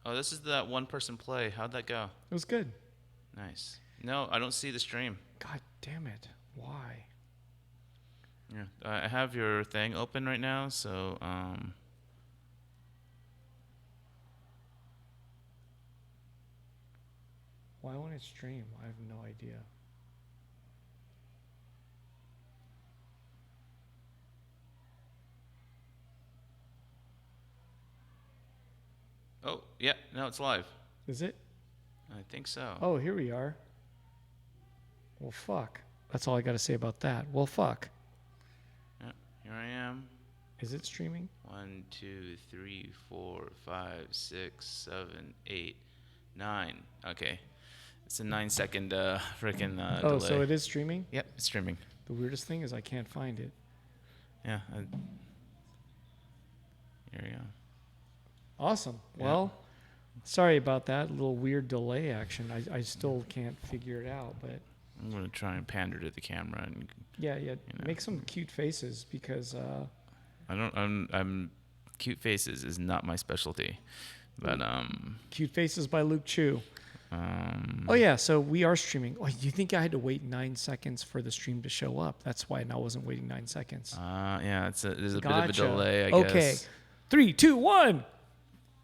Oh, this is that one person play. How'd that go? It was good. Nice. No, I don't see the stream. God damn it. Why? Yeah, I have your thing open right now, so Why won't it stream? I have no idea. oh yeah, no, it's live. Is it? I think so. Oh, here we are. Well, fuck. That's all I got to say about that. Well, fuck. Yeah, here I am. Is it streaming? 1, 2, 3, 4, 5, 6, 7, 8, 9. Okay, it's a 9-second freaking Oh, delay. so it is streaming? Yep, it's streaming. The weirdest thing is I can't find it. Yeah. Here we go. Awesome. Yeah. Well, sorry about that little weird delay action. I still can't figure it out, but I'm gonna try and pander to the camera, and yeah, know. make some cute faces because I'm cute faces is not my specialty, but Cute Faces by Luke Chu. Oh yeah, so we are streaming. Oh, you think I had to wait 9 seconds for the stream to show up? That's why I wasn't waiting 9 seconds. Yeah, there's a Gotcha. bit of a delay, I Okay, guess. 3, 2, 1.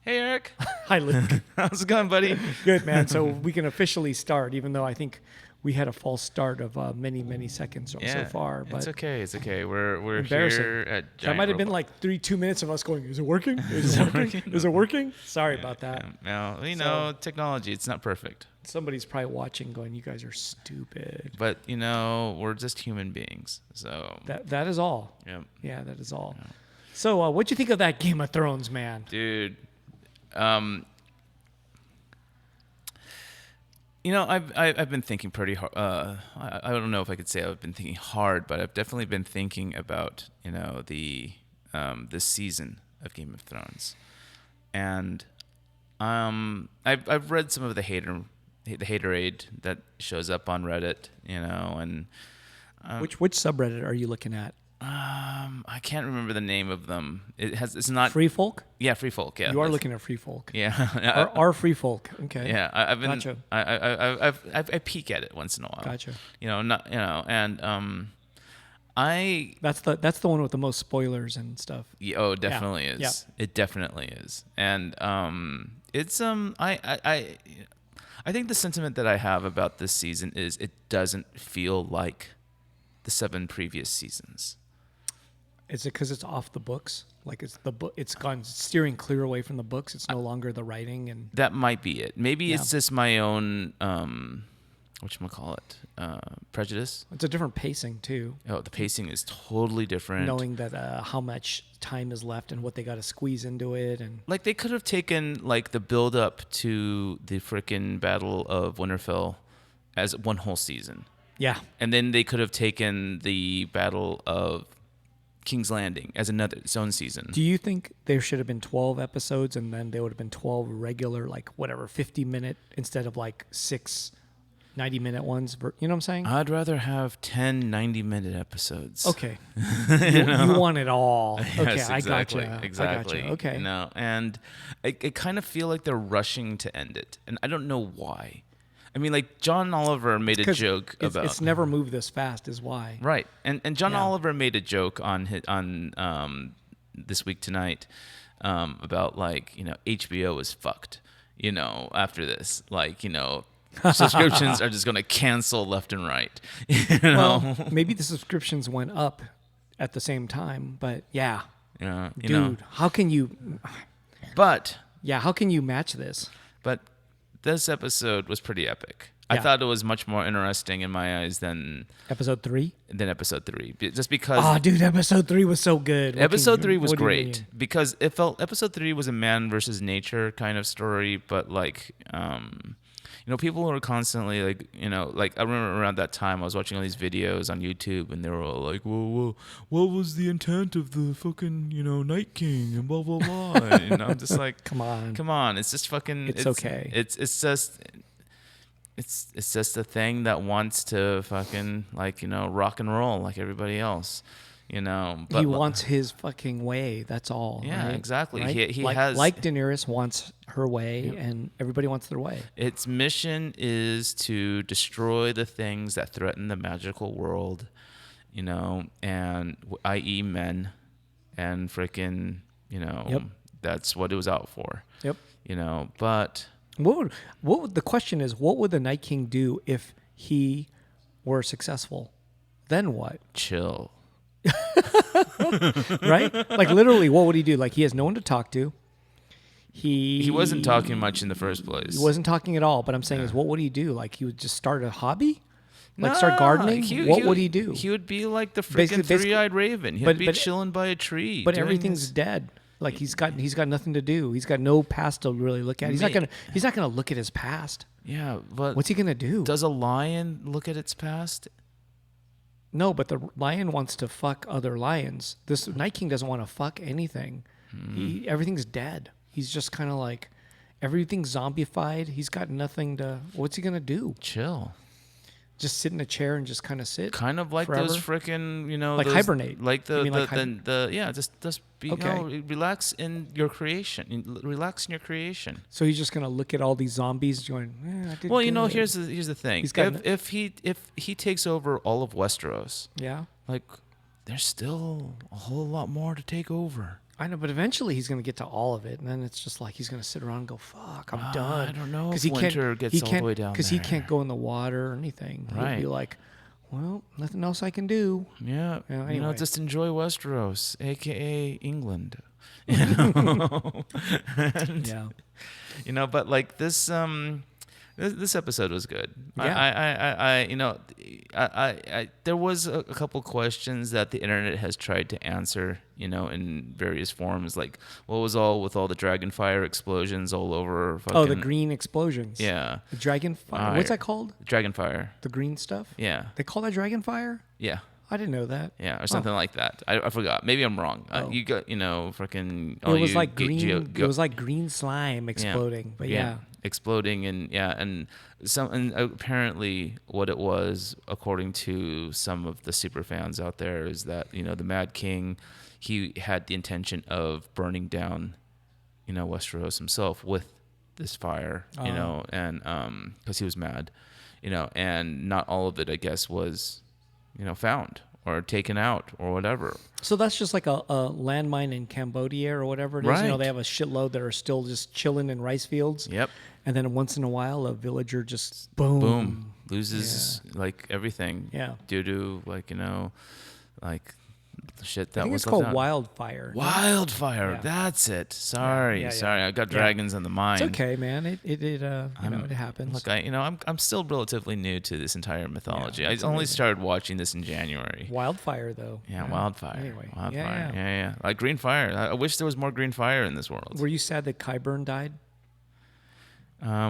Hey, Eric. Hi, Luke. How's it going, buddy? Good, man. So we can officially start, even though I think we had a false start of many seconds so far. But it's okay. It's okay. We're Embarrassing. here at that Giant might have been Robot. like 2 minutes of us going, is it working? Is it working? Is it working? Sorry about that. Yeah. Well, you know, technology, it's not perfect. Somebody's probably watching going, you guys are stupid. But, you know, we're just human beings. So, That is all. yeah. Yeah, that is all. So what'd you think of that Game of Thrones, man? Dude, you know, I've been thinking pretty hard. I don't know if I could say I've been thinking hard, but I've definitely been thinking about, you know, this season of Game of Thrones, and I've read some of the haterade that shows up on Reddit, you know, and Which subreddit are you looking at? I can't remember the name of them. It's not Free Folk? Yeah, Free Folk. Yeah, You are looking at Free Folk. Yeah, Our Free Folk. Okay. yeah. I've been. Gotcha. I peek at it once in a while. Gotcha. You know, and That's the one with the most spoilers and stuff. yeah, oh, it definitely is. Yeah. It definitely is. And it's I think the sentiment that I have about this season is it doesn't feel like the 7 previous seasons. Is it because it's off the books? Like it's the book? It's gone steering clear away from the books. It's no longer the writing and. That might be it. Maybe Yeah. it's just my own whatchamacallit, prejudice. It's a different pacing too. Oh, the pacing is totally different. Knowing that how much time is left and what they got to squeeze into it, and Like they could have taken like the build up to the frickin' Battle of Winterfell as one whole season. yeah, And then they could have taken the Battle of King's Landing as its own season. do you think there should have been 12 episodes and then there would have been 12 regular, like whatever, 50-minute instead of like 6 90-minute ones? You know what I'm saying? I'd rather have 10 90-minute episodes. Okay. you want it all. Okay, Yes, I exactly, gotcha. exactly. I gotcha. Okay. You know, and I kind of feel like they're rushing to end it, and I don't know why. I mean, like John Oliver made a 'Cause joke about it's never moved this fast, is why. right, and John Yeah. Oliver made a joke on This Week Tonight about like, you know, HBO is fucked. You know, after this, like, you know, subscriptions are just going to cancel left and right. You know, Well, maybe the subscriptions went up at the same time, but yeah, yeah, you dude, know, how can you? but. Yeah, how can you match this? But this episode was pretty epic. I Yeah. thought it was much more interesting in my eyes than Episode 3? episode 3. Just because Oh, dude, episode 3 was so good. episode 3 was what do you great mean? because it felt episode 3 was a man versus nature kind of story, but like you know, people were constantly like, you know, like I remember around that time I was watching all these videos on YouTube and they were all like, well, what was the intent of the fucking, you know, Night King and blah blah blah. And I'm just like, Come on. it's just fucking It's okay. It's just a thing that wants to fucking, like, you know, rock and roll like everybody else, you know. He But wants his fucking way. That's all. Yeah, right? exactly. Right? He like, has like Daenerys wants her way, and everybody wants their way. its mission is to destroy the things that threaten the magical world, you know, and i.e. men, and freaking, you know, Yep. that's what it was out for. Yep. You know, but What would the question is? What would the Night King do if he were successful? Then what? chill. Right? Like literally, what would he do? Like he has no one to talk to. He wasn't talking much in the first place. He wasn't talking at all. But I'm saying is, what would he do? Like he would just start a hobby, like start No, gardening. What would he do? He would be like the Basically- freaking three-eyed raven. He'd but- be but- chilling by a tree. But doing everything's his- dead. Like he's got nothing to do. He's got no past to really look at. He's not gonna look at his past. Yeah, but What's he gonna do? does a lion look at its past? No, but the lion wants to fuck other lions. This Night King doesn't want to fuck anything. Everything's dead. He's just kind of like everything's zombified. He's got nothing to. What's he gonna do? Chill. Just sit in a chair and just kind of sit. Kind of like forever? those freaking, you know, Like those, hibernate. like You the mean the, like the yeah, just be, Okay. you know, relax in your creation. Relax in your creation. So he's just gonna look at all these zombies, going, I did Well, you know, good." here's the thing. He's got If he takes over all of Westeros, yeah. like there's still a whole lot more to take over. I know, but eventually he's gonna get to all of it, and then it's just like he's gonna sit around and go, "Fuck, I'm done." I don't know 'Cause if winter gets all the way down because he there. can't go in the water or anything. He'll be Right. like, "Well, nothing else I can do." Yeah, Yeah, you know, anyway. just enjoy Westeros, aka England. You know, And, Yeah. you know, but like this episode was good. Yeah. I you know, I there was a couple questions that the internet has tried to answer, you know, in various forms, like what was all with all the dragonfire explosions all over. Fucking, Oh, the green explosions. Yeah, The dragon fire. What's that called? dragonfire. The green stuff. Yeah, They call that dragon fire. yeah. I didn't know that. Yeah, or something like that. I forgot. Maybe I'm wrong. Oh. You got, you know, freaking. It was like green. It was like green slime exploding. But yeah. exploding, and apparently what it was, according to some of the super fans out there, is that, you know, the Mad King, he had the intention of burning down, you know, Westeros himself with this fire, you know, and because he was mad, you know, and not all of it, I guess, was, you know, found or taken out or whatever. So that's just like a landmine in Cambodia or whatever it is. You know, Right. they have a shitload that are still just chilling in rice fields. Yep. And then once in a while, a villager just boom. Boom. Loses like everything. Yeah. Due to, like, you know, like shit I that think was it's called left out. wildfire. Wildfire. Yeah. That's it. Sorry. Yeah, yeah. Sorry. I got Yeah. dragons in the mind. It's okay, man. It you know, it happens. Look, I'm still relatively new to this entire mythology. Yeah, I it's only amazing. started watching this in January. Wildfire, though. Yeah, wildfire. Anyway, Wildfire. yeah. Yeah. Like green fire. I wish there was more green fire in this world. Were you sad that Qyburn died?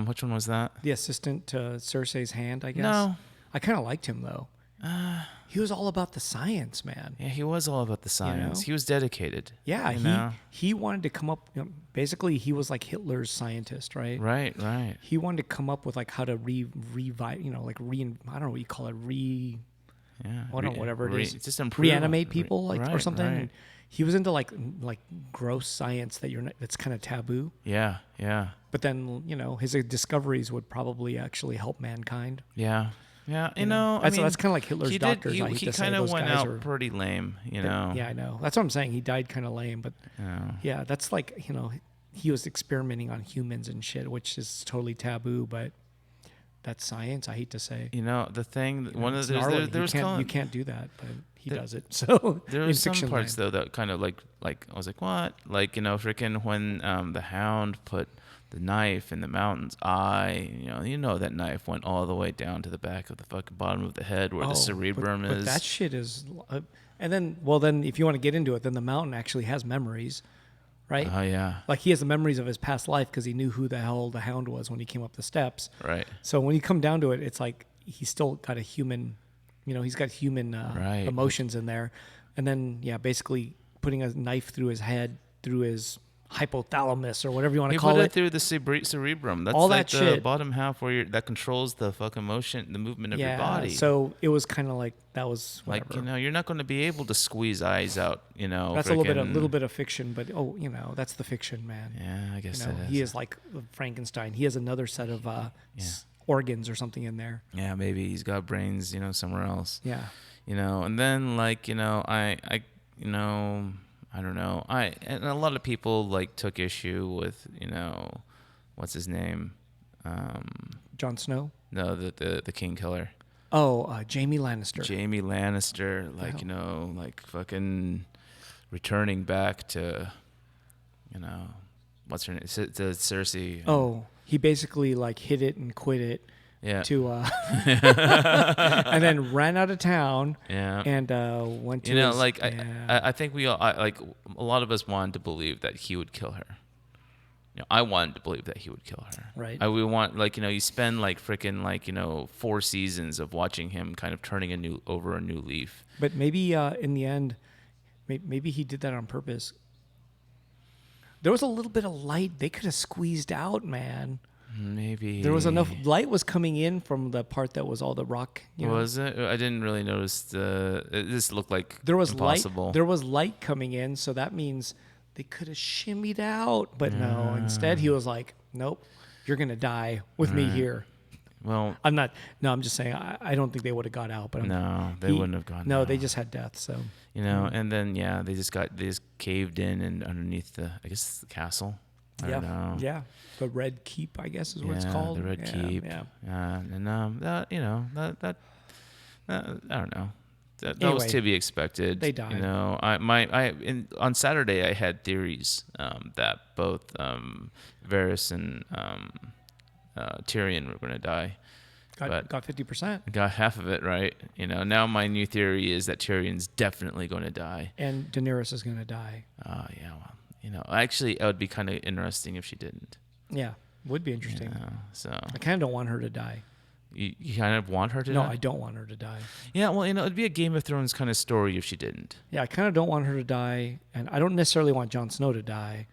Which one was that? The assistant to Cersei's hand, I guess. No. I kind of liked him though. He was all about the science, man. Yeah, he was all about the science. know? He was dedicated. Yeah, you know? he wanted to come up. Basically, he was like Hitler's scientist, right? Right. Right. He wanted to come up with like how to revive, you know, like I don't know what you call it, Yeah. I don't know, whatever it is. Just improve. reanimate people, like or Right, something. right. And he was into like gross science that's kind of taboo. Yeah. Yeah. But then, you know, his discoveries would probably actually help mankind. Yeah. Yeah, you know, That's I mean, kind of like Hitler's he doctors. Did, I hate he to say kind of those went guys out are. pretty lame, you know. Yeah, I know. That's what I'm saying. He died kind of lame, but Yeah. yeah, that's like, you know, he was experimenting on humans and shit, which is totally taboo. But that's science. I hate to say. You know, the thing, one of It's the gnarly. there was you can't do that, but he does it. So there in was some fiction parts land. though that kind of like I was like, what? Like, you know, freaking when the Hound put the knife in the Mountain's eye, you know that knife went all the way down to the back of the fucking bottom of the head where the cerebrum but is. that shit is. And then, then if you want to get into it, then the Mountain actually has memories, right? Oh yeah, Like he has the memories of his past life because he knew who the hell the Hound was when he came up the steps. right. So when you come down to it, it's like he's still got a human, you know, he's got human emotions in there. And then, yeah, basically putting a knife through his head, through his hypothalamus or whatever you want He to call put it it. through the cerebrum. That's All like that the shit. bottom half that controls the fucking motion, the movement of your body. So it was kind of like that was whatever. Like, you're not going to be able to squeeze eyes out, That's a little bit of fiction, but that's the fiction, man. Yeah, I guess that is. He is like Frankenstein. He has another set of organs or something in there. Yeah, maybe he's got brains, somewhere else. Yeah. And then like, I don't know. And a lot of people like took issue with, what's his name? Jon Snow? No, the King Killer. Oh, Jaime Lannister. Jaime Lannister, like, like fucking returning back to, what's her name? To Cersei. Oh, he basically like hit it and quit it. Yeah. To and then ran out of town. Yeah. And went to I think we all like a lot of us wanted to believe that he would kill her. I wanted to believe that he would kill her. Right. We want you spend like freaking 4 seasons of watching him kind of turning over a new leaf. But maybe in the end, maybe he did that on purpose. There was a little bit of light they could have squeezed out, man. Maybe there was enough light was coming in from the part that was all the rock. Was it? I didn't really notice it just looked like there was impossible. Light. There was light coming in, so that means they could have shimmied out. But no, instead he was like, "Nope, you're gonna die with me here." Well, I'm not. No, I'm just saying. I don't think they would have got out. But they wouldn't have gone. No, they just had death. So and then they just caved in and underneath the castle. I don't know. Yeah. The Red Keep, I guess, is what it's called. The Red Keep. Yeah. And that I don't know. That Anyway, was to be expected. They died. On Saturday I had theories that both Varys and Tyrion were going to die. Got 50%. Got half of it right. Now my new theory is that Tyrion's definitely going to die. And Daenerys is going to die. Oh yeah, well. Actually, it would be kind of interesting if she didn't. Yeah, would be interesting. So I kind of don't want her to die. You kind of want her to die? No, I don't want her to die. Yeah, well, it'd be a Game of Thrones kind of story if she didn't. Yeah, I kind of don't want her to die, and I don't necessarily want Jon Snow to die,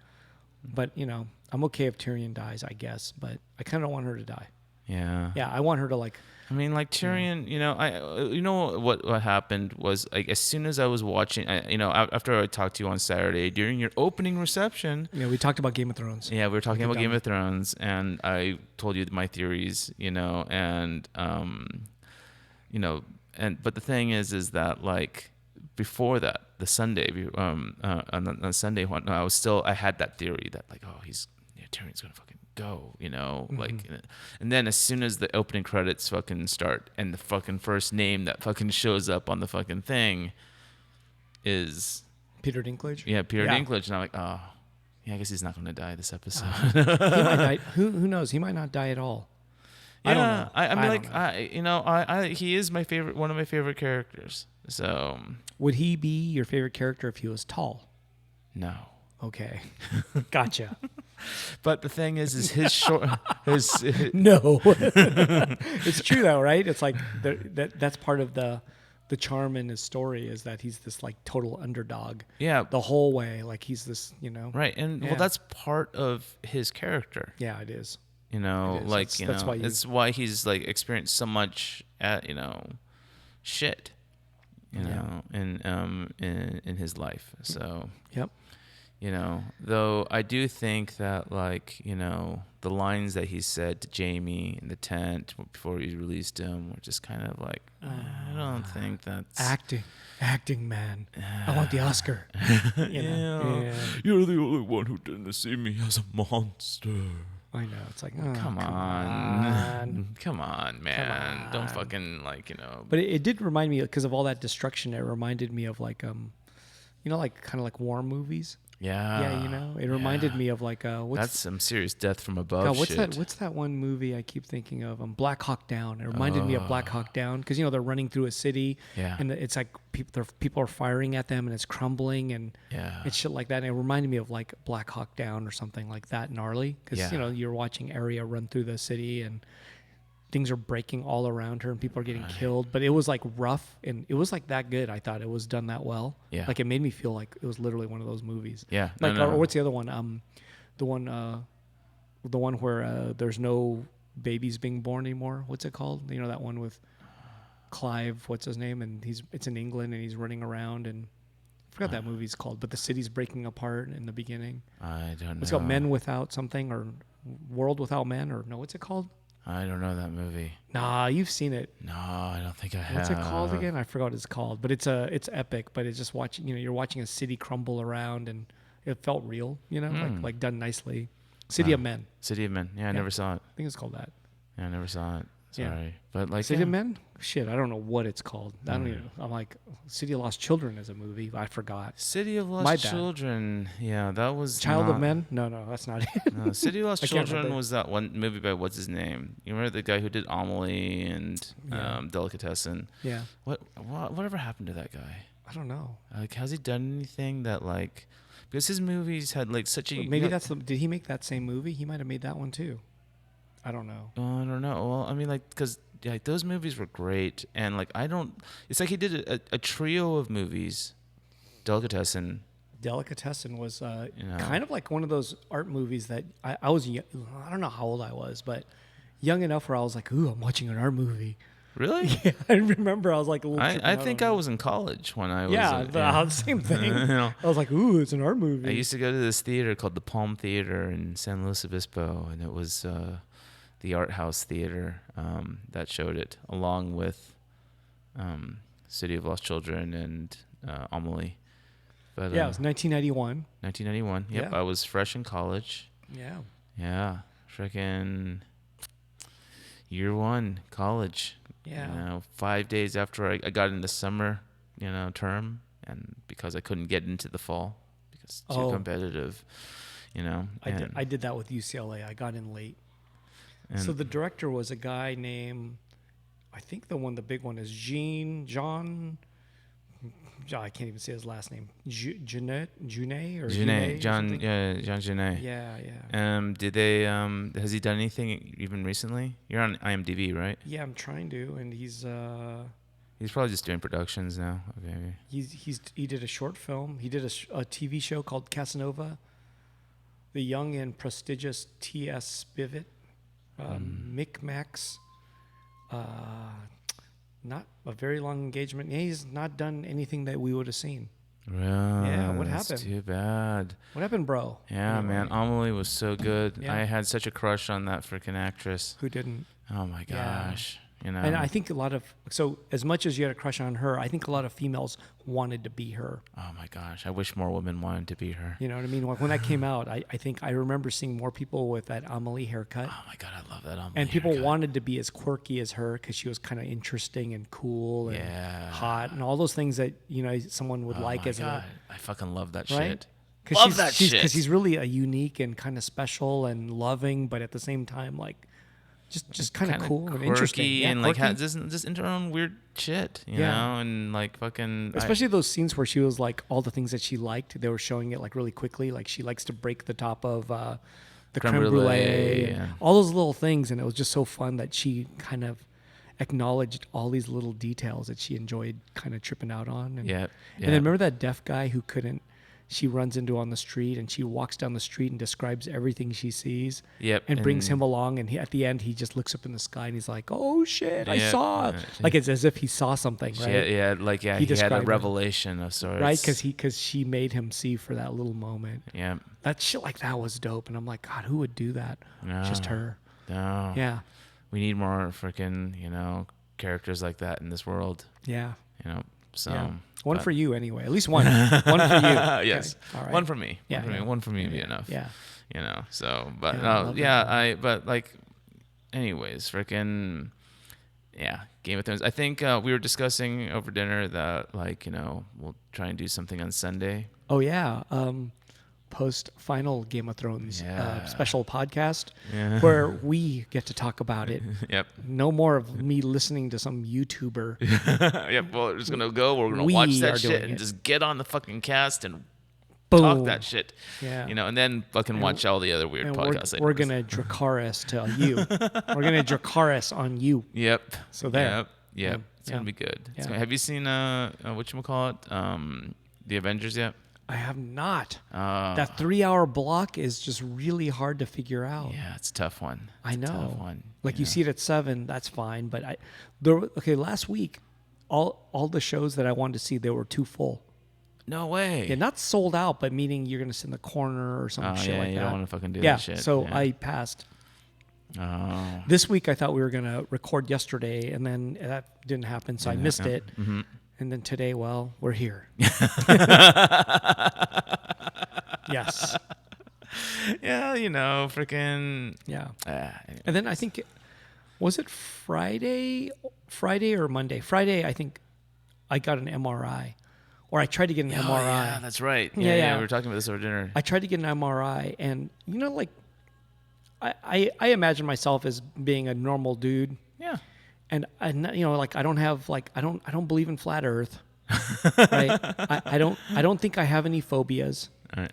but, I'm okay if Tyrion dies, I guess, but I kind of don't want her to die. Yeah. Yeah, I want her to, like... Tyrion, what happened was, like, as soon as I was watching, after I talked to you on Saturday, during your opening reception... Yeah, we talked about Game of Thrones. Yeah, we were talking about Game of Thrones, and I told you my theories, but the thing is that, like, before that, the Sunday, on Sunday one, I had that theory that, like, Tyrion's gonna fucking go, like, and then as soon as the opening credits fucking start and the fucking first name that fucking shows up on the fucking thing is Peter Dinklage. Yeah, Peter Dinklage, and I'm like, oh, yeah, I guess he's not gonna die this episode. He might die. Who knows? He might not die at all. Yeah, I don't know. He is my favorite, one of my favorite characters. So, would he be your favorite character if he was tall? No. Okay, gotcha. But the thing is his short. No, it's true though, right? It's like that's part of the charm in his story is that he's this like total underdog. Yeah, the whole way, like he's this, Right, and well, that's part of his character. Yeah, it is. Like that's why it's why he's like experienced so much shit, in his life. So yep. Though I do think that, like, the lines that he said to Jamie in the tent before he released him were just kind of like, I don't think that's... Acting, man. I want the Oscar. Yeah. You're the only one who didn't see me as a monster. I know. It's like, come on. Come on, man. Don't fucking, like, But it did remind me, because of all that destruction, it reminded me of, like, like kind of like war movies. Yeah. Yeah, it reminded me of like that's some serious death from above. God, what's shit. What's that one movie I keep thinking of? Black Hawk Down. It reminded me of Black Hawk Down because they're running through a city, and it's like people are firing at them and it's crumbling and it's shit like that. And it reminded me of like Black Hawk Down or something like that, gnarly. Because you're watching Arya run through the city and things are breaking all around her and people are getting killed. But it was like rough and it was like that good. I thought it was done that well. Yeah. Like it made me feel like it was literally one of those movies. Yeah. Like No. or what's the other one? The one where there's no babies being born anymore. What's it called? You know that one with Clive. What's his name? And it's in England and he's running around and I forgot that movie's called. But the city's breaking apart in the beginning. I don't know. It's called Men Without something or World Without Men or no? What's it called? I don't know that movie. Nah, you've seen it. No, I don't think I have. What's it called again? I forgot what it's called. But it's epic. But it's just watching. You know, you're watching a city crumble around, and it felt real. You know, like done nicely. City of Men. City of Men. Yeah, I never saw it. I think it's called that. Yeah, I never saw it. Yeah. Sorry, but like City of Men. Shit, I don't know what it's called. I don't even. I'm like City of Lost Children is a movie. I forgot. City of My Lost bad. Children. Yeah, that was Child not, of Men. No, that's not it. No, City of Lost I can't Children remember. was that one movie by what's his name? You remember the guy who did Amelie and Yeah. Delicatessen? Yeah, Whatever happened to that guy? I don't know. Like, has he done anything that like? Because his movies had like such a Maybe that's the. Did he make that same movie? He might have made that one too. I don't know. I don't know. Well, I mean, like, because like those movies were great, and like I don't. It's like he did a trio of movies, Delicatessen. Delicatessen was You know. kind of like one of those art movies that I was. I don't know how old I was, but young enough where I was like, "Ooh, I'm watching an art movie." Really? Yeah, I remember I was like, a little tripping I out think on I it. was in college when I was. Yeah, the same thing. You know. I was like, "Ooh, it's an art movie." I used to go to this theater called the Palm Theater in San Luis Obispo, and it was the art house theater that showed it, along with City of Lost Children and Amelie. But, Yeah, it was 1991. 1991. Yep, Yeah. I was fresh in college. Yeah. Yeah, freaking year one college. Yeah. You know, 5 days after I got into summer, term, and because I couldn't get into the fall because it's too Oh. competitive, I did that with UCLA. I got in late. and So the director was a guy named, I think the big one is John. I can't even say his last name. Junet or Junet, or John something? Junet. Yeah. Did they has he done anything even recently? You're on IMDb, right? Yeah, I'm trying to, and he's He's probably just doing productions now. Okay. he did a short film. He did a TV show called Casanova. The young and prestigious T.S. Spivet, Micmacs. Not a very long engagement. Yeah, he's not done anything that we would have seen. Yeah, what that's happened? too bad. What happened, bro? Yeah, Anyway, man. Amelie was so good. Yeah. I had such a crush on that freaking actress. Who didn't? Oh my Yeah. gosh. And I think as much as you had a crush on her, I think a lot of females wanted to be her. Oh my gosh. I wish more women wanted to be her. You know what I mean? Like when that came out, I think I remember seeing more people with that Amelie haircut. Oh my god, I love that Amelie. And people haircut. wanted to be as quirky as her because she was kind of interesting and cool and Yeah. hot and all those things that someone would Oh like my as god. I fucking love that right? shit. Love that shit. Because he's really a unique and kind of special and loving, but at the same time, like just kind of cool and interesting. Yeah, and like quirky. just into her own weird shit, you Yeah. know, and like fucking. Especially those scenes where she was like all the things that she liked. They were showing it like really quickly. Like she likes to break the top of the creme brulee, and yeah. all those little things. And it was just so fun that she kind of acknowledged all these little details that she enjoyed kind of tripping out on. And, Yep, And then yep. remember that deaf guy who couldn't. She runs into on the street and she walks down the street and describes everything she sees. Yep, And brings and- him along. And at the end, he just looks up in the sky and he's like, "Oh shit, I Yeah, saw!" yeah. Like it's as if he saw something, right? He He had a described it. revelation of sorts. Right, because she made him see for that little moment. Yeah. That shit like that was dope, and I'm like, God, who would do that? Just No. her. No. Yeah, We need more freaking characters like that in this world. yeah, So. yeah. One but- for you anyway. At least one. One for you. Yes. Okay, all right. One for me. Yeah, One for me. yeah. One for me would be enough. Yeah. So, but Yeah, I no, love yeah, that. but like, anyways, freaking, yeah, Game of Thrones. I think we were discussing over dinner that we'll try and do something on Sunday. Oh yeah. Post final Game of Thrones Yeah. special podcast Yeah. where we get to talk about it. Yep. No more of me listening to some YouTuber. Yep. Well, we're just gonna go. We're gonna We watch are that doing shit and it. just get on the fucking cast and talk Boom. that shit. Yeah. You know, and then fucking watch all the other weird And podcasts. we're gonna Dracarys to you. We're gonna Dracarys on you. Yep. So there. Yep. Yep. It's Yeah. gonna be good. Yeah. Have you seen whatchamacallit? The Avengers yet? I have not. Uh, That 3-hour block is just really hard to figure out. Yeah, it's a tough one. I It's a know. tough one. Like you see it at 7, that's fine. But last week, all the shows that I wanted to see, they were too full. No way. Yeah, not sold out, but meaning you're gonna sit in the corner or some Oh shit yeah, like you that. don't want to fucking do Yeah, that shit. so yeah. I passed. Oh. This week I thought we were gonna record yesterday, and then that didn't happen, so I missed it. Mm-hmm. And then today, well, we're here. Yes. Yeah, you know, freaking. Yeah. Anyway. And then I think, was it Friday or Monday? Friday, I think I got an MRI, or I tried to get an Oh, MRI. yeah, that's right. Yeah, Yeah, yeah. We were talking about this over dinner. I tried to get an MRI, and you know, like, I imagine myself as being a normal dude, Yeah. and you know, like I don't believe in flat Earth, right? I don't think I have any phobias. All right.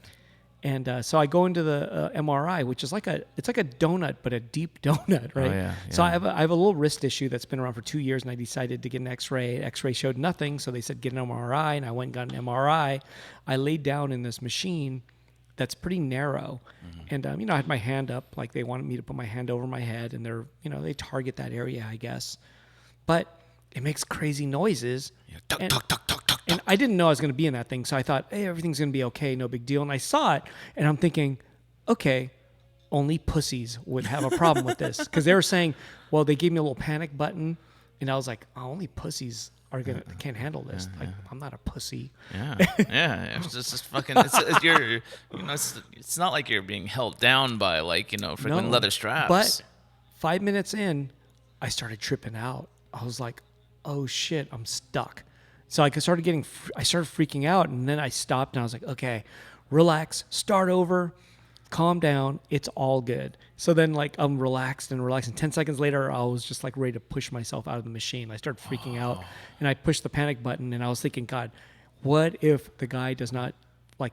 And so I go into the MRI, which is it's like a donut, but a deep donut, right? yeah, So yeah. I have a little wrist issue that's been around for 2 years, and I decided to get an X-ray. X-ray showed nothing, so they said get an MRI, and I went and got an MRI. I laid down in this machine that's pretty narrow, and you know, I had my hand up, like they wanted me to put my hand over my head, and they target that area, I guess, but it makes crazy noises. Yeah. Tuck, And- tuck, tuck, tuck, tuck, And I didn't know I was going to be in that thing. So I thought, hey, everything's going to be okay. No big deal. And I saw it and I'm thinking, okay, only pussies would have a problem with this. Because they were saying, well, they gave me a little panic button. And I was like, oh, only pussies can't handle this. Like, I'm not a pussy. Yeah, yeah. It's just fucking. It's not like you're being held down by freaking No. leather straps. But 5 minutes in, I started tripping out. I was like, oh shit, I'm stuck. So I started freaking out, and then I stopped and I was like, okay, relax, start over, calm down, it's all good. So then I'm relaxed and 10 seconds later, I was just like ready to push myself out of the machine. I started freaking out, and I pushed the panic button, and I was thinking, God, what if the guy does not,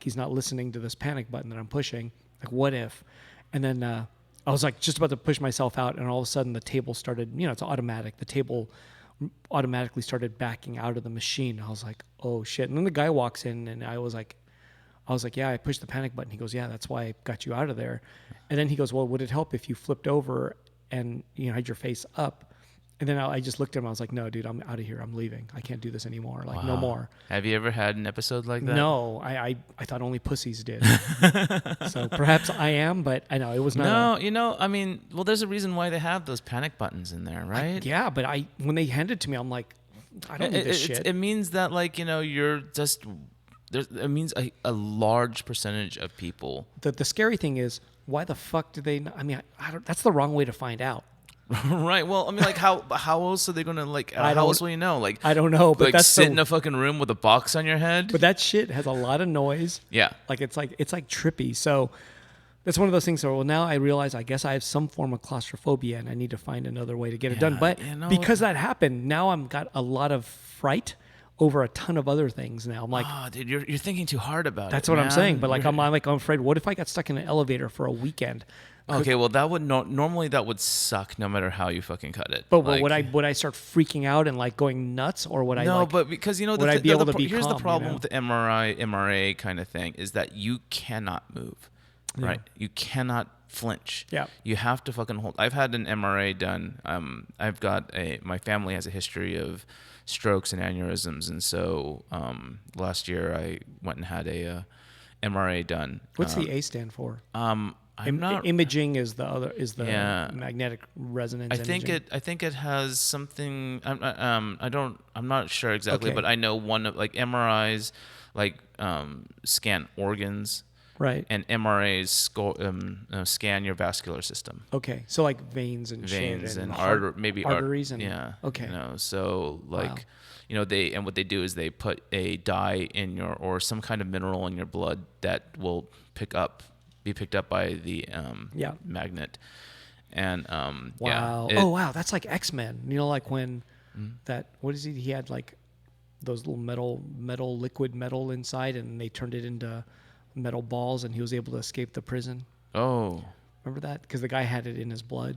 he's not listening to this panic button that I'm pushing? Like, what if? And then I was like just about to push myself out, and all of a sudden the table started, it's automatic. The table automatically started backing out of the machine. I was like, oh shit. And then the guy walks in, and I was like, yeah, I pushed the panic button. He goes, yeah, that's why I got you out of there. And then he goes, well, would it help if you flipped over and had your face up? And then I just looked at him. I was like, no, dude, I'm out of here. I'm leaving. I can't do this anymore. Like, no more. Have you ever had an episode like that? No, I thought only pussies did. So perhaps I am, but I know it was not. No, I mean, well, there's a reason why they have those panic buttons in there, right? Yeah, but when they handed it to me, I'm like, I don't need this shit. It means that you're just. It means a large percentage of people. The scary thing is, why the fuck do they? I mean, I don't. That's the wrong way to find out. Right. Well, I mean, how else are they gonna how else will you know? Like, I don't know, but that's sit in a fucking room with a box on your head. But that shit has a lot of noise. Yeah. It's like trippy. So that's one of those things where, well, now I realize I guess I have some form of claustrophobia and I need to find another way to get it done. But because that happened, now I'm got a lot of fright over a ton of other things now. I'm like, oh, dude, you're thinking too hard about it. that's what I'm man. saying. But I'm afraid, what if I got stuck in an elevator for a weekend? Okay, well, that would normally that would suck no matter how you fucking cut it. But would I start freaking out and going nuts, or would I? No, but because would I be able to be here's the calm, problem with the MRA kind of thing is that you cannot move, right? You cannot flinch. Yeah. You have to fucking hold. I've had an MRA done. I've got my family has a history of strokes and aneurysms, and so last year I went and had a MRA done. What's the A stand for? I'm not. Imaging is the Yeah. magnetic resonance. I think it has something. I'm not sure exactly, Okay. but I know one of MRIs scan organs, right. and MRAs scan your vascular system, Okay, so veins and veins shit and maybe arteries and yeah. Okay. So what they do is they put a dye in or some kind of mineral in your blood that will be picked up by the magnet. And wow. yeah, Wow, that's like X-Men. When that what is he had those little metal liquid metal inside, and they turned it into metal balls, and he was able to escape the prison. Oh, Remember that? Because the guy had it in his blood.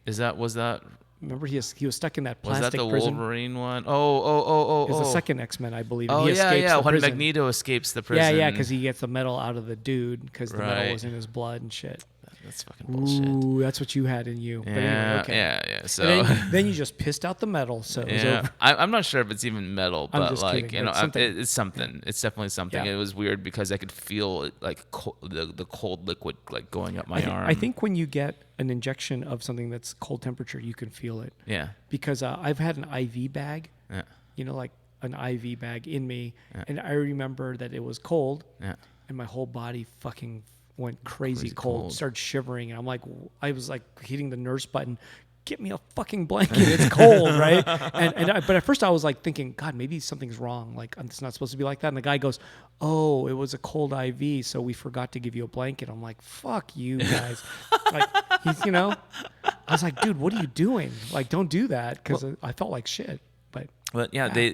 was that Remember he was stuck in that was plastic that the prison. Wolverine one? Oh. It was the second X-Men, I believe. And Oh he yeah, escapes yeah. the When prison. Magneto escapes the prison. Yeah, because he gets the metal out of the dude because the metal Right. was in his blood and shit. That's fucking bullshit. Ooh, that's what you had in you. But anyway, Yeah, okay. yeah. So And then you just pissed out the metal, so it was yeah, over. I'm not sure if it's even metal, I'm but just like kidding, you know, but something. it's something. It's definitely something. Yeah. It was weird because I could feel it, like the cold liquid like going up my arm. I think when you get an injection of something that's cold temperature, you can feel it. Yeah. Because I've had an IV bag, Yeah. like an IV bag in me, Yeah. and I remember that it was cold, Yeah. and my whole body fucking went crazy Crazy cold, cold. started shivering, and I was like hitting the nurse button. Get me a fucking blanket. It's cold, right? But at first I was like thinking, God, maybe something's wrong. Like it's not supposed to be like that. And the guy goes, "Oh, it was a cold IV, so we forgot to give you a blanket." I'm like, "Fuck you guys!" Like he's, I was like, "Dude, what are you doing? Like, don't do that," because I felt like shit. But yeah, they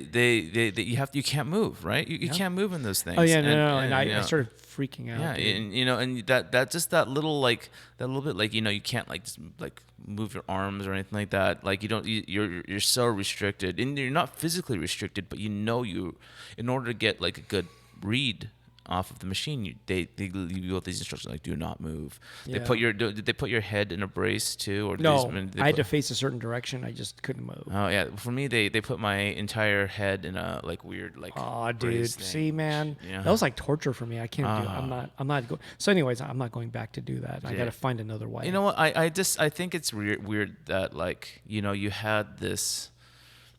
you can't move, right? You can't move in those things. Oh yeah, no. And you I know, started freaking out. yeah, dude. and that just that little bit like you can't like just like move your arms or anything like that. Like you're so restricted, and you're not physically restricted, but you in order to get like a good read off of the machine, they leave you with these instructions like do not move. Yeah. Did they put your head in a brace too, or No, they I had put- to face a certain direction. I just couldn't move. Oh yeah, for me they put my entire head in a like weird like. Oh, dude. brace thing. See, man, Yeah. that was like torture for me. I can't do it. I'm not going. So, anyways, I'm not going back to do that. I Yeah. got to find another way. You know what? I think it's weird that like you had this,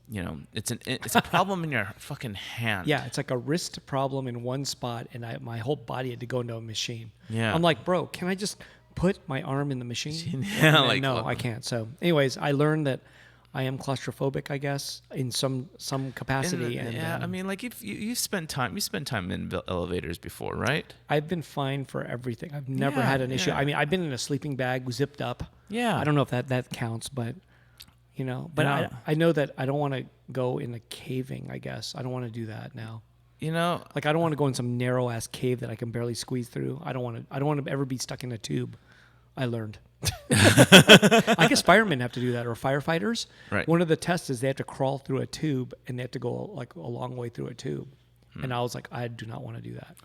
it's a problem in your fucking hand. Yeah, it's like a wrist problem in one spot, and my whole body had to go into a machine. Yeah. I'm like, bro, can I just put my arm in the machine? Yeah, And like, no, what- I can't. So, anyways, I learned that I am claustrophobic, I guess, in some capacity. And yeah, I mean, like if you spent time in elevators before, right? I've been fine for everything. I've never Yeah, had an issue. yeah. I mean, I've been in a sleeping bag, zipped up. Yeah. I don't know if that counts, but but Yeah. I know that I don't want to go in a caving. I guess I don't want to do that now. Like I don't want to go in some narrow ass cave that I can barely squeeze through. I don't want to ever be stuck in a tube. I learned. I guess firemen have to do that, or firefighters. Right. One of the tests is they have to crawl through a tube, and they have to go like a long way through a tube. And I was like, I do not want to do that.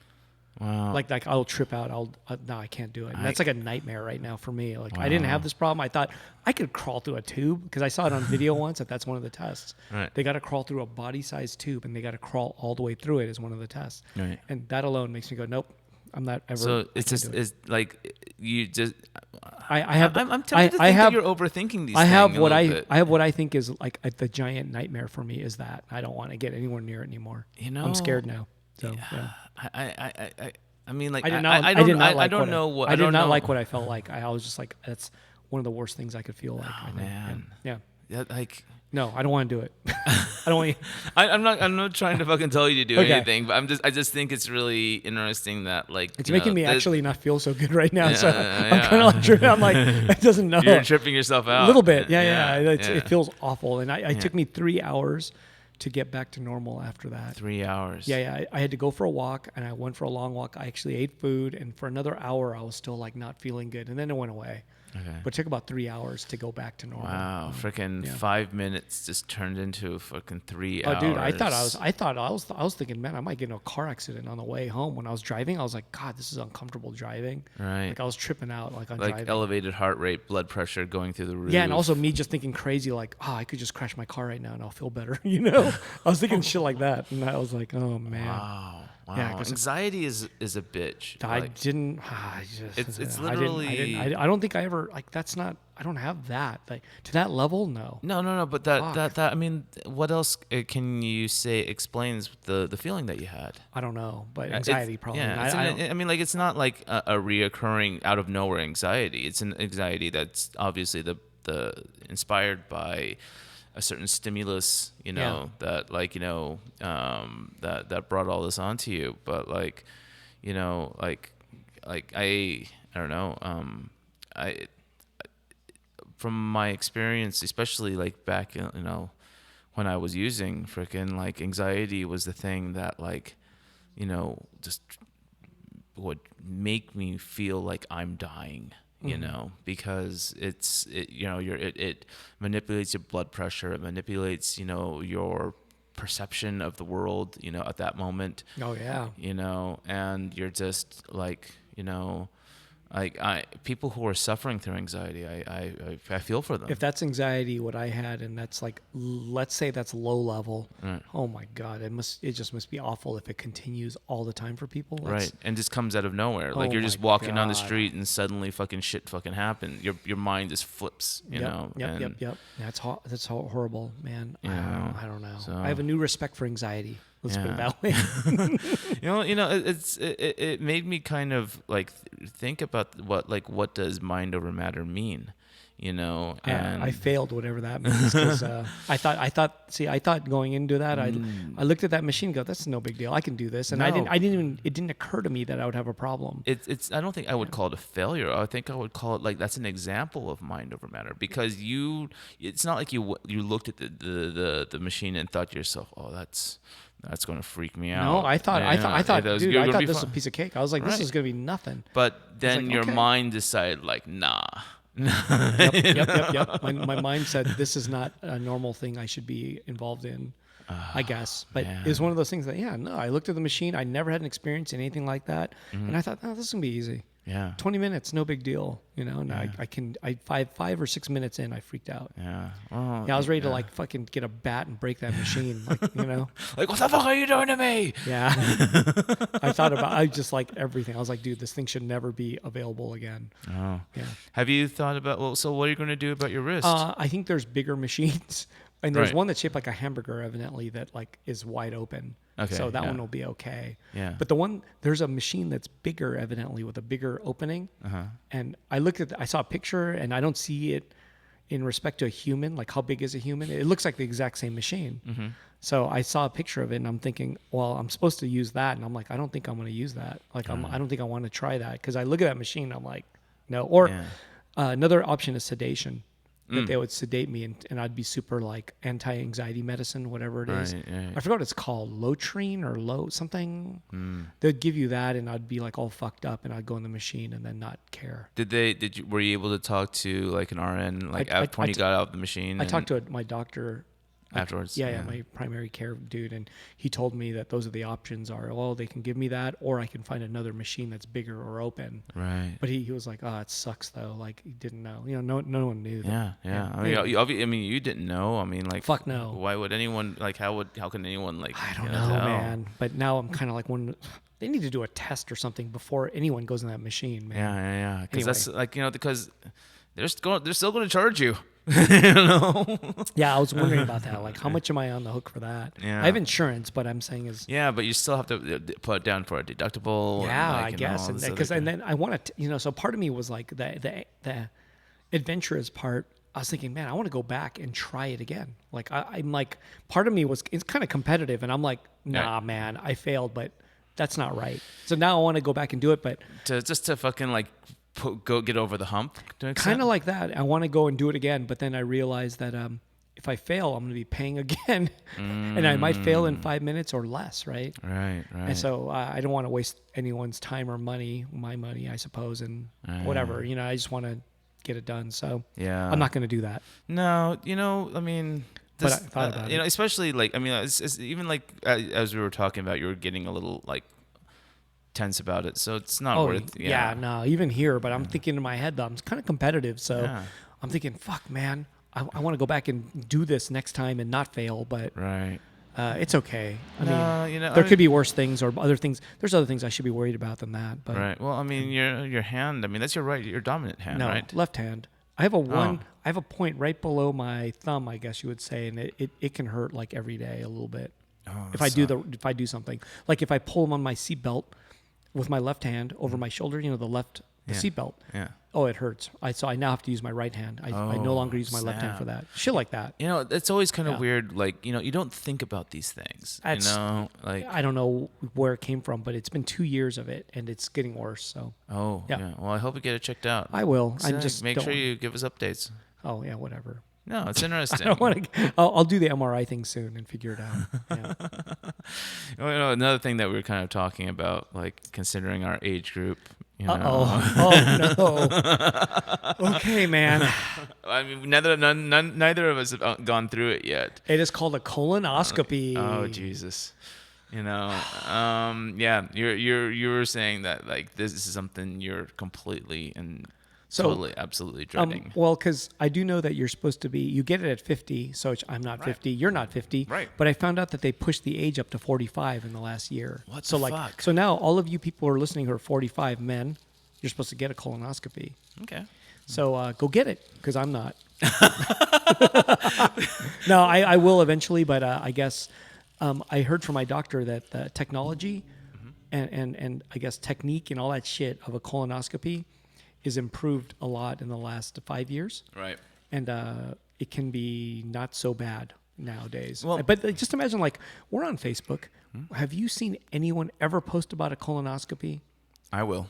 Wow. Like I'll trip out. No, I can't do it. And that's like a nightmare right now for me. Like I didn't Wow. have this problem. I thought I could crawl through a tube because I saw it on video once. That's one of the tests. Right. They got to crawl through a body-sized tube, and they got to crawl all the way through it as one of the tests. Right. And that alone makes me go, nope, I'm not ever. So I it's can't just do it. it's like you just. I have. I'm tempted to I think have. that you're overthinking these. I have things a what little bit. I have what I think is like the giant nightmare for me is that I don't want to get anywhere near it anymore. I'm scared now. So yeah. I mean, like I did I not. don't, did not I like don't what know what I did don't not know. like what I felt like. I was just like, that's one of the worst things I could feel like. right now. man. Yeah. Yeah, like No, I don't want to do it. I don't want you. I'm not trying to fucking tell you to do Okay. anything, but I just think it's really interesting that like It's you making know, me that actually not feel so good right now. Yeah, so yeah. I'm kind of like, tripping. I'm like, it doesn't know. you're tripping yourself out A little bit. Yeah. It yeah. feels awful. And it took me 3 hours to get back to normal after that. 3 hours. Yeah. I had to go for a walk, and I went for a long walk. I actually ate food, and for another hour, I was still like not feeling good, and then it went away. Okay. But it took about 3 hours to go back to normal. Wow, freaking yeah. 5 minutes just turned into fucking 3 Oh, hours. dude, I was thinking, man, I might get in a car accident on the way home. When I was driving, I was like, God, this is uncomfortable driving. Right. Like I was tripping out, like on like driving. elevated heart rate, blood pressure going through the roof. Yeah, and also me just thinking crazy, like, I could just crash my car right now and I'll feel better. I was thinking shit like that, and I was like, oh man. Wow. Yeah, 'cause anxiety is a bitch. I Like, didn't. It's I literally- I don't think I ever like. That's not. I don't have that. Like to that level, no. No, but that I mean, what else can you say explains the feeling that you had? I don't know, but It's- anxiety probably. Yeah, I mean, like it's not like a reoccurring out of nowhere anxiety. It's an anxiety that's obviously the inspired by a certain stimulus, that like that brought all this onto you. But like, like I don't know. I from my experience, especially like back, when I was using freaking like anxiety was the thing that like, just make me feel like I'm dying. You know, because it manipulates your blood pressure. It manipulates, your perception of the world, at that moment. Oh yeah. And you're just like, people who are suffering through anxiety, I feel for them. If that's anxiety, what I had, and that's like, let's say that's low level. Right. Oh my God, it just must be awful if it continues all the time for people. Right, and just comes out of nowhere. Like you're just walking down the street and suddenly fucking shit fucking happened. Your mind just flips, know. Yep. That's horrible, man. I don't know. So, I have a new respect for anxiety. Let's put it that way. It made me kind of like think about what does mind over matter mean, and I failed whatever that means, because I thought going into that, I looked at that machine and go, that's no big deal. I can do this. And it didn't occur to me that I would have a problem. I don't think I would call it a failure. I think I would call it like, that's an example of mind over matter, because it's not like you looked at the machine and thought to yourself, oh, that's going to freak me out. No, I thought, this was a piece of cake. I was like, this Right. is going to be nothing. But then like, your okay. mind decided, like, nah. Yep. My mind said, this is not a normal thing I should be involved in, I guess. But man. it was one of those things that, I looked at the machine. I never had an experience in anything like that. And I thought, this is going to be easy. Yeah. 20 minutes, no big deal. And I 5 or 6 minutes in, I freaked out. Yeah. Well, I was ready to like fucking get a bat and break that machine. Like, Like, what the fuck are you doing to me? Yeah. I just like everything. I was like, dude, this thing should never be available again. Oh. Yeah. Have you thought about, so what are you going to do about your wrist? I think there's bigger machines. And there's Right. one that's shaped like a hamburger, evidently, that like is wide open. Okay, So that yeah. one will be okay. Yeah. But there's a machine that's bigger, evidently, with a bigger opening. Uh-huh. And I saw a picture, and I don't see it in respect to a human. Like, how big is a human? It looks like the exact same machine. Mm-hmm. So I saw a picture of it, and I'm thinking, well, I'm supposed to use that. And I'm like, I don't think I'm going to use that. Like, I don't think I want to try that, because I look at that machine, and I'm like, no. Or Yeah. another option is sedation. That they would sedate me, and I'd be super like anti-anxiety medicine, whatever it is. Right. I forgot what it's called, Lotrine or low something. They'd give you that, and I'd be like all fucked up, and I'd go in the machine and then not care. Were you able to talk to like an RN, like when you got out of the machine? I talked to my doctor afterwards. Yeah, my primary care dude, and he told me that those are the options they can give me that, or I can find another machine that's bigger or open. Right. But he was like, oh, it sucks though. Like, he didn't know. No one knew that. Yeah. Anyway. I mean, you didn't know. I mean, like, Fuck no. Why would anyone like? How can anyone like? I don't know, tell? man. But now I'm kind of like, they need to do a test or something before anyone goes in that machine, man. Yeah. Because Anyway. that's like, because they're still going to charge you. Yeah, I was wondering about that. Like, how much am I on the hook for that? Yeah. I have insurance, but I'm saying is. Yeah, but you still have to put down for a deductible. Yeah, and I guess, and then I want to, so part of me was like the adventurous part. I was thinking, man, I want to go back and try it again. Like, I'm like, part of me it's kind of competitive, and I'm like, nah, man, I failed, but that's not right. So now I want to go back and do it, but to fucking like go get over the hump. Kind of like that. I want to go and do it again, but then I realized that if I fail, I'm going to be paying again, and I might fail in 5 minutes or less, right? Right. And so I don't want to waste anyone's time or money, my money, I suppose, and whatever. I just want to get it done. So yeah, I'm not going to do that. No, I mean. But I thought about it. Especially like, I mean, it's even like as we were talking about, you were getting a little like tense about it, so it's not worth. Yeah, no, even here. But I'm thinking in my head though, I'm kind of competitive, so I'm thinking, fuck, man, I want to go back and do this next time and not fail. But right, it's okay. I mean, there could be worse things or other things. There's other things I should be worried about than that. But right. Well, I mean, your hand. I mean, that's your dominant hand, no, right? left hand. I have I have a point right below my thumb, I guess you would say, and it can hurt like every day a little bit. If I do something, like if I pull them on my seatbelt with my left hand over my shoulder, the seatbelt. Yeah. Oh, it hurts. So I now have to use my right hand. I no longer use my left hand for that. Shit like that. It's always kind of weird. Like, you don't think about these things. Like I don't know where it came from, but it's been 2 years of it, and it's getting worse. So. Oh yeah. Well, I hope you get it checked out. I will. So I'm just make sure you give us updates. Oh yeah, whatever. No, it's I interesting. don't want to. I'll do the MRI thing soon and figure it out. Yeah. Another thing that we were kind of talking about, like considering our age group. Oh no. Okay, man. I mean, neither of us have gone through it yet. It is called a colonoscopy. Oh Jesus. Yeah, you were saying that like this is something you're completely and totally, absolutely dreading. Well, because I do know that you're supposed to be, you get it at 50, so I'm not 50, you're not 50. Right. But I found out that they pushed the age up to 45 in the last year. What so the like, fuck? So now all of you people who are listening who are 45 men, you're supposed to get a colonoscopy. Okay. So go get it, because I'm not. No, I will eventually, but I guess I heard from my doctor that the technology and I guess technique and all that shit of a colonoscopy is improved a lot in the last 5 years. Right. And it can be not so bad nowadays. Well- But just imagine, like, we're on Facebook. Have you seen anyone ever post about a colonoscopy? I will.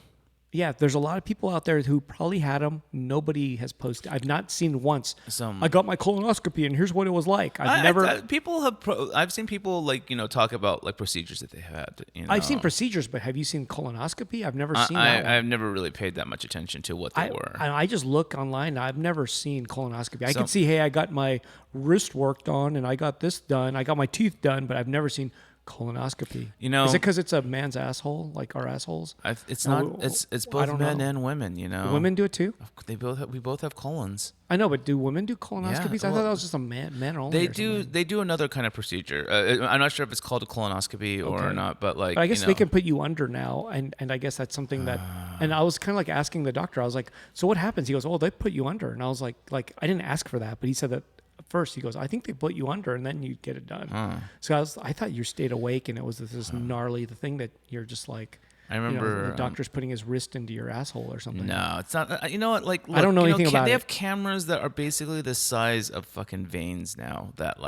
Yeah, there's a lot of people out there who probably had them. Nobody has posted. I've not seen once. Some- I got my colonoscopy, and here's what it was like. I've seen people like talk about like procedures that they had. I've seen procedures, but have you seen colonoscopy? I've never seen that one. I've never really paid that much attention to what they were. I just look online. I've never seen colonoscopy. I So- can see, hey, I got my wrist worked on, and I got this done. I got my teeth done, but I've never seen colonoscopy. Is it because it's a man's asshole, like our assholes? It's No, not. It's I both don't men know. and women. Women do it too. We both have colons. I know, but do women do colonoscopies? I thought well, that was just a men only. They or do. something. They do another kind of procedure. I'm not sure if it's called a colonoscopy or Okay. not, but like. But I guess they can put you under now, and I guess that's something that. And I was kind of like asking the doctor. I was like, "So what happens?" He goes, "Oh, they put you under." And I was like I didn't ask for that, but he said that first. He goes, "I think they put you under, and then you get it done." So I thought you stayed awake, and it was this gnarly the thing that you're just like. I remember the doctor's putting his wrist into your asshole or something. No, it's not. You know what? Like, I don't know anything about They it. have cameras that are basically the size of fucking veins now. That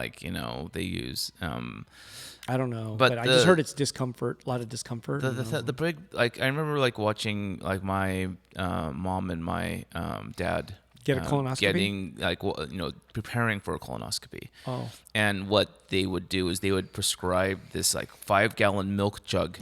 they use. I don't know, But but I just heard it's discomfort, a lot of discomfort. The big like I remember like watching like my mom and my dad Get a colonoscopy? getting like preparing for a colonoscopy. Oh. And what they would do is they would prescribe this like 5-gallon milk jug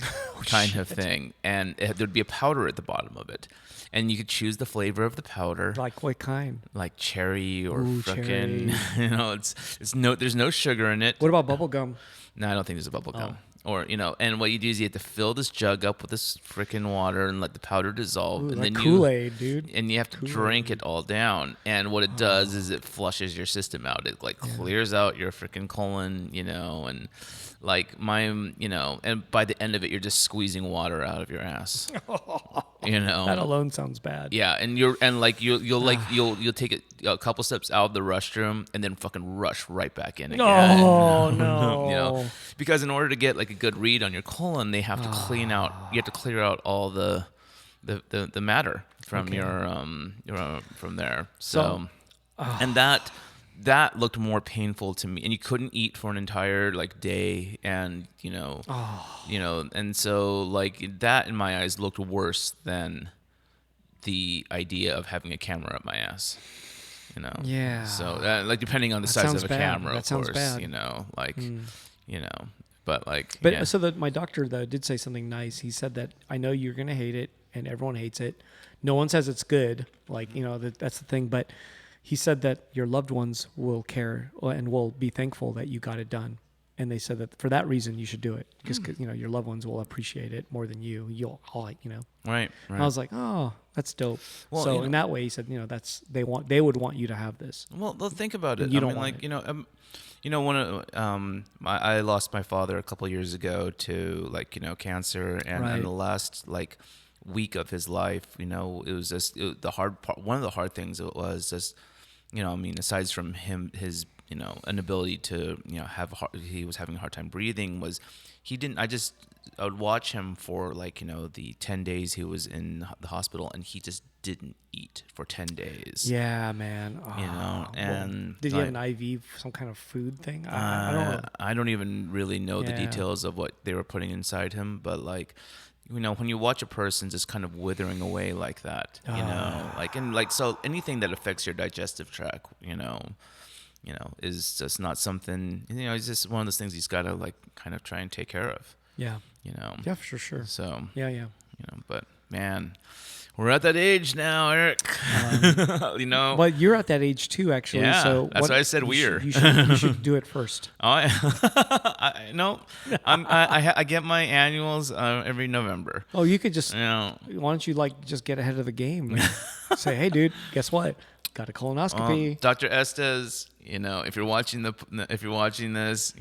kind of thing, and there'd be a powder at the bottom of it, and you could choose the flavor of the powder. Like what kind? Like cherry or Ooh, frickin' cherry. there's no sugar in it. What about bubble gum? No, I don't think there's a bubble Oh. gum. Or and what you do is you have to fill this jug up with this freaking water and let the powder dissolve, Ooh, and like then Kool-Aid, dude. and you have to drink it all down. And what it does is it flushes your system out. It like clears out your freaking colon, and like and by the end of it, you're just squeezing water out of your ass. That alone sounds bad. Yeah, and you'll take a couple steps out of the restroom and then fucking rush right back in again. Oh no. Because in order to get like a good read on your colon, they have to clean out. You have to clear out all the matter from from there. So, and that looked more painful to me, and you couldn't eat for an entire like day, and and so like that in my eyes looked worse than the idea of having a camera up my ass. Yeah. So like depending on the That size sounds of a bad. camera, That of sounds course, bad. but like. But yeah. so that my doctor though did say something nice. He said that I know you're gonna hate it, and everyone hates it. No one says it's good. Like that's the thing. But he said that your loved ones will care and will be thankful that you got it done. And they said that for that reason you should do it because your loved ones will appreciate it more than you. You'll Right. And I was like, oh, that's dope. Well, So in that way, he said, they would want you to have this. Well, think about it. You I don't mean, want like one of I lost my father a couple years ago to cancer, and Right. in the last like week of his life, it was just the hard part. One of the hard things it was just, aside from his inability to he was having a hard time breathing, was he didn't. I would watch him for the 10 days he was in the hospital, and he just didn't eat for 10 days. Yeah, man. Oh, and did he have an IV, some kind of food thing? I don't know. I don't even really know the Yeah. details of what they were putting inside him, but when you watch a person just kind of withering away like that, so anything that affects your digestive tract, is just not something, it's just one of those things he's got to like kind of try and take care of, Yeah. you know. Yeah, for sure. So, Yeah. but man, we're at that age now, Eric. But you're at that age too, actually. Yeah, So that's why I said we're. You should do it first. No, I get my annuals every November. Oh, you could just. You know, Why don't you just get ahead of the game? And say, hey, dude, guess what? Got a colonoscopy. Dr. Estes, if you're watching this,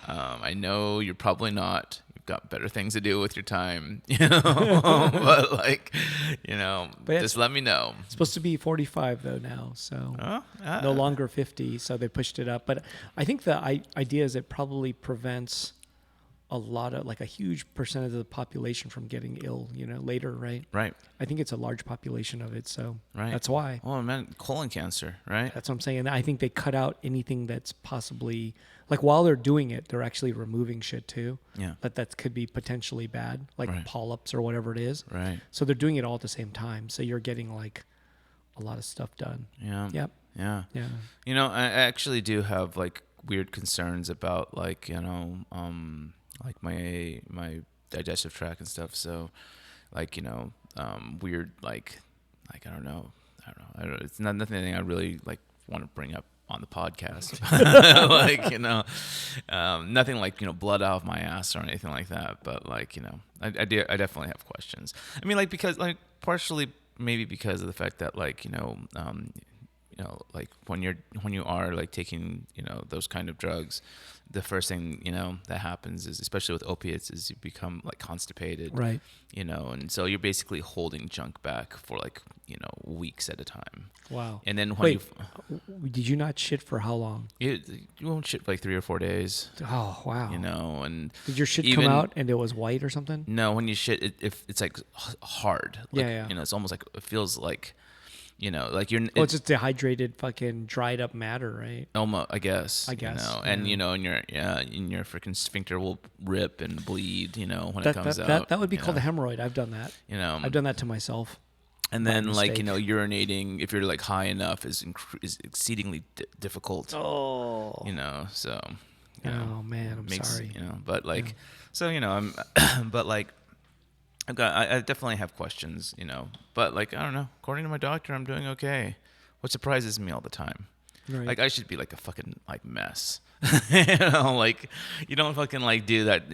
I know you're probably not. You've got better things to do with your time, but just let me know. It's supposed to be 45 though now, so no longer 50. So they pushed it up. But I think the idea is it probably prevents a lot of a huge percentage of the population from getting ill, later, right? Right. I think it's a large population of it, so right. That's why. Oh man, colon cancer, right? That's what I'm saying. And I think they cut out anything that's possibly while they're doing it, they're actually removing shit too. Yeah. That could be potentially bad, right. polyps or whatever it is. Right. So they're doing it all at the same time. So you're getting a lot of stuff done. Yeah. Yep. Yeah. Yeah. I actually do have weird concerns about my digestive tract and stuff. So weird I don't know. It's nothing I really want to bring up on the podcast. Nothing blood out of my ass or anything like that. But I definitely have questions. I mean, because partially maybe because of the fact that when you are taking those kind of drugs, the first thing that happens is, especially with opiates, is you become constipated, right? And so you're basically holding junk back for weeks at a time. Wow. And then when did you not shit for how long? you won't shit for 3 or 4 days. Oh wow. And did your shit come out and it was white or something? No, when you shit, it's hard. Yeah. It's almost it feels like. You're. It's just dehydrated, fucking dried up matter, right? Almost, I guess. And yeah. and your freaking sphincter will rip and bleed. When it comes out. That would be called a hemorrhoid. I've done that. I've done that to myself. And then urinating, if you're high enough, is exceedingly difficult. Oh. So. Oh man, I'm sorry. But so I'm, but I definitely have questions, but I don't know. According to my doctor, I'm doing okay. What surprises me all the time, right. I should be a fucking mess, you don't fucking do that,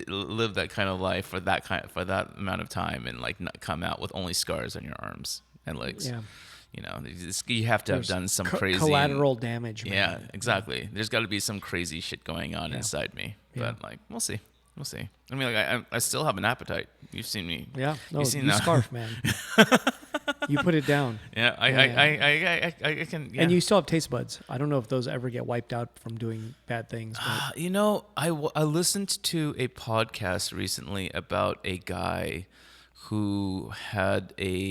live that kind of life for that amount of time and not come out with only scars on your arms and legs. Yeah. You have to have done some crazy collateral damage. Man. Yeah, exactly. There's got to be some crazy shit going on inside me, but we'll see. We'll see. I mean, I still have an appetite. You've seen me. Yeah. No, You've seen you that. scarf, man. You put it down. Yeah, I can. Yeah. And you still have taste buds. I don't know if those ever get wiped out from doing bad things. But. I listened to a podcast recently about a guy who had an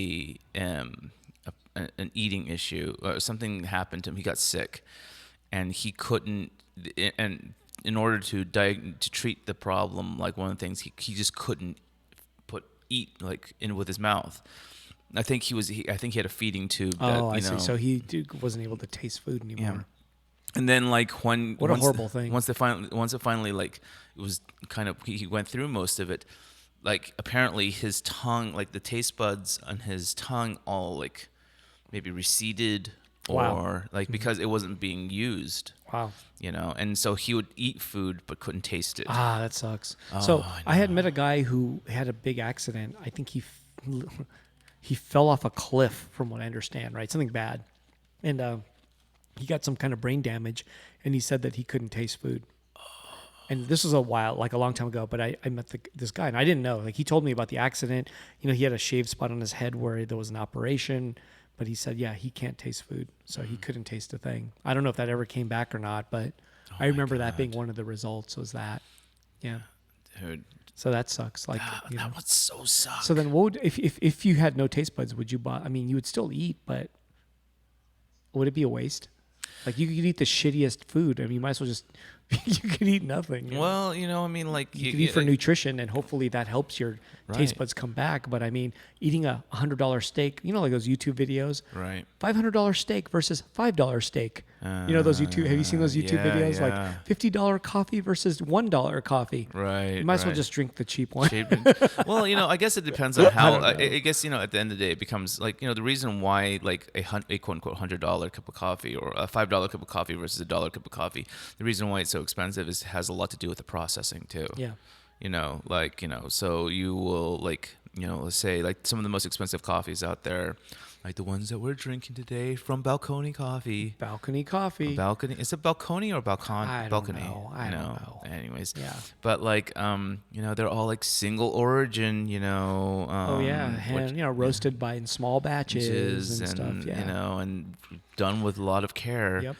eating issue. Something happened to him. He got sick, and he couldn't. And in order to treat the problem, one of the things he just couldn't eat in with his mouth. I think he had a feeding tube. I see. So he wasn't able to taste food anymore. Yeah. And then a horrible thing. Once it finally it was kind of he went through most of it. Apparently his tongue, the taste buds on his tongue all maybe receded. Wow. Or because it wasn't being used. Wow. And so he would eat food but couldn't taste it. Ah, that sucks. So I had met a guy who had a big accident. I think he fell off a cliff, from what I understand, right? Something bad. And he got some kind of brain damage, and he said that he couldn't taste food. And this was a long time ago, but I met this guy, and I didn't know. He told me about the accident. He had a shaved spot on his head where there was an operation. But he said, he can't taste food, so he couldn't taste a thing. I don't know if that ever came back or not, but I remember that being one of the results was that. Yeah. Dude. So that sucks. That would so suck. So then what would, if you had no taste buds, would you buy, I mean, you would still eat, but would it be a waste? You could eat the shittiest food. I mean, you might as well just, you could eat nothing. Well, I mean, you could eat for nutrition, and hopefully that helps your taste buds come back. But I mean, eating a $100 steak, those YouTube videos, right? $500 steak versus $5 steak. You know those YouTube? Have you seen those YouTube yeah, videos? yeah. Like $50 coffee versus $1 coffee. Right. You might as well right. just drink the cheap one. Well, I guess it depends on how. don't know. I guess at the end of the day, it becomes like the reason why like a quote unquote $100 cup of coffee or a $5 cup of coffee versus a dollar cup of coffee. The reason why it's so expensive has a lot to do with the processing too. Yeah. So you will let's say like some of the most expensive coffees out there, like the ones that we're drinking today from Balcony Coffee. Balcony coffee. Balcony. Is it Balcony or Balcon? I don't Balcony. know. I don't know. Anyways. Yeah. But like, they're all like single origin, Oh yeah, and roasted by in small batches and stuff. Yeah. And done with a lot of care. Yep.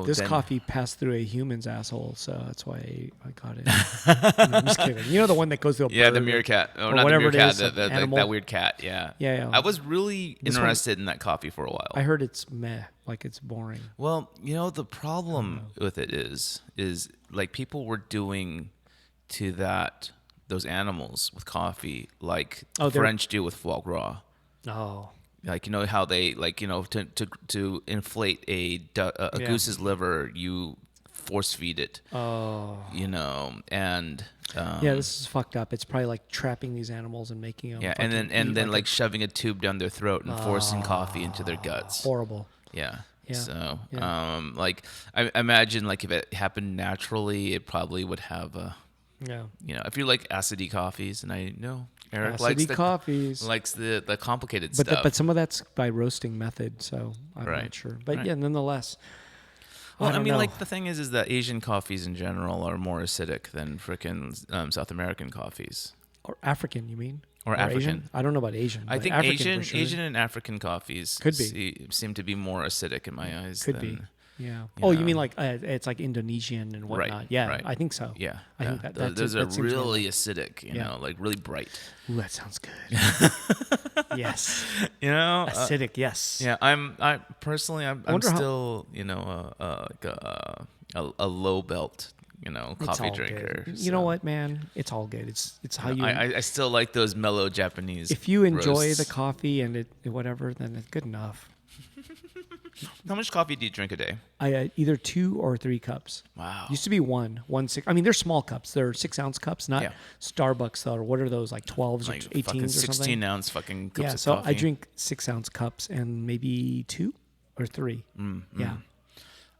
This then- coffee passed through a human's asshole, so that's why I got it. No, I'm just kidding. You know the one that goes through a Yeah, the bird meerkat. Or or not whatever the it meerkat, is, that animal. weird cat. Yeah. Yeah. I was really This one- interested in that coffee for a while. I heard it's meh, like it's boring. Well, the problem with it is like people were doing to those animals with coffee like Oh, they're- French do with foie gras. Oh, Like how they to inflate a Yeah. goose's liver, you force feed it. oh. And Yeah, this is fucked up. It's probably like trapping these animals and making them. yeah, and then like shoving a tube down their throat and forcing coffee into their guts. horrible. Yeah. Yeah. So, Yeah. like I imagine like if it happened naturally, it probably would have a, Yeah. if you like acidy coffees, and I know Eric Acidy coffees. likes the complicated But stuff. but some of that's by roasting method, so I'm Right. not sure. But Right. yeah, nonetheless. Well, I don't mean, know. like the thing is that Asian coffees in general are more acidic than frickin' South American coffees. Or African, you mean? Or African. Asian? I don't know about Asian. I but think African for sure. Asian and African coffees Could be. seem to be more acidic in my eyes. Could than, be. Yeah. you Oh, you know. mean like it's like Indonesian and whatnot? Right, Yeah, right. I think so. Yeah, I think that those that are seems normal. really acidic. Yeah. Like really bright. Ooh, that sounds good. Yes. Acidic. Yes. Yeah, I personally, I'm wonder how- still, like a low belt, It's coffee all drinker. good. You know what, man? It's all good. It's how you. I still like those mellow Japanese. if you enjoy roasts. the coffee and it whatever, then it's good enough. How much coffee do you drink a day? I either 2 or 3 cups. Wow. Used to be one 6. I mean, they're small cups. They're 6-ounce cups, not Yeah. Starbucks though. Or what are those like 12s Like or fucking 18s or something? 16-ounce fucking cups Yeah. of So coffee. I drink 6-ounce cups and maybe 2 or 3. Yeah.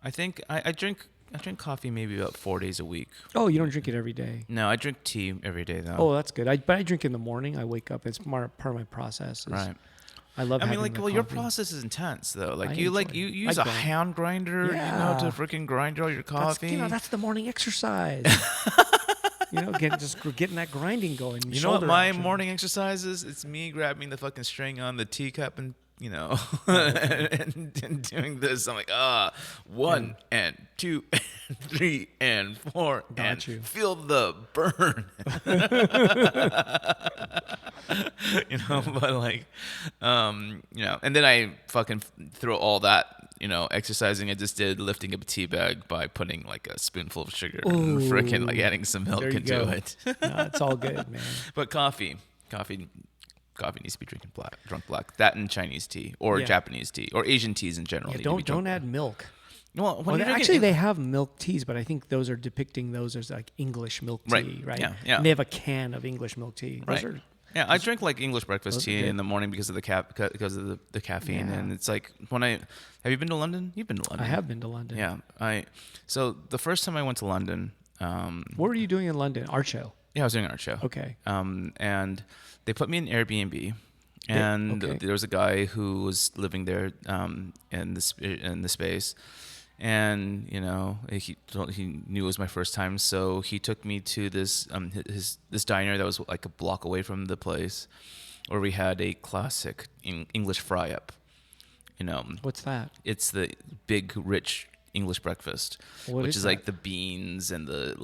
I think I drink coffee maybe about 4 days a week. Oh, you don't drink it every day. No, I drink tea every day though. Oh, that's good. But I drink in the morning. I wake up. It's part of my process. is right. I love. I mean, having like, the well, your coffee. process is intense though. Like I you enjoy it. use I a grind. hand grinder, Yeah. to freaking grind all your coffee. That's the morning exercise. Getting that grinding going. You know what my action. morning exercise is? It's me grabbing the fucking string on the teacup and and doing this. I'm like, 1 and 2 and 3 and 4 Got and you. feel the burn. But like, and then I fucking throw all that, exercising I just did, lifting up a tea bag by putting like a spoonful of sugar and freaking like adding some milk There you into go. it. No, it's all good, man. But coffee needs to be drunk black. That and Chinese tea or Yeah. Japanese tea or Asian teas in general. Yeah, need to be don't drunk. add milk. Well, when Well, you're actually, drinking- they have milk teas, but I think those are depicting those as like English milk tea, Right. right? Yeah, yeah. And they have a can of English milk tea. Those Right. are Yeah, I drink like English breakfast those are tea good. in the morning because of the caffeine, Yeah. and it's like have you been to London? You've been to London. I have been to London. Yeah, so the first time I went to London, What were you doing in London? Art show. I was doing an art show. Okay. And they put me in Airbnb, and okay. there was a guy who was living there in the space, and he knew it was my first time, so he took me to this this diner that was like a block away from the place, where we had a classic English fry up. What's that? It's the big rich English breakfast, What which is is that? like the beans and the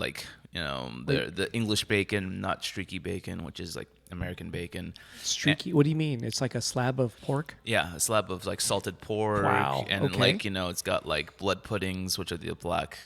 the English bacon, not streaky bacon, which is like American bacon. Streaky. What do you mean? It's like a slab of pork? Yeah, a slab of like salted pork. Wow, And okay. like, it's got like blood puddings, which are the black,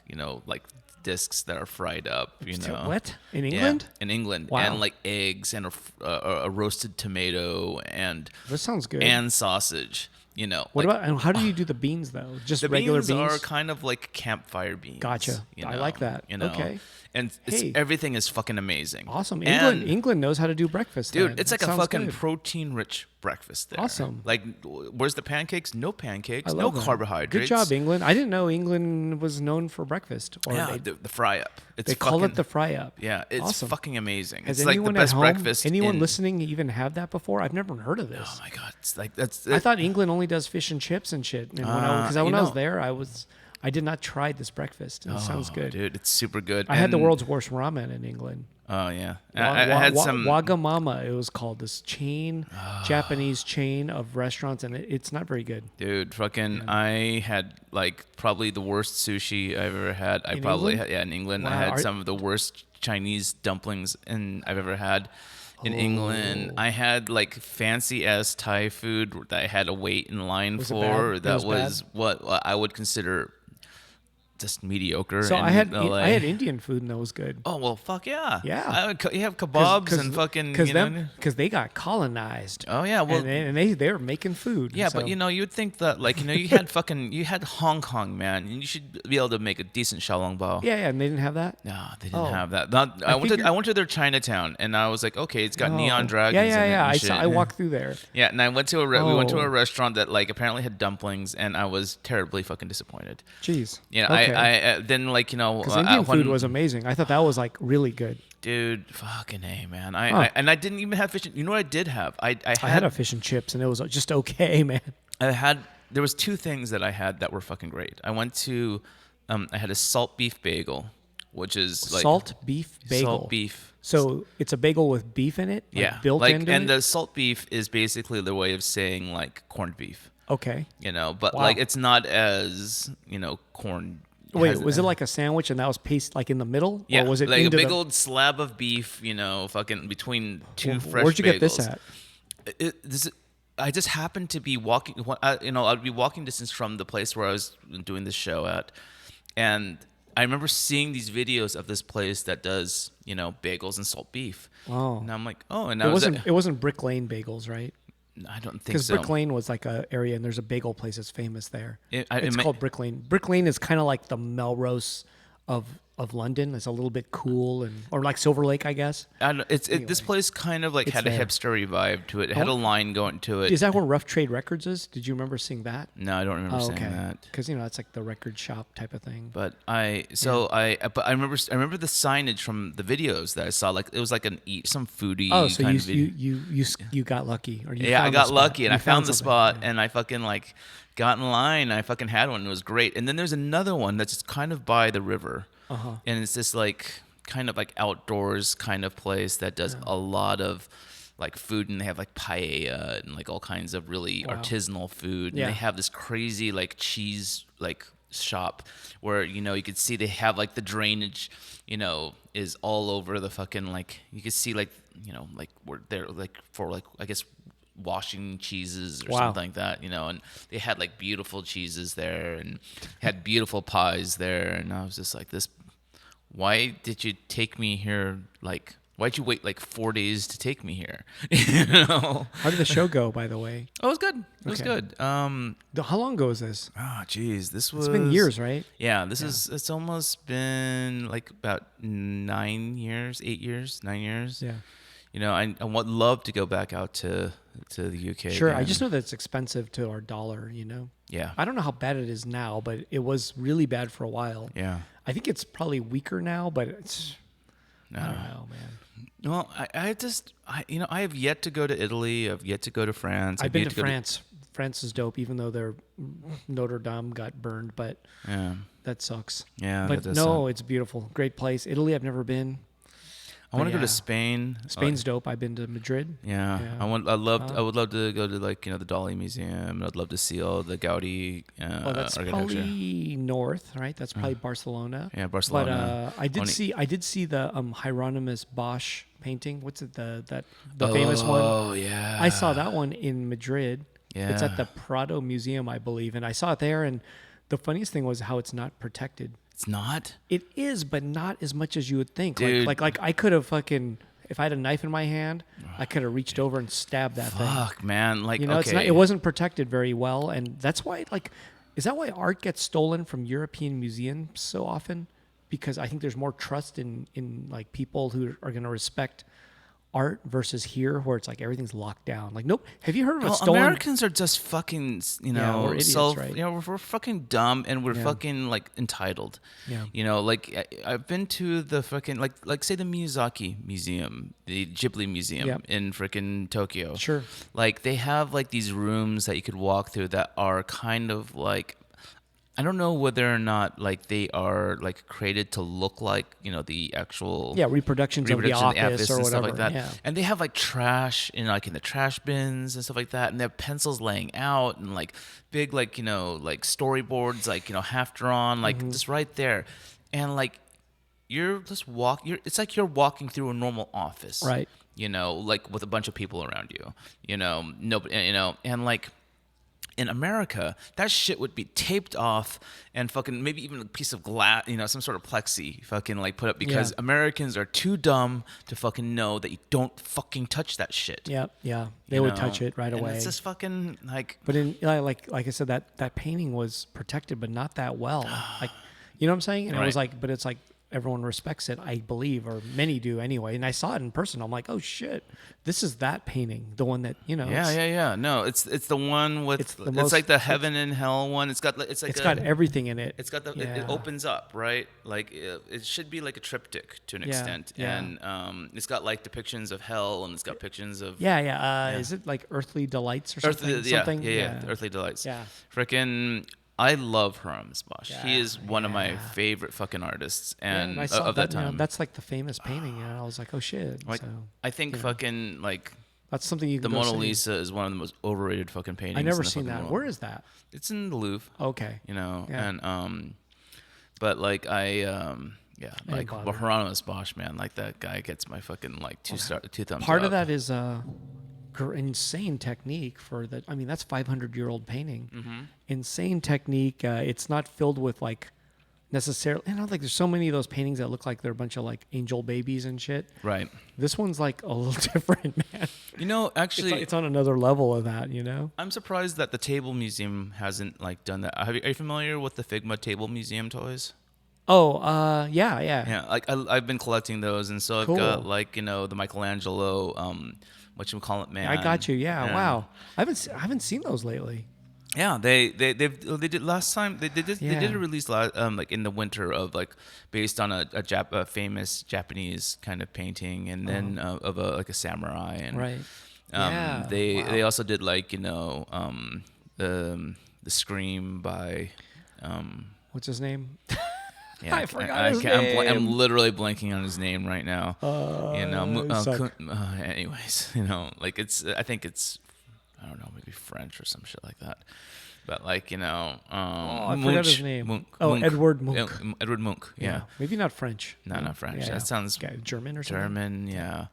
like discs that are fried up, What? In Yeah, England? in England. Wow. And like eggs and a roasted tomato and That sounds good. and sausage. You know, What like, about, and how do you do the beans though? Just the regular beans are kind of like campfire beans. Gotcha. You I know, like that. You know, Okay. and Hey. everything is fucking amazing. Awesome. And, England knows how to do breakfast. dude, then. it's That like a sounds fucking good. protein-rich breakfast there. Awesome. Like, where's the pancakes? No pancakes. I No love that. carbohydrates. Good job, England. I didn't know England was known for breakfast. Or Yeah, the fry up. It's they call it fucking- the fry up. Yeah, it's Awesome. fucking amazing. Has It's like the anyone best at home, breakfast. anyone in, listening even have that before? I've never heard of this. Oh my god, it's like that's. I thought England only does fish and chips and shit. And when I you was know- there, I did not try this breakfast. It sounds Oh, good. dude. It's super good. I had the And- world's worst ramen in England. Oh yeah, I had some. Wagamama. It was called this chain, Ah. Japanese chain of restaurants, and it's not very good. Dude, fucking, I had like probably the worst sushi I've ever had. I In probably England? had, yeah, in England. I Wow, had are- some of the worst Chinese dumplings I've ever had. In England, I had like fancy ass Thai food that I had to wait in line Was it for. bad? It That was was what I would consider just mediocre. So in I had LA. Indian food and that was good. Oh well, fuck yeah. Yeah. You have kebabs and fucking. because you know, they got colonized. Oh yeah, well and they were making food. yeah, so- but you know, you'd think that like you had Hong Kong, man, and you should be able to make a decent xiaolong bao. yeah, and they didn't have that. No, they didn't Oh. have that. figured- I went to their Chinatown, and I was like, okay, it's got Oh. neon dragons. Yeah, in yeah, it yeah. and I shit. saw. I walked through there. Yeah, and I went to we went to Oh. a restaurant that like apparently had dumplings, and I was terribly fucking disappointed. Jeez. You know, Okay. I then like you know, Because Indian food was amazing. I thought that was like really good. dude, fucking a man. Huh. I didn't even have fish. You know what I did have? I I had a fish and chips, and it was just okay, man. there was two things that I had that were fucking great. I went to I had a salt beef bagel, which is like Salt beef bagel. Salt beef. So it's a bagel with beef in it. Like Yeah, built like into and it. the salt beef is basically the way of saying like corned beef. Okay. You know, but Wow. like it's not as you know corn. Wait, has- was it like a sandwich and that was paste like in the middle? yeah, Or was it like a into big the, old slab of beef? You know, fucking between two fresh. Where'd you get this bagels. at? I just happened to be walking. You know, I'd be walking distance from the place where I was doing this show at, and I remember seeing these videos of this place that does you know bagels and salt beef. Oh. And I'm like, oh, and It I was. wasn't Brick Lane Bagels, right? I don't think Because so. Brick Lane was like a area, and there's a bagel place that's famous there. It's might- called Brick Lane. Brick Lane is kind of like the Melrose of London. It's a little bit cool or like Silver Lake, I guess. This place kind of like It's had there. a hipstery vibe to it. It had a line going to it. Is that where Rough Trade Records is? Did you remember seeing that? No, I don't remember Oh, saying okay. that. Because it's like the record shop type of thing. But I remember the signage from the videos that I saw. Like it was like some foodie. Oh, so kind of video. you got lucky, or you Yeah, I found the got spot. lucky and You I found the something. spot and I fucking like got in line. And I fucking had one. It was great. And then there's another one that's just kind of by the river, and it's this like kind of like outdoors kind of place that does a lot of like food, and they have like paella and like all kinds of really artisanal food. Yeah. And they have this crazy like cheese like shop where you know you could see they have like the drainage, you know, is all over the fucking like you could see like you know like where they're like for like I guess washing cheeses or Wow. something like that, you know, and they had like beautiful cheeses there and had beautiful pies there, and I was just like this. Why did you take me here? Like, why'd you wait like 4 days to take me here? You know? How did the show go, by the way? Oh, it was good. It was Okay. good. How long ago was this? Geez, this was. It's been years, right? Yeah, it's almost been like about 9 years, 9 years. Yeah. You know, I would love to go back out to the UK. Sure. I again. just know that it's expensive to our dollar, you know? Yeah. I don't know how bad it is now, but it was really bad for a while. Yeah. I think it's probably weaker now, but it's, No. I don't know, man. Well, I have yet to go to Italy. I've yet to go to France. I've been yet to go France. France is dope, even though their Notre Dame got burned, but Yeah. that sucks. Yeah. But that does no, suck. it's beautiful. Great place. Italy, I've never been. I want to go yeah. to Spain. Spain's dope. I've been to Madrid. Yeah, Yeah. I would love to go to like you know the Dali Museum. I'd love to see all the Gaudi Well, that's architecture. probably north, right? That's probably Barcelona. Yeah, Barcelona. But I did see the Hieronymus Bosch painting. What's it? The famous one. Oh yeah. I saw that one in Madrid. It's at Yeah. the Prado Museum, I believe, and I saw it there. And the funniest thing was how it's not protected. It's not. It is, but not as much as you would think. Dude. Like I could have fucking if I had a knife in my hand, I could have reached over and stabbed that thing. Fuck, man. Like, You know, okay. it wasn't protected very well, and that's why, like, is that why art gets stolen from European museums so often? Because I think there's more trust in like people who are going to respect art versus here, where it's like everything's locked down. Like, nope. Have you heard of a Well, stolen? Americans are just fucking, you Yeah, know, we're idiots, right? you know, we're fucking dumb and we're Yeah. fucking like entitled. Yeah. You know, like I've been to the fucking like say the Miyazaki Museum, the Ghibli Museum Yep. in freaking Tokyo. Sure. Like they have like these rooms that you could walk through that are kind of like, I don't know whether or not like they are like created to look like, you know, the actual Yeah, reproductions of the reproduction office or and whatever. stuff like that. Yeah. And they have like trash in like in the trash bins and stuff like that. And they have pencils laying out and like big like, you know, like storyboards, like, you know, half drawn, like Mm-hmm. just right there. And like you're just it's like you're walking through a normal office. Right. You know, like with a bunch of people around you. You know, nobody, you know, and like in America, that shit would be taped off and fucking maybe even a piece of glass, you know, some sort of plexi fucking like put up because Yeah. Americans are too dumb to fucking know that you don't fucking touch that shit. Yeah, yeah. They you would know? touch it right And away. it's just fucking like, But in like I said, that painting was protected, but not that well. Like, you know what I'm saying? And it was Right. like, but it's like everyone respects it, I believe, or many do anyway. And I saw it in person. I'm like, oh shit, this is that painting, the one that yeah. it's- No, it's the one with It's it's, the most- like the heaven and hell one. It's got it's like it's got everything in it. It's got the Yeah. it opens up, right? Like it should be like a triptych to an Yeah, extent, yeah. and it's got like depictions of hell, and it's got pictures of Yeah. Yeah. Is it like Earthly Delights or something? Earthly, yeah, something? yeah, The Earthly Delights. Yeah. Freaking, I love Hieronymus Bosch. He Yeah, is one of my yeah. favorite fucking artists, Yeah, and I saw of that you know, time. that's like the famous painting, and I was like, oh shit. Like, so I think fucking like that's something you the can go Mona see. Lisa is one of the most overrated fucking paintings. I never in the seen fucking that. world. Where is that? It's in the Louvre. Okay. You know, Yeah. and but like yeah, like bother. Hieronymus Bosch, man, like that guy gets my fucking like two thumbs Part up. of that is insane technique for that. I mean, that's 500-year-old painting. Mm-hmm. Insane technique. It's not filled with like necessarily. You know, like there's so many of those paintings that look like they're a bunch of like angel babies and shit. Right. This one's like a little different, man. You know, It's, actually, like, it's on another level of that. You know. I'm surprised that the Table Museum hasn't like done that. Are you familiar with the Figma Table Museum toys? Oh, yeah. Yeah, like I've been collecting those, and so I've Cool. got like, you know, the Michelangelo, whatchamacallit man. I got you. Yeah. and- Wow. I haven't seen those lately. Yeah, they did last time they did Yeah. a release like in the winter of like based on a famous Japanese kind of painting, and then of a like a samurai, and Right. Yeah. they Wow. they also did like, you know, the Scream by What's his name? yeah, I forgot his I'm name. literally blanking on his name right now. You know, suck. anyways, you know, like I think it's, I don't know, maybe French or some shit like that. But like, you know, I forgot his name. Edward Munch. Yeah, Edward Munch. Yeah. Maybe not French. No, not French. Yeah, That sounds okay, German or something. German. Yeah.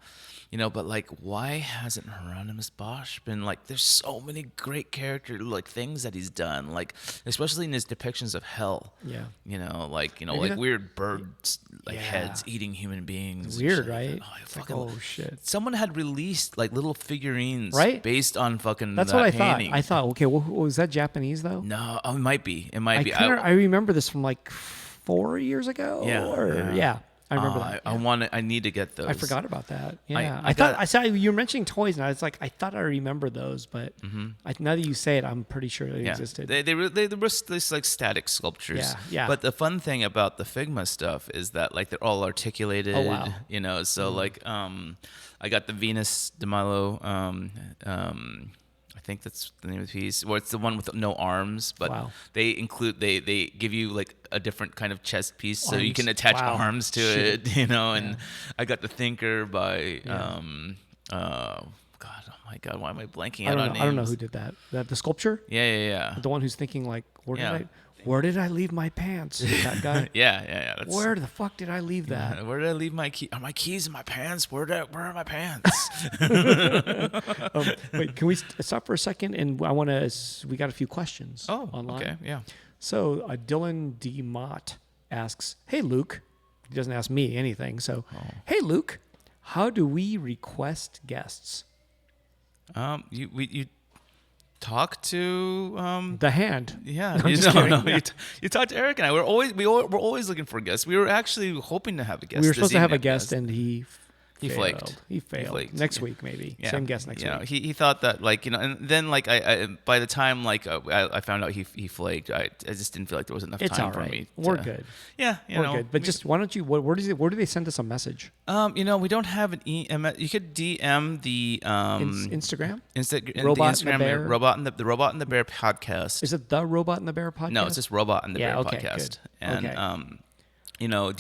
You know, but like, why hasn't Hieronymus Bosch been like? There's so many great character like things that he's done, like especially in his depictions of hell. Yeah. You know, like Maybe like that- weird birds like Yeah. heads eating human beings. It's and weird, shit like right? that. Oh, I It's like, fucking- oh shit. Someone had released like little figurines, Right? based on fucking. That's that what I painting. thought. I thought, okay, well, was that Japanese though? No, it might be. It might be. I remember this from like 4 years ago. Yeah, Or, yeah. I remember that. I need to get those. I forgot about that. Yeah, I I thought got- I saw you were mentioning toys, and I was like, I thought I remembered those, but now that you say it, I'm pretty sure they Mm-hmm. Yeah, existed. they were this like static sculptures. Yeah, yeah. But the fun thing about the Figma stuff is that like they're all articulated. Oh, wow. You know, so like I got the Venus de Milo. I think that's the name of the piece. Well, it's the one with no arms, but Wow. they give you like a different kind of chest piece, so you Arms. can attach Wow. arms to Shit. it. You know, and Yeah. I got the Thinker by Yeah. God, oh my God, why am I blanking I out don't on know. names? I don't know who did that. The sculpture, Yeah. the one who's thinking like, Yeah. where did I leave my pants? That guy. Yeah. That's, Where the fuck did I leave that? Where did I leave my key? Are my keys in my pants? Where are my pants? Wait, can we stop for a second? And I want to. We got a few questions. online. okay, yeah. So Dylan D. Mott asks, "Hey Luke," he doesn't ask me anything. So, Oh. "Hey Luke, How do we request guests? You talk to The hand. yeah, No, I'm just kidding. Yeah. you talk to Eric and I. We're always looking for guests. We were actually hoping to have a guest. We were this supposed to have a evening, guest, and he flaked. He failed. flaked. Next week, maybe. Yeah. Same guest next You know, week. he thought that like and then like I by the time like I found out he flaked, I just didn't feel like there was enough It's time all for right. me. We're to- good. Yeah, We're good. But just why don't you? Where do they send us a message? we don't have an you could DM the Instagram. the Robot and the Instagram Bear? the Robot and the Bear podcast. Is it the Robot and the Bear podcast? No, it's just Robot and the Yeah, Bear okay, podcast. good. And Okay.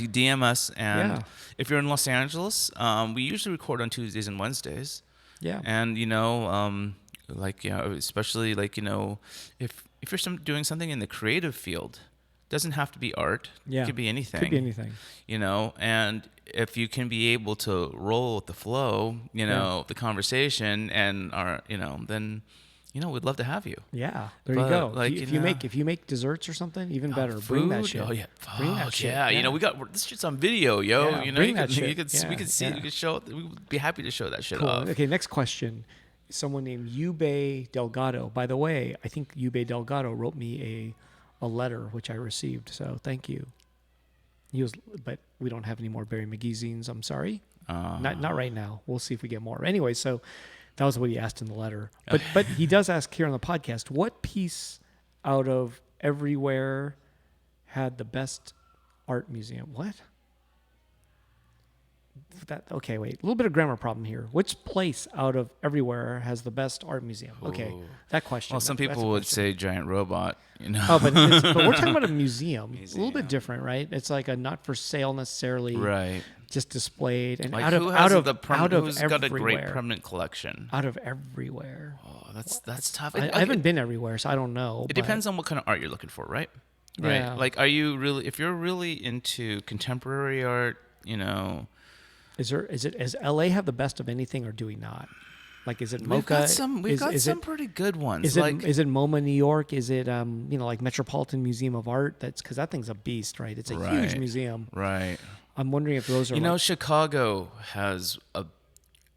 DM us, and Yeah. if you're in Los Angeles, we usually record on Tuesdays and Wednesdays. Yeah. And especially if you're doing something in the creative field, doesn't have to be art. Yeah. It could be anything. Could be anything. And if you can be able to roll with the flow, the conversation and then we'd love to have you. Yeah. There But, you go. like, if you make desserts or something, even better. Bring that Food? shit. Oh yeah, Bring that Fuck shit. yeah. We got this shit's on video, yo. Yeah, you bring you that could, shit. we could see, Yeah. we could show. We would be happy to show that shit Cool. off. Okay, next question. Someone named Ube Delgado. By the way, I think Ube Delgado wrote me a letter which I received. So thank you. But we don't have any more Barry McGee zines. I'm sorry. Not right now. We'll see if we get more. Anyway, so that was what he asked in the letter. But he does ask here on the podcast, what piece out of everywhere had the best art museum? What? Okay, wait. A little bit of grammar problem here. Which place out of everywhere has the best art museum? Okay, Ooh. that question. Well, some that's a people would question. say Giant Robot. Oh, but we're talking about a museum. A little bit different, right? It's like a not for sale necessarily, Right. just displayed and Like out of who out has of the out of who's got a great everywhere. permanent collection? Out of everywhere. Oh, that's tough. I haven't been everywhere, so I don't know. It depends on what kind of art you're looking for, right? Right. Yeah. Like, are you really? If you're really into contemporary art, Does LA have the best of anything, or do we not? Like, is it we've Mocha? got some. We've got some pretty good ones. Is it MoMA, New York? Is it like Metropolitan Museum of Art? That's because that thing's a beast, right? It's a huge Right. museum. Right. I'm wondering if those are. Chicago has a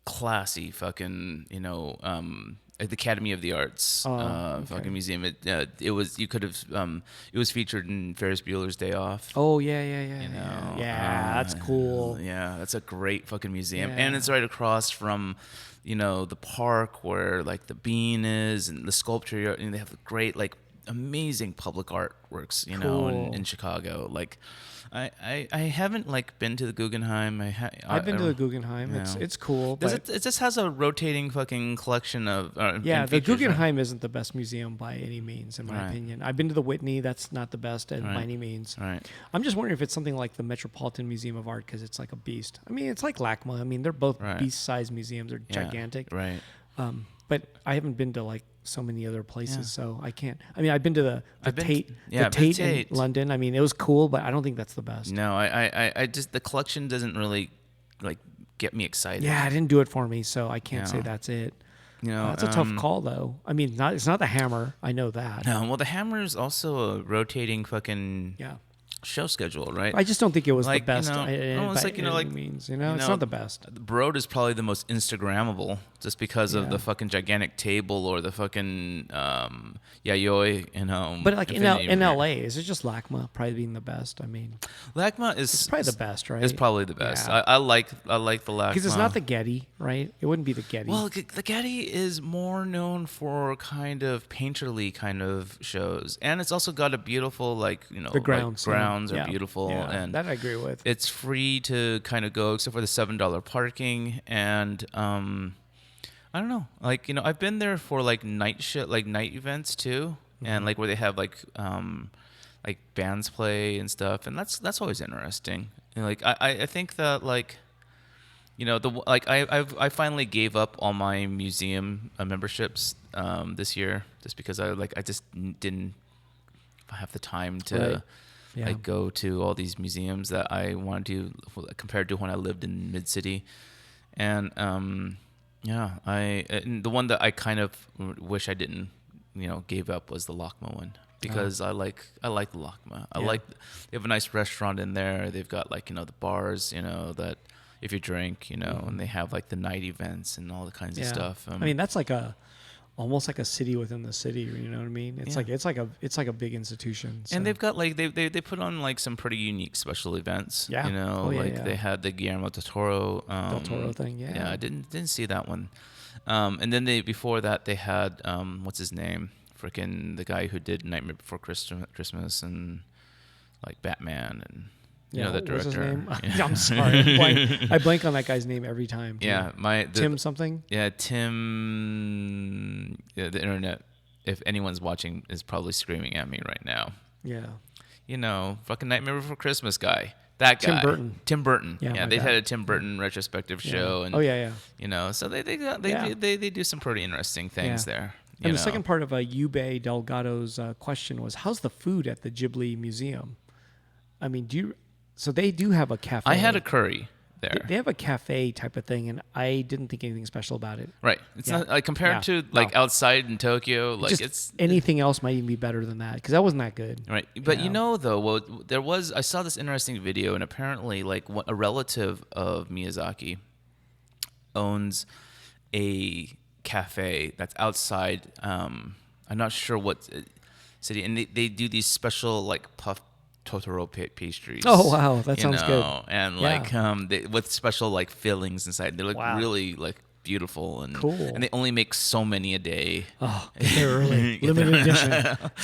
classy fucking, the Academy of the Arts Okay. fucking museum. It was featured in Ferris Bueller's Day Off. Oh yeah. That's cool. Yeah, that's a great fucking museum, Yeah. and it's right across from, the park where like the Bean is and the sculpture. And they have great amazing public artworks, Cool. in Chicago. Like, I haven't been to the Guggenheim. I've been to the Guggenheim. Yeah. It's cool. Does But it just has a rotating fucking collection of yeah, and the features, right? Guggenheim isn't the best museum by any means, in my Right. opinion. I've been to the Whitney. That's not the best by Right. any means. Right. I'm just wondering if it's something like the Metropolitan Museum of Art because it's like a beast. I mean, it's like LACMA. I mean, they're both Right. beast-sized museums. They're Yeah, gigantic. Right. But I haven't been to so many other places, Yeah. so I can't. I mean, I've been to the I've been- Tate, yeah, the I've been to Tate in Tate. London. I mean, it was cool, but I don't think that's the best. No, I just the collection doesn't really get me excited. Yeah, I didn't do it for me, so I can't say Yeah. that's it. No, That's a tough call, though. I mean, it's not the Hammer. I know that. No, well, the Hammer is also a rotating fucking Yeah. show schedule, right? I just don't think it was the Like, best. it's by any means, it's not the best. The Broad is probably the most Instagrammable, just because of Yeah. the fucking gigantic table or the fucking yayoi, But like in Infinity River. LA, is it just LACMA probably being the best? I mean, LACMA is it's probably the best, right? It's probably the best. Yeah. I like the LACMA Because it's not the Getty, right? It wouldn't be the Getty. Well, the Getty is more known for kind of painterly kind of shows, and it's also got a beautiful the grounds. grounds yeah. are beautiful, Yeah, and that I agree with. it's free to kind of go except for the $7 parking, and I don't know, I've been there for night events too, and where they have bands play and stuff, and that's always interesting. And, I think that I finally gave up all my museum memberships this year just because I just didn't have the time to Right. Yeah. go to all these museums that I wanted to compared to when I lived in Mid City, and and the one that I kind of wish I didn't gave up was the LACMA one. Because I like the LACMA. They have a nice restaurant in there. They've got the bars, that if you drink, and they have like the night events and all the kinds of Yeah. stuff. I mean, that's like almost like a city within the city. You know what I mean? It's Yeah. it's like a big institution. So. And they've got like they put on like some pretty unique special events. Yeah. Oh, yeah, like yeah. they had the Guillermo del Toro. Del Toro thing. Yeah. Yeah, I didn't see that one. And then before that they had what's his name? Freaking the guy who did Nightmare Before Christmas and like Batman and that what was director. his name? I'm sorry. I blank on that guy's name every time. Too. Yeah, Tim something. Yeah, Tim. Yeah, the internet. If anyone's watching, is probably screaming at me right now. Yeah. Fucking Nightmare Before Christmas guy. That guy. Tim Burton. Yeah, Yeah, my they bad. had a Tim Burton retrospective show, and yeah. so they Yeah. do some pretty interesting things Yeah. there. And the second part of Yube Delgado's question was, how's the food at the Ghibli Museum? I mean, so they do have a cafe. I had a curry there. They have a cafe type of thing, and I didn't think anything special about it. Right. It's Yeah. not like compared Yeah. to like No. outside in Tokyo, like Just it's anything else might even be better than that, because that wasn't that good. right. But Yeah. though, I saw this interesting video, and apparently like a relative of Miyazaki owns a cafe that's outside. I'm not sure what city, and they do these special like puff Totoro pastries. Oh, wow. That you sounds good. And Yeah. like with special like fillings inside. They look Wow. really like beautiful and Cool. And they only make so many a day. Oh, get there early. Limited edition.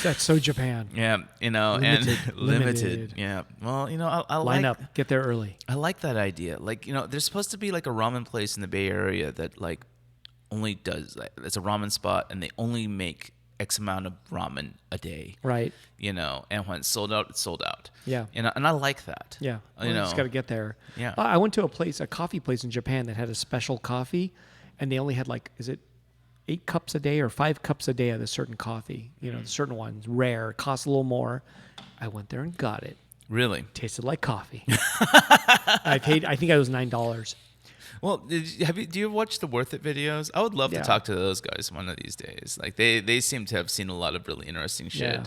That's so Japan. Yeah, Limited. and Limited. limited. Yeah. Well, I Line like up. Get there early. I like that idea. Like, there's supposed to be like a ramen place in the Bay Area that like only does like it's a ramen spot and they only make X amount of ramen a day. Right. And when it's sold out, it's sold out. Yeah. And I like that. Yeah. You You just got to get there. Yeah. I went to a coffee place in Japan that had a special coffee, and they only had like, is it 8 cups a day or 5 cups a day of this certain coffee? The certain ones, rare, costs a little more. I went there and got it. Really? Tasted like coffee. I think it was $9. Well, do you watch the Worth It videos? I would love Yeah. to talk to those guys one of these days. Like they seem to have seen a lot of really interesting shit.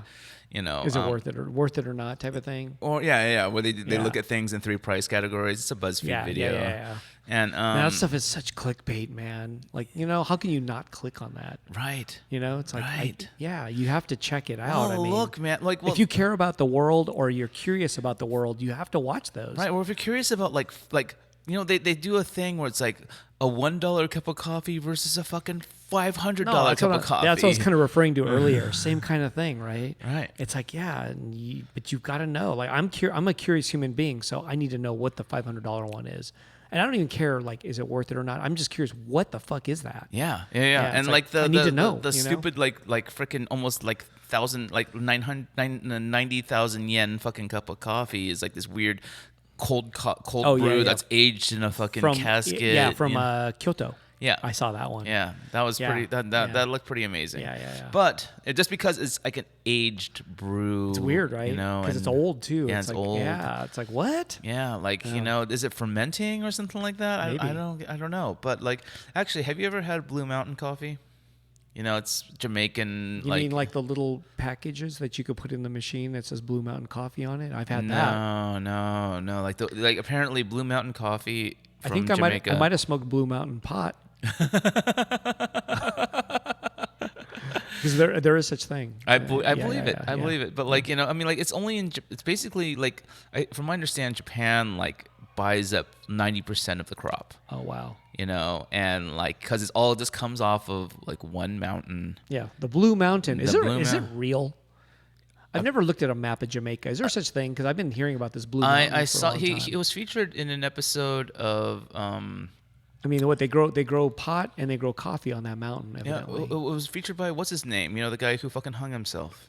Is it worth it or not type of thing? Or yeah, where they Yeah. look at things in 3 price categories. It's a BuzzFeed Yeah, video. yeah. And Man, that stuff is such clickbait, man. Like, how can you not click on that? right. It's like, Right. You have to check it out. Oh, look, man. Like, well, if you care about the world or you're curious about the world, you have to watch those. right, or if you're curious about like they do a thing where it's like a $1 cup of coffee versus a fucking $500 cup of coffee. That's what I was kind of referring to earlier. Same kind of thing, right? Right. It's like, but you've got to know. Like, I'm a curious human being, so I need to know what the $500 one is. And I don't even care, like, is it worth it or not? I'm just curious, what the fuck is that? Yeah. Yeah, And it's like I need to know, the stupid like freaking almost like 90,000 yen fucking cup of coffee is like this weird cold brew yeah. that's aged in a fucking casket. Yeah, from Yeah. Kyoto. I saw that one. Yeah, that was Yeah, pretty. That yeah. looked pretty amazing. Yeah. But just because it's like an aged brew, It's weird, right? Because it's and- old too. Yeah, it's it's like, old. Yeah, it's like what? Yeah, like is it fermenting or something like that? I Maybe. don't know. But like, actually, have you ever had Blue Mountain coffee? It's Jamaican. You mean like the little packages that you could put in the machine that says Blue Mountain Coffee on it? I've had that. No. Like apparently Blue Mountain coffee from I think Jamaica. I might have smoked Blue Mountain pot. Because there is such thing. I believe it. I yeah. believe it. But like like it's only it's basically like from my understanding, Japan like buys up 90% of the crop. Oh wow. And like because it's all just comes off of like one mountain. Yeah, the Blue Mountain. Is The it Blue is it Mountain. real? I've never looked at a map of Jamaica. Is there such thing? Because I've been hearing about this Blue Mountain. I for a saw long he time. was featured in an episode of I mean, what they grow pot and they grow coffee on that mountain. yeah, Evidently. it was featured by what's his name? The guy who fucking hung himself.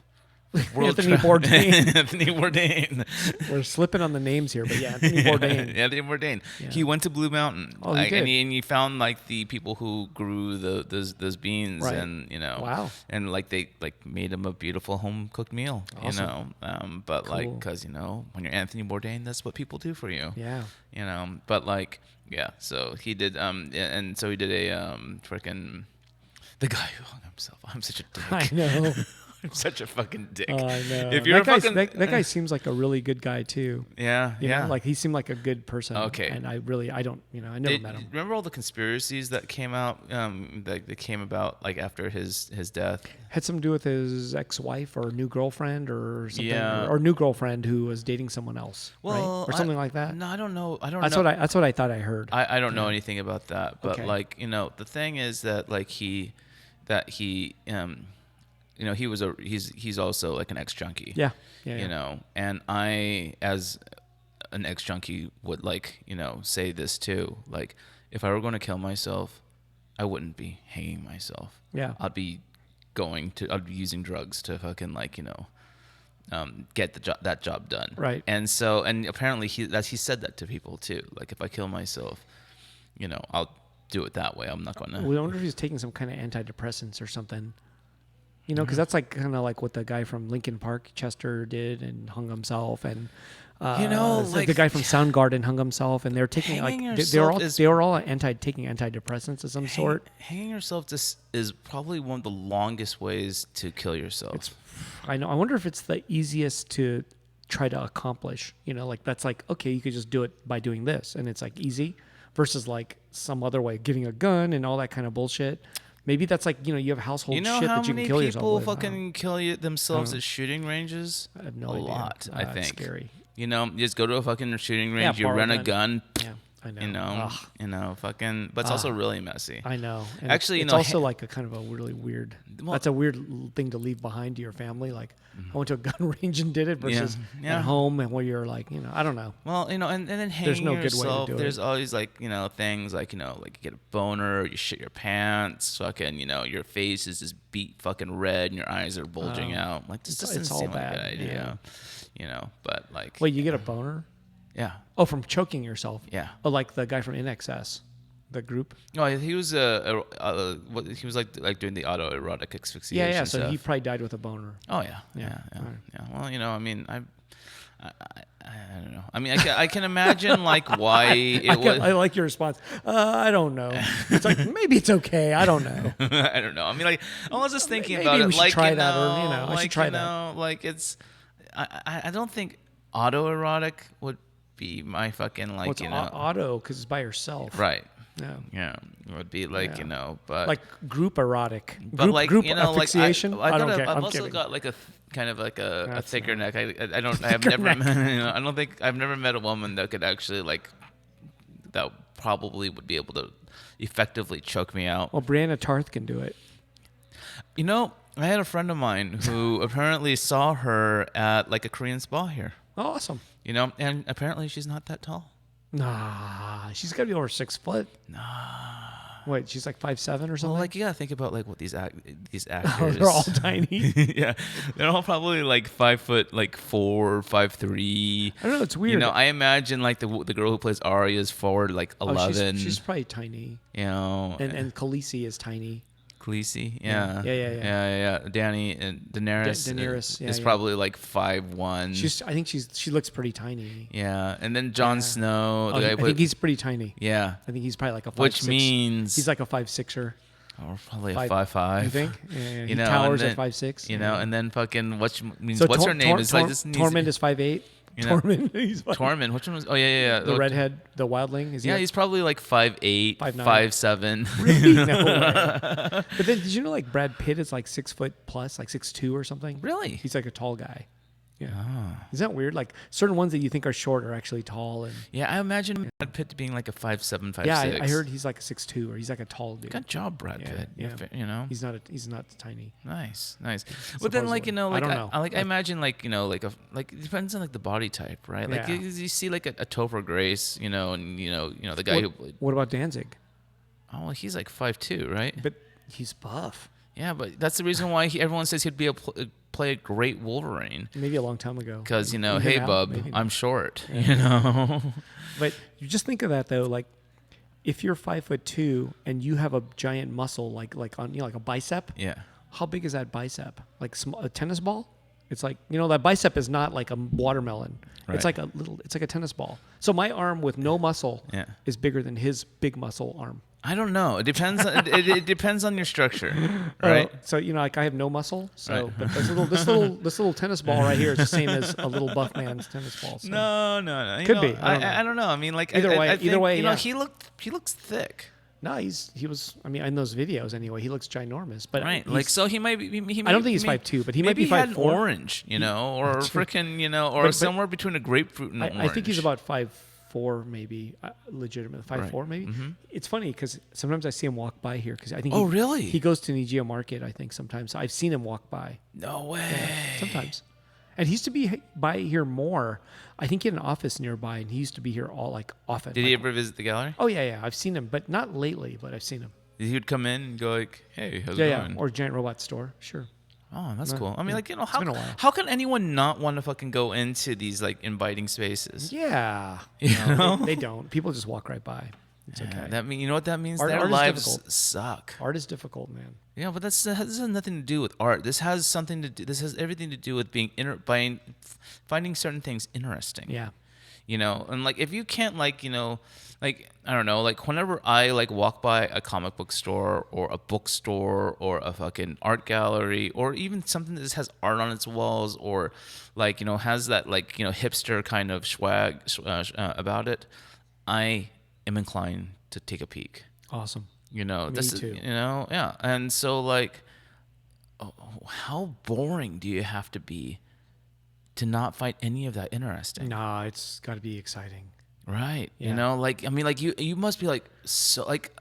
Anthony Bourdain. Anthony Bourdain. We're slipping on the names here, but yeah, Anthony Bourdain. Anthony Bourdain. Yeah. He went to Blue Mountain. Oh, he did? And he found like the people who grew those beans, Right. and Wow. and like they like made him a beautiful home cooked meal. Awesome. But like Cool. because when you're Anthony Bourdain, that's what people do for you. Yeah. But like yeah, so he did and so he did a freaking the guy who hung himself. I'm such a dick. I know. I'm such a fucking dick. Oh, I know. If you're that guy seems like a really good guy too. yeah, You yeah. know, like he seemed like a good person. Okay. And I don't, I never met him. Remember all the conspiracies that came out, that came about like after his death? Had something to do with his ex-wife or new girlfriend or something, Yeah. or new girlfriend who was dating someone else, right? Well, Or something like that. No, I don't know. I don't That's know. that's what I thought I heard. I don't know anything about that, but Okay. like, the thing is that like he he's also like an ex-junkie. Yeah. Yeah. You know, and I, as an ex-junkie, would like, say this too. Like, if I were going to kill myself, I wouldn't be hanging myself. Yeah. I'd be using drugs to fucking like, get that job done. Right. And so, and apparently he said that to people too. Like, if I kill myself, I'll do it that way. I'm not gonna. We wonder if he's taking some kind of antidepressants or something. Because that's like kind of like what the guy from Linkin Park, Chester, did and hung himself, and like the guy from Soundgarden hung himself, and they're taking they were all taking antidepressants of some sort. Hanging yourself is probably one of the longest ways to kill yourself. I know. I wonder if it's the easiest to try to accomplish. Like that's like, okay, you could just do it by doing this, and it's like easy, versus like some other way, getting a gun and all that kind of bullshit. Maybe that's like, you have household shit that you can kill yourself with. You know how many people fucking kill themselves at shooting ranges? I have no idea. A lot, I think. That's scary. You just go to a fucking shooting range, you rent a gun. Yeah, I know. Fucking, but it's also really messy. I know. And actually, it's also like a kind of a really weird. That's a weird thing to leave behind to your family. Like, I went to a gun range and did it versus at home, and where you're like, I don't know. Well, and then hanging there's no yourself. Good way to do there's it. always like things like like you get a boner, you shit your pants, fucking your face is just beat fucking red, and your eyes are bulging out. Like this doesn't seem like a good idea. But like. Wait, you get a boner? Yeah. Oh, from choking yourself. Yeah. Oh, like the guy from INXS, the group. No, he was he was like doing the autoerotic asphyxiation. Yeah. So stuff. he probably died with a boner. Oh yeah. Well, I mean, I don't know. I mean, I can imagine like why it was. I like your response. I don't know. It's like maybe it's okay. I don't know. I don't know. I mean, like I was just thinking maybe about we it. Should like try that, or I should try that. Like it's. I don't think autoerotic would be my fucking like auto because it's by yourself. Right. Yeah. It would be like but like group erotic. But like group like asphyxiation. I've I'm also kidding. got like a kind of like a thicker neck. I don't think I've never met a woman that could actually like that probably would be able to effectively choke me out. Well, Brianna Tarth can do it. I had a friend of mine who apparently saw her at like a Korean spa here. Oh, awesome. And apparently she's not that tall. Nah, she's got to be over 6 foot. Nah. Wait, she's like 5'7" or something. Well, like you gotta think about like what these actors. Oh, they're all tiny. Yeah, they're all probably like 5 foot, like 4, 5'3". I don't know. It's weird. I imagine like the girl who plays Arya is forward like 11. She's probably tiny. And Khaleesi is tiny. Khaleesi, Yeah. Danny and Daenerys, is probably like 5'1". I think she looks pretty tiny. Yeah, and then Jon Snow. I think he's pretty tiny. Yeah, I think he's probably like a 5'6". Which means he's like a 5'6"er. Or probably a 5'5". You think? Yeah. He towers at 5'6". And then fucking what's So her name? Is like this. Tormund is 5'8". Tormund. Tormund. Which one was? Oh yeah. The redhead, the wildling. He's probably like 5'8", 5'7". Really? No way. But then, did you know like Brad Pitt is like 6 foot plus, like 6'2" or something? Really? He's like a tall guy. Yeah. Oh. Isn't that weird? Like certain ones that you think are short are actually tall. And yeah, I imagine Brad Pitt being like a 5'7", 5'6". Yeah, I heard he's like a 6'2", or he's like a tall dude. Good job, Brad Pitt. Yeah. He's not tiny. Nice. But then like like I don't know. I imagine like like it depends on like the body type, right? Like you see like a Topher Grace, and the guy who played. What about Danzig? Oh, well, he's like 5'2", right? But he's buff. Yeah, but that's the reason why everyone says he'd be play a great Wolverine. Maybe a long time ago. Because hey bub, maybe. I'm short. But you just think of that though, like if you're 5'2" and you have a giant muscle like on like a bicep. Yeah. How big is that bicep? Like a tennis ball? It's like that bicep is not like a watermelon. Right. It's like a tennis ball. So my arm with no muscle is bigger than his big muscle arm. I don't know. It depends. It depends on your structure, right? So like I have no muscle. So, Right. but this little tennis ball right here is the same as a little buff man's tennis ball. So. No. Could be. I don't know. I don't know. I mean, like Either way- I think, either way, yeah. he looks thick, No, he was. I mean, in those videos anyway, he looks ginormous. But right? he's- Like, so he might be. I don't think he's 5'2", but he might be maybe he had 5'4". orange, or freaking, or But- somewhere between a grapefruit and an I think he's orange. about 5'4", maybe legitimate 5'4", Right. maybe. It's funny because sometimes I see him walk by here because I think. Oh, really? He goes to Nijia Market. I think sometimes I've seen him walk by. No way. Sometimes, and he used to be by here more. I think he had an office nearby, and he used to be here all often. Did he ever visit the gallery? Oh yeah, I've seen him, but not lately. But I've seen him. He would come in and go like, "Hey, how's Yeah, it yeah. going?" Or Giant Robot Store. Sure. Oh, that's cool. I mean, like, been a while. how can anyone not want to fucking go into these like inviting spaces? Yeah. You No, know? they don't. People just walk right by. It's Yeah, okay. that mean, you know what that means? Art- Their art is lives difficult. suck. Art is difficult, man. Yeah, but this has nothing to do with art. This has something to do. This has everything to do with being finding certain things interesting. Yeah. And like if you can't like I don't know, like whenever I like walk by a comic book store or a bookstore or a fucking art gallery or even something that just has art on its walls or like has that like hipster kind of swag about it, I am inclined to take a peek. Awesome. This too. yeah. And so like, how boring do you have to be to not find any of that interesting? Nah, it's got to be exciting. Right. Yeah. Like I mean, like you must be like so like,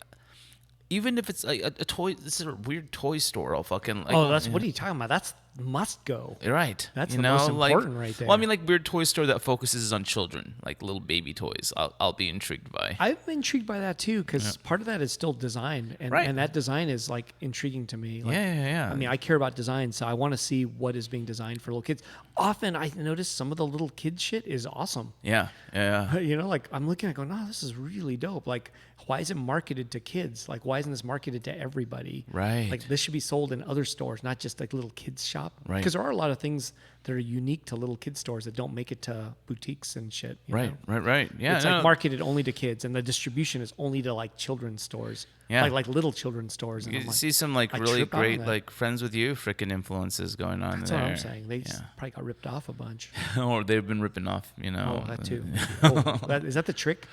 even if it's like a toy, this is a weird toy store. I'll fucking like. What are you talking about? That's must go. Right. That's the most important right there. Well, I mean, like weird toy store that focuses on children, like little baby toys. I'll be intrigued by. I've been intrigued by that too because part of that is still design, and Right. and that design is like intriguing to me. Like, Yeah. I mean, I care about design, so I want to see what is being designed for little kids. Often, I notice some of the little kid shit is awesome. Yeah. Like I'm looking at going, no, this is really dope. Like, why is it marketed to kids? Like, why isn't this marketed to everybody? Right. Like, this should be sold in other stores, not just like little kids shop. Right. Because there are a lot of things that are unique to little kids stores that don't make it to boutiques and shit. you know? Right. Yeah. It's like marketed only to kids, and the distribution is only to like children's stores. Yeah. Like little children's stores. And You I'm like, see some like I really trip out on great that. like friends with you freaking influences going on That's there. what I'm saying. They just probably got ripped off a bunch. Or they've been ripping off. Oh, that too. Is that the trick?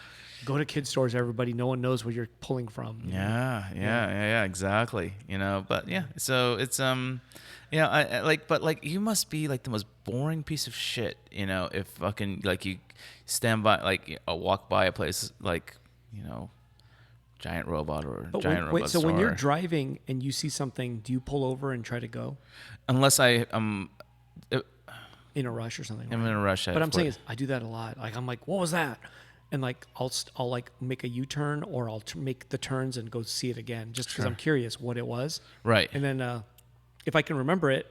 Go to kid stores, everybody. No one knows where you're pulling from. Yeah, exactly. But yeah, so it's I like, but like you must be like the most boring piece of shit, if fucking like you stand by like walk by a place like Giant Robot or But Giant Robot so when you're store. driving and you see something, do you pull over and try to go Unless I in a rush or something? am in a rush. But I'm saying is I do that a lot. Like I'm like, what was that? And like I'll like make a U-turn or I'll make the turns and go see it again just because I'm curious what it was. Right. And then if I can remember it,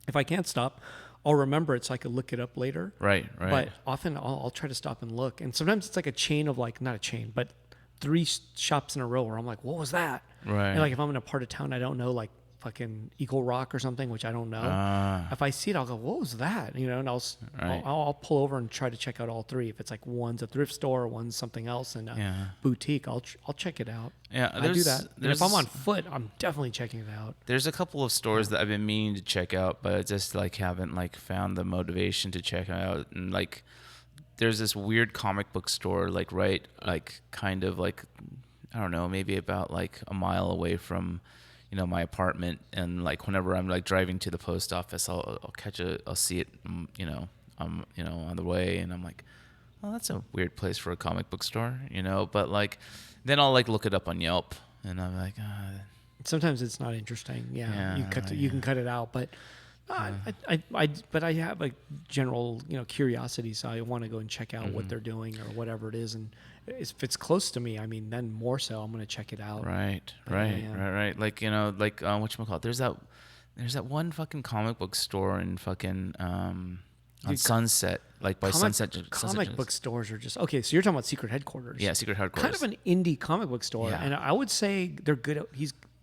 if I can't stop, I'll remember it so I can look it up later. Right. But often I'll try to stop and look. And sometimes it's like a chain of like, not a chain, but 3 shops in a row where I'm like, what was that? Right. And like if I'm in a part of town I don't know, like fucking Eagle Rock or something, which I don't know. If I see it, I'll go, what was that? And I'll pull over and try to check out all 3. If it's like one's a thrift store, one's something else, and a boutique, I'll check it out. Yeah, I do that. And if I'm on foot, I'm definitely checking it out. There's a couple of stores that I've been meaning to check out, but I just like haven't like found the motivation to check out. And like, there's this weird comic book store, like right, like kind of like, I don't know, maybe about like a mile away from, my apartment. And like whenever I'm like driving to the post office, I'll see it, on the way, and I'm like, oh, that's a weird place for a comic book store, But like, then I'll like look it up on Yelp, and I'm like, Sometimes it's not interesting. Yeah, you can cut it out, but I have a general curiosity, so I want to go and check out what they're doing or whatever it is, and if it's close to me, I mean, then more so I'm going to check it out. Right. Like whatchamacallit, there's that one fucking comic book store in fucking on Sunset, like by Sunset. Comic book stores are just okay. So you're talking about Secret Headquarters. Yeah, Secret Headquarters. Kind of an indie comic book store, Yeah. and I would say they're good at.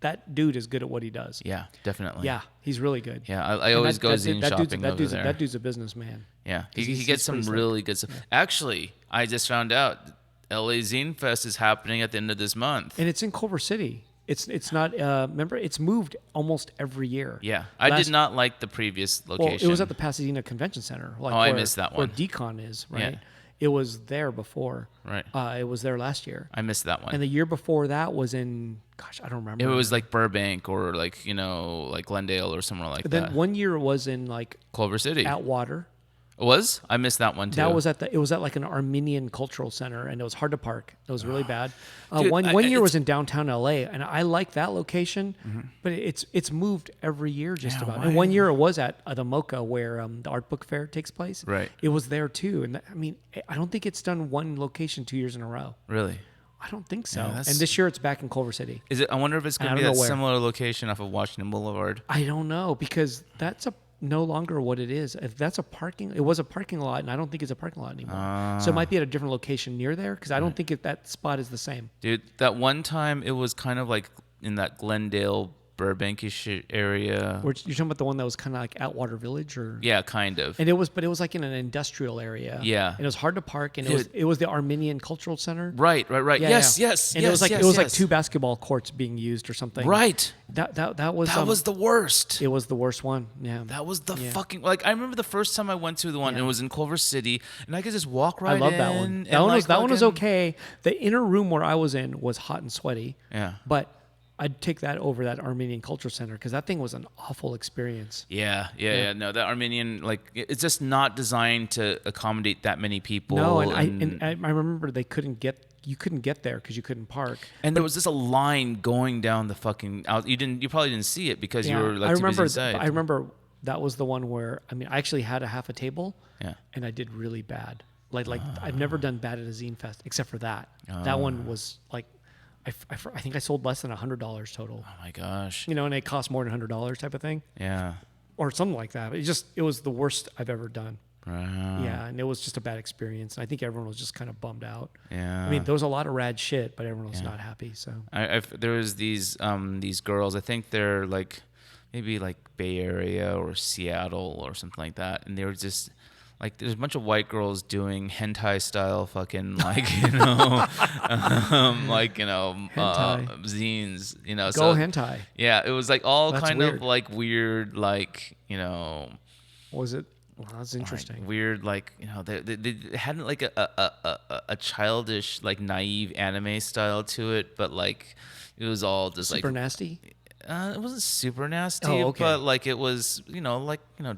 That dude is good at what he does. Yeah, definitely. Yeah, he's really good. Yeah, I always go zine shopping over there. That dude's a businessman. Yeah, he He's gets some pretty really good stuff. Actually, I just found out LA Zine Fest is happening at the end of this month. And it's in Culver City. It's not. Remember, it's moved almost every year. Yeah, I did not like the previous location. Well, it was at the Pasadena Convention Center. Like I missed that where one. Decon is, right? Yeah. It was there before. Right. It was there last year. I missed that one. And the year before that was in, gosh, I don't remember. It was like Burbank or like, like Glendale or somewhere like then that. one year was in like Culver City. Atwater. It was? I missed that one too. That was it was at like an Armenian cultural center, and it was hard to park. It was really bad. Dude, one year was in downtown LA, and I like that location, but it's moved every year just about. why? And one year it was at the Mocha where the art book fair takes place. Right. It was there too, and I mean, I don't think it's done one location 2 years in a row. Really? I don't think so. Yeah, and this year it's back in Culver City. Is it? I wonder if it's going I to be don't that know where. similar location off of Washington Boulevard. I don't know because that's no longer what it is. If that's it was a parking lot, and I don't think it's a parking lot anymore. So it might be at a different location near there because I don't think that spot is the same. Dude, that one time it was kind of like in that Glendale, Burbankish area. You're talking about the one that was kind of like Atwater Village, or Yeah, kind of. and it was like in an industrial area. Yeah. and it was hard to park, and Dude. it was the Armenian Cultural Center. Right. Yeah, yes, yeah. yes, And yes, it was like yes, like yes. 2 basketball courts being used or something. Right. That was That was the worst. it was the worst one. Yeah, That was the fucking like. I remember the first time I went to the one. Yeah. It was in Culver City, and I could just walk right I love in. that one. and, That one was like, fucking- okay. The inner room where I was in was hot and sweaty. Yeah. But I'd take that over that Armenian Culture Center because that thing was an awful experience. Yeah. No, that Armenian it's just not designed to accommodate that many people. No, and I remember you couldn't get there because you couldn't park. And there was just a line going down the fucking out. You probably didn't see it because you were like too busy inside. I remember that was the one where I actually had a half a table. Yeah. And I did really bad. Like I've never done bad at a zine fest except for that. That one was like I think I sold less than $100 total. Oh my gosh. And it cost more than $100 type of thing. Yeah. Or something like that. It was the worst I've ever done. Wow. Yeah, and it was just a bad experience. And I think everyone was just kind of bummed out. Yeah. I mean, there was a lot of rad shit, but everyone was not happy. So There was these girls. I think they're like maybe like Bay Area or Seattle or something like that, and they were just like there's a bunch of white girls doing hentai style fucking like Hentai. zines. go hentai. Yeah, it was like all That's kind weird. of like weird like What was it? Well, that's interesting. like weird like they hadn't like a childish like naive anime style to it, but like it was all just Super like nasty. it wasn't super nasty, Oh, okay. but like it was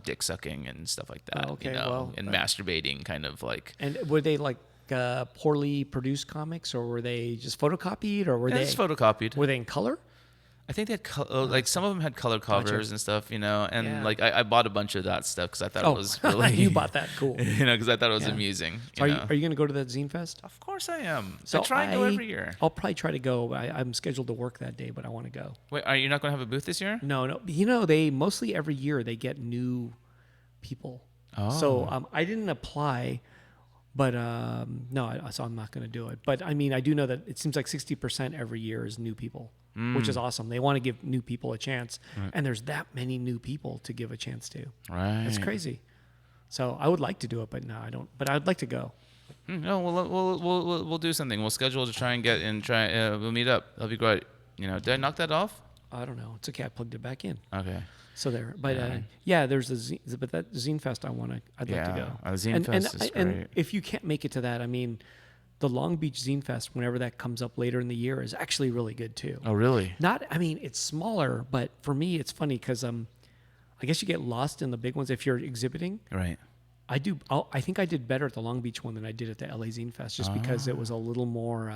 dick sucking and stuff like that. Oh, okay, well, and masturbating kind of like. And were they like poorly produced comics, or were they just photocopied, or were they It's photocopied. were they in color? I think they had like some of them had color covers and stuff, and Yeah. like I bought a bunch of that stuff because I thought it was really you bought that. Cool. because I thought it was Yeah. amusing. So are you going to go to that zine fest? Of course I am. So I try and go every year. I'll probably try to go. I'm scheduled to work that day, but I want to go. Wait, are you not going to have a booth this year? No. They mostly every year they get new people. Oh. So I didn't apply, but so I'm not going to do it. But I mean, I do know that it seems like 60% every year is new people, which is awesome. They want to give new people a chance, and there's that many new people to give a chance to. Right. It's crazy. So I would like to do it, but no, I don't. But I'd like to go. No, we'll do something. We'll schedule to try and get and try. We'll meet up. That'll be great. Did I knock that off? I don't know. It's okay. I plugged it back in. Okay. So there, but there's but that Zine Fest I'd like to go. Zine Fest is and great. if you can't make it to that, I mean, the Long Beach Zine Fest, whenever that comes up later in the year, is actually really good too. Oh, really? It's smaller, but for me, it's funny because I guess you get lost in the big ones if you're exhibiting. Right. I think I did better at the Long Beach one than I did at the LA Zine Fest, just because it was a little more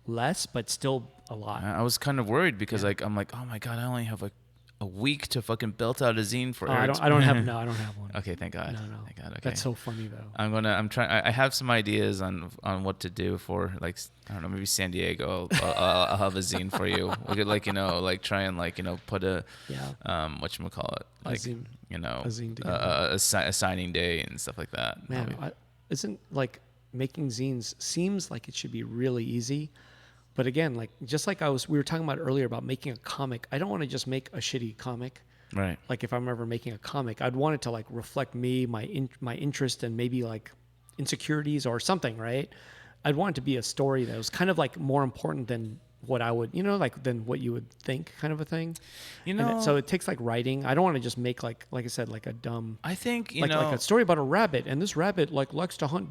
less, but still a lot. I was kind of worried because I'm like, oh my god, I only have like a week to fucking belt out a zine for. I don't have one. Okay, thank God. No. Thank God. Okay. That's so funny though. I'm trying. I have some ideas on what to do for like I don't know, maybe San Diego. I'll have a zine for you. We could try and put a whatchamacallit, like zine. a zine together. a signing day and stuff like that. Man, isn't like making zines seems like it should be really easy, but again, like just like we were talking about earlier about making a comic. I don't want to just make a shitty comic. Right. Like if I'm ever making a comic, I'd want it to like reflect me, my interest, and maybe like insecurities or something, right? I'd want it to be a story that was kind of like more important than what I would, like than what you would think, kind of a thing. So it takes like writing. I don't want to just make like I said, like a dumb, I think like a story about a rabbit, and this rabbit like likes to hunt,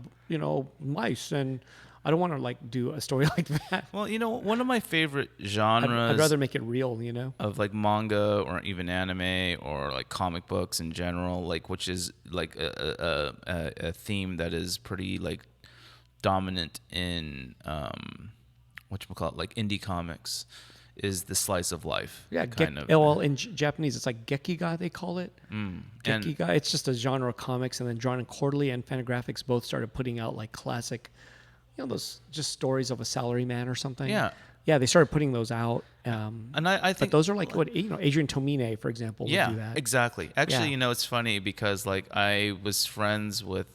mice, and I don't want to like do a story like that. Well, one of my favorite genres. I'd rather make it real, of like manga or even anime or like comic books in general, like which is like a theme that is pretty like dominant in whatchamacallit, like indie comics, is the slice of life. Yeah, kind of. Well, in Japanese, it's like Gekiga, they call it. And Gekiga. It's just a genre of comics, and then Drawn and Quarterly and Fantagraphics both started putting out like classic, those just stories of a salaryman or something. Yeah. Yeah, they started putting those out. And I think but those are like what Adrian Tomine, for example, would do that. Exactly. Actually, Yeah. it's funny because like I was friends with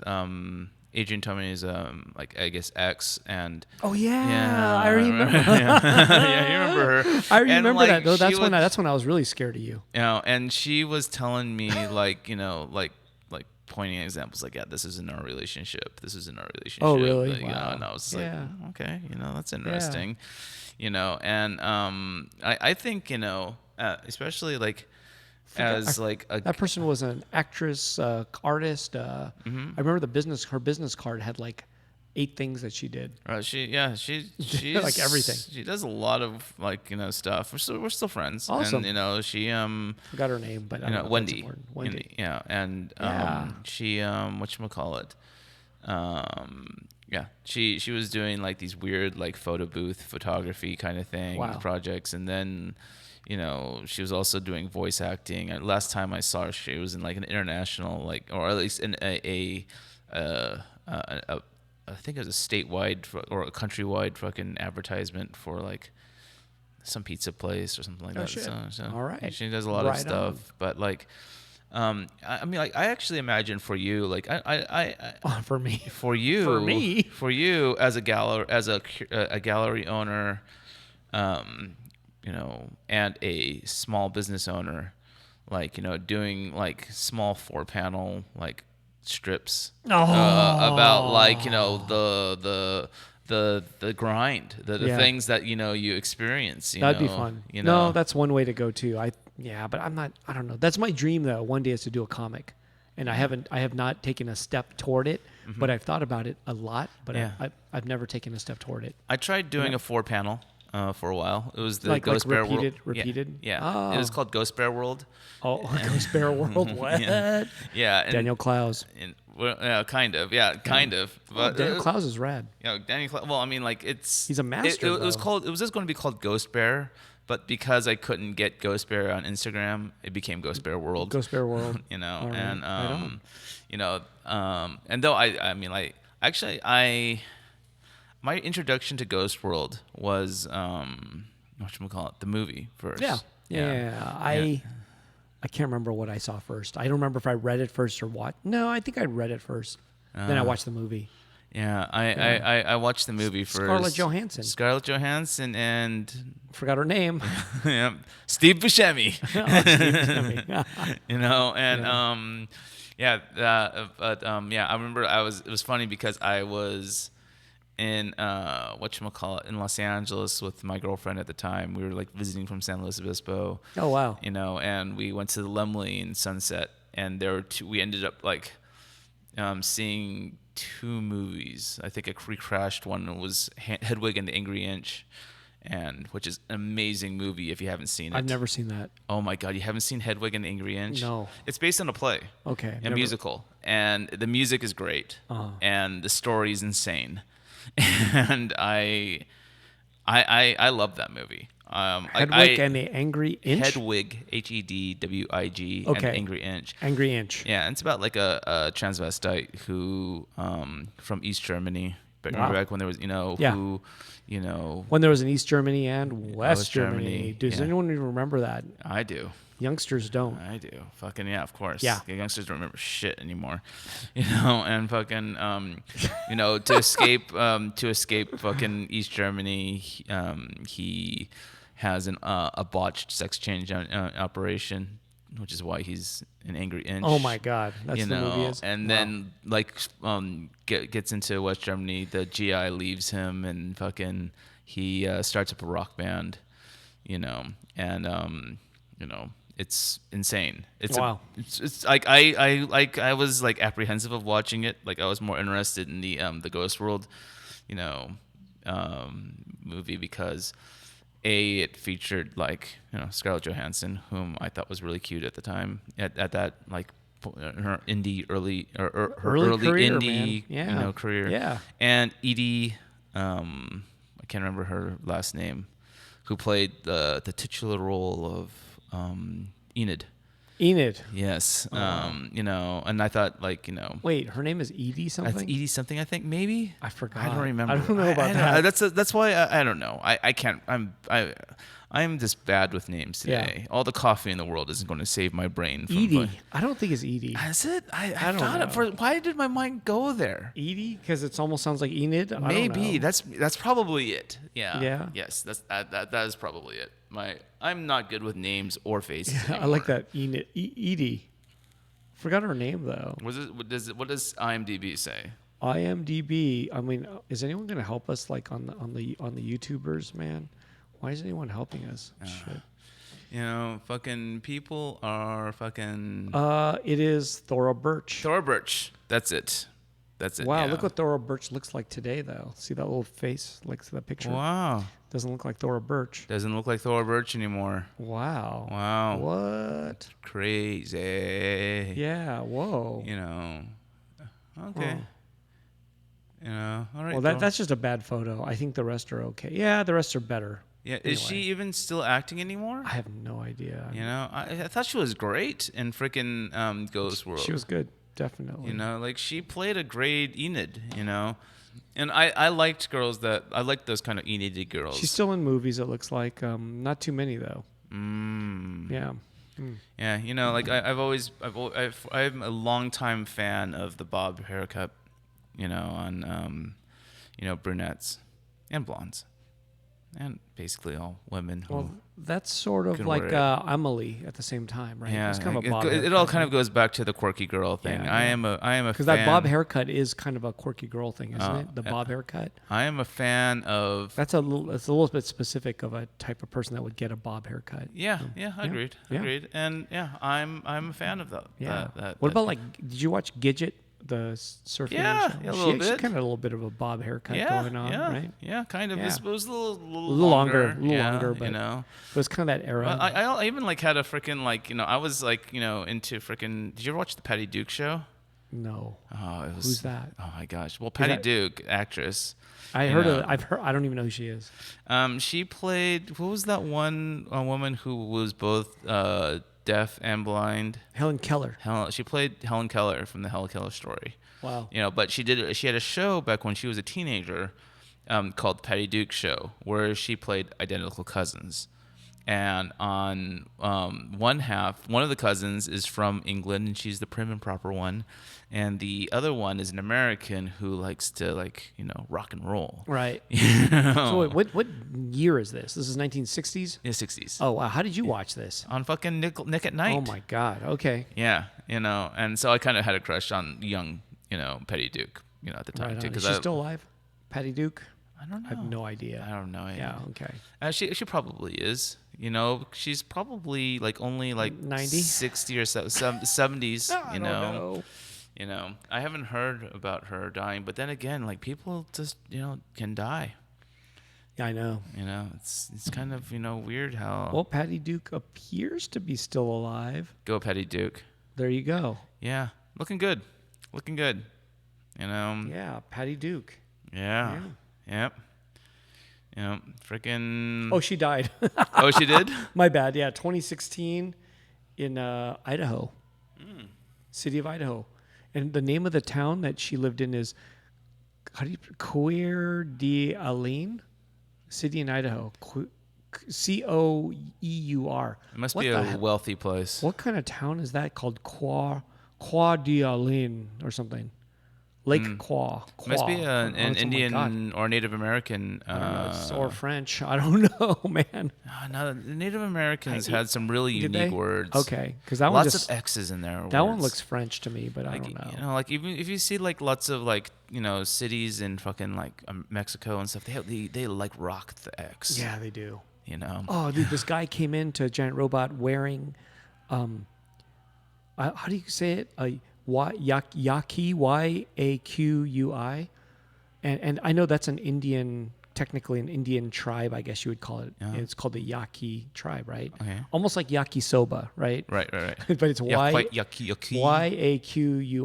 Adrian Tomine's like I guess ex, and Oh yeah, I remember. yeah, you remember her. I remember And, like, that though. she That's when I was really scared of you. and she was telling me like like pointing examples like, yeah, this is in our relationship. This is in our relationship. Oh, really? Like, Wow. and I was Yeah. like, okay, that's interesting. And I think especially like as like a That person was an actress, artist. Mm-hmm. I remember her business card had like 8 things that she did. she's Like everything. She does a lot of like stuff. We're still friends. Awesome. And she Forgot her name, but I don't know if that's Wendy. important. Wendy. And Yeah. she whatchamacallit. She was doing like these weird like photo booth photography kind of thing Wow. projects, and then she was also doing voice acting. Last time I saw her, she was in like an international or at least in a I think it was a statewide or a countrywide fucking advertisement for like some pizza place or something like that. Shit. So All right. she does a lot of Right stuff, on. but like. I mean, like, I actually imagine for you, like, For me. for you, For me? for you as a gallery owner, and a small business owner, like, doing like small 4-panel like strips about like the grind, the Yeah. things that you experience. That'd be fun. You No, know, that's one way to go too. But I'm not. I don't know. That's my dream though. One day is to do a comic, and I have not taken a step toward it. But I've thought about it a lot. But Yeah. I've never taken a step toward it. I tried doing a 4-panel for a while. It was the Like Ghost Bear World. repeated. Yeah. Oh. It was called Ghost Bear World. Oh, Ghost Bear World. What? Yeah. And, Daniel Clowes. kind of. Yeah, kind of. But Daniel Clowes is rad. Daniel Clowes. Well, I mean, like He's a master, It was though. called. It was just going to be called Ghost Bear, but because I couldn't get Ghost Bear on Instagram, it became Ghost Bear World. Ghost Bear World. All right. And Right on. and though I mean, like, actually, my introduction to Ghost World was whatchamacallit, the movie first. Yeah. I can't remember what I saw first. I don't remember if I read it first or what. No, I think I read it first. Then I watched the movie. Yeah, I watched the movie first. Scarlett Johansson. And Forgot her name. yeah, Steve Buscemi. Steve Buscemi. I remember it was funny because I was in in Los Angeles with my girlfriend at the time. We were like visiting from San Luis Obispo. Oh wow. And we went to the Lemley in Sunset, and we ended up like seeing 2 movies. I think we crashed one. It was Hedwig and the Angry Inch, which is an amazing movie if you haven't seen it. I've never seen that. Oh my God, you haven't seen Hedwig and the Angry Inch? No. It's based on a play. Okay. A musical, and the music is great, and the story is insane, and I love that movie. Hedwig and the Angry Inch. Hedwig, Hedwig, Okay. and Angry Inch. Angry Inch. Yeah, and it's about like a transvestite who from East Germany. But remember Wow. back when there was Yeah. who When there was an East Germany and West Germany. Germany, Does yeah. anyone even remember that? I do. Youngsters don't. I do. Fucking yeah, of course. Yeah. The youngsters don't remember shit anymore. And fucking to escape fucking East Germany, he has a botched sex change operation which is why he's an angry inch. Oh my God, that's You the know, movie is. and Wow. then like gets into West Germany. The GI leaves him, and fucking he starts up a rock band. You know, and you know, it's insane. It's Wow. it's like I was like apprehensive of watching it. Like I was more interested in the Ghost World, you know, movie because it featured like Scarlett Johansson, whom I thought was really cute at the time at that like her indie early or her Early early career, indie man. Yeah. career. Yeah. And Edie, I can't remember her last name, who played the titular role of Enid. Enid. Yes. wow. You know, and I thought like Wait, her name is Edie something? Edie something, I think maybe. I forgot. I don't remember. I don't know about that. That's why I don't know. I can't. I'm just bad with names Yeah. today. All the coffee in the world isn't going to save my brain. From Edie. I don't think it's Edie. Is it? I don't thought know. why did my mind go there? Edie, because it almost sounds like Enid. I don't Maybe know. that's probably it. Yeah. Yeah. Yes. That is probably it. I'm not good with names or faces. I like that Enid. Edie. Forgot her name though. What does IMDb say? IMDb. I mean, is anyone gonna help us like on the YouTubers, man? Why is anyone helping us? Shit. Fucking people are fucking. It is Thora Birch. Thora Birch. That's it. Wow, yeah. look what Thora Birch looks like today, though. See that little face? Like that picture? Wow. Doesn't look like Thora Birch. Doesn't look like Thora Birch anymore. Wow. Wow. What? Crazy. Yeah. Whoa. Okay. Huh. All right. Well, that's just a bad photo. I think the rest are okay. Yeah, the rest are better. Yeah. Is she anyway. even still acting anymore? I have no idea. I thought she was great in freaking Ghost World. She was good, definitely. Like she played a great Enid. And I liked those kind of Enid girls. She's still in movies. It looks like not too many though. Yeah. Yeah. Like I'm a longtime fan of the bob haircut. On brunettes and blondes. And basically all women who Well, that's sort of can like wear it. Emily at the same time, right? yeah, It's kind of a it, bob it all kind of goes back to the quirky girl thing. Yeah, I yeah. am a because fan. that bob haircut is kind of a quirky girl thing, isn't Oh, it? The yeah. bob haircut. I am a fan of. It's a little bit specific of a type of person that would get a bob haircut. Yeah, agreed, Yeah. agreed, and I'm a fan of that. Yeah. That, What that- about like? Did you watch Gidget, the surfer? Yeah, show? a little She bit. kind of a little bit of a bob haircut yeah, going on, yeah, right? Yeah, kind of. Yeah. It was a little longer, yeah, but it was kind of that era. Well, I even like had a freaking I was like into freaking. Did you ever watch the Patty Duke show? No, Oh, it was. Who's that? Oh my gosh! Well, Patty that- Duke, actress. I you heard know. of. I've heard. I don't even know who she is. She played. What was that one woman who was both deaf and blind? Helen Keller. She played Helen Keller from the Helen Keller story. Wow. But she had a show back when she was a teenager called Patty Duke Show, where she played identical cousins. And on one of the cousins is from England, and she's the prim and proper one, and the other one is an American who likes to rock and roll. Right. So So wait, what year is this? This is 1960s. yeah, 60s. Oh wow! How did you watch this? On fucking Nick at Night. Oh my God. Okay. Yeah, and so I kind of had a crush on young, Patty Duke, at the time Right too, on. Is because she still alive? Patty Duke? I don't know. I have no idea. I don't know. Yeah. Okay. She probably is. She's probably only 90? 60 or 70s. I don't know. I haven't heard about her dying, but then again, people just can die. Yeah, I know. It's kind of weird how. Well, Patty Duke appears to be still alive. Go Patty Duke. There you go. Yeah, looking good. Yeah, Patty Duke. Yeah. Yep. Freaking. Oh, she died. Oh, she did? My bad. Yeah, 2016 in Idaho, city of Idaho, and the name of the town that she lived in is Coeur d'Alene, city in Idaho. Coeur. It must What be the a hell? wealthy place. What kind of town is that called? Coeur d'Alene or something. Lake Kwa. Must be Kwa. an Oh, my God. Indian or Native American. I don't know, or French. I don't know, man. No, the Native Americans had some really Did unique they? words. Okay, because that one Lots just of X's in there. that one words. looks French to me, but I like don't know. you know, like even if you see like lots of like cities in fucking like Mexico and stuff, they like rock the X. Yeah, they do. You know. Oh, dude, this guy came into Giant Robot wearing, how do you say it? Yaqui, Yaqui, and I know that's an Indian, technically an Indian tribe, I guess you would call it. Yeah. It's called the Yaqui tribe, right? Okay. Almost like yakisoba, right? Right. But it's Yaqui. Yaqui,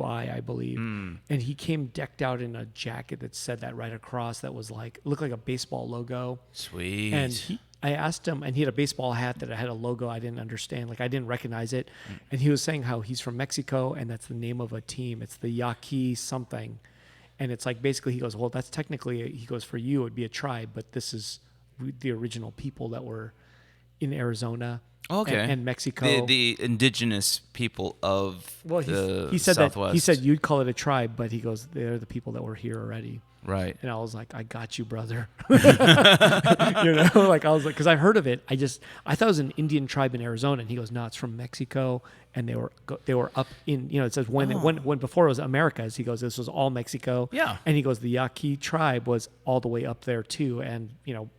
I believe. Mm. And he came decked out in a jacket that said that right across. That was like looked like a baseball logo. Sweet. And I asked him, and he had a baseball hat that had a logo I didn't understand. Like, I didn't recognize it. And he was saying how he's from Mexico, and that's the name of a team. It's the Yaqui something. And it's like, basically, he goes, well, that's technically, he goes, for you, it would be a tribe, but this is the original people that were in Arizona Okay. and Mexico. The indigenous people of the he said Southwest. that he said you'd call it a tribe, but he goes, they're the people that were here already. Right. And I was like, I got you, brother. Like I was like, because I heard of it. I thought it was an Indian tribe in Arizona, and he goes, no, it's from Mexico, and they were up in, it says when before it was Americas. He goes, this was all Mexico. Yeah. And he goes, the Yaqui tribe was all the way up there too, and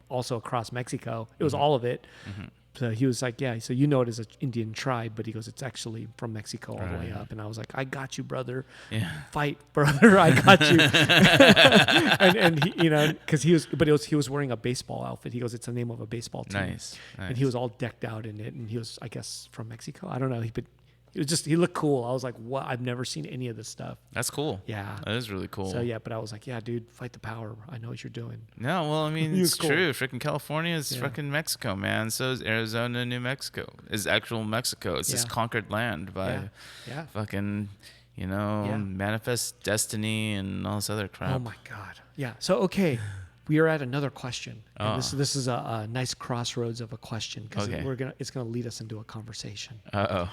also across Mexico. It was all of it. Mm-hmm. So he was like, yeah, so it as an Indian tribe, but he goes, it's actually from Mexico all the way up. And I was like, I got you, brother. Yeah. Fight, brother. I got you. and he, because he was wearing a baseball outfit. He goes, it's the name of a baseball team. Nice. And he was all decked out in it. And he was, I guess, from Mexico. I don't know. He looked cool. I was like, what? I've never seen any of this stuff. That's cool. Yeah. That is really cool. So yeah, but I was like, yeah, dude, fight the power. I know what you're doing. No, well, I mean, He was it's cool. true. Freaking California is freaking Mexico, man. So is Arizona, New Mexico. Is actual Mexico. It's just conquered land by fucking, manifest destiny and all this other crap. Oh my God. Yeah. So, okay. We are at another question. And Oh. this is a nice crossroads of a question because Okay. it's gonna lead us into a conversation. Uh-oh.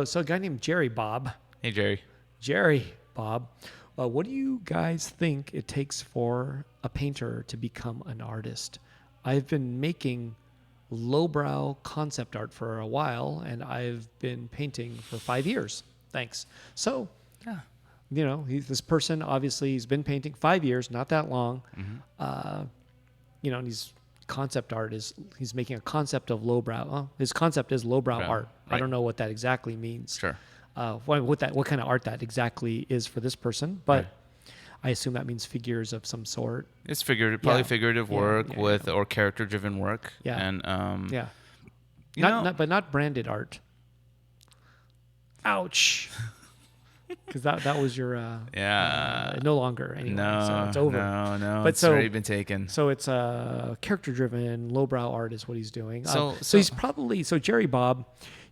So a guy named Jerry Bob. Hey, Jerry. Jerry Bob, what do you guys think it takes for a painter to become an artist? I've been making lowbrow concept art for a while, and I've been painting for 5 years. Thanks. So, Yeah. this person, obviously, he's been painting 5 years, not that long. Mm-hmm. And he's making a concept of lowbrow. His concept is lowbrow art. I right. don't know what that exactly means. Sure. What kind of art that exactly is for this person, but Right. I assume that means figures of some sort. It's probably figurative work or character-driven work. Yeah. And Yeah. you But not branded art. Ouch. Because that was your no longer anyway. no, So it's over. No, But it's so- already been taken. So it's character-driven, lowbrow art is what he's doing. So he's probably Jerry Bob.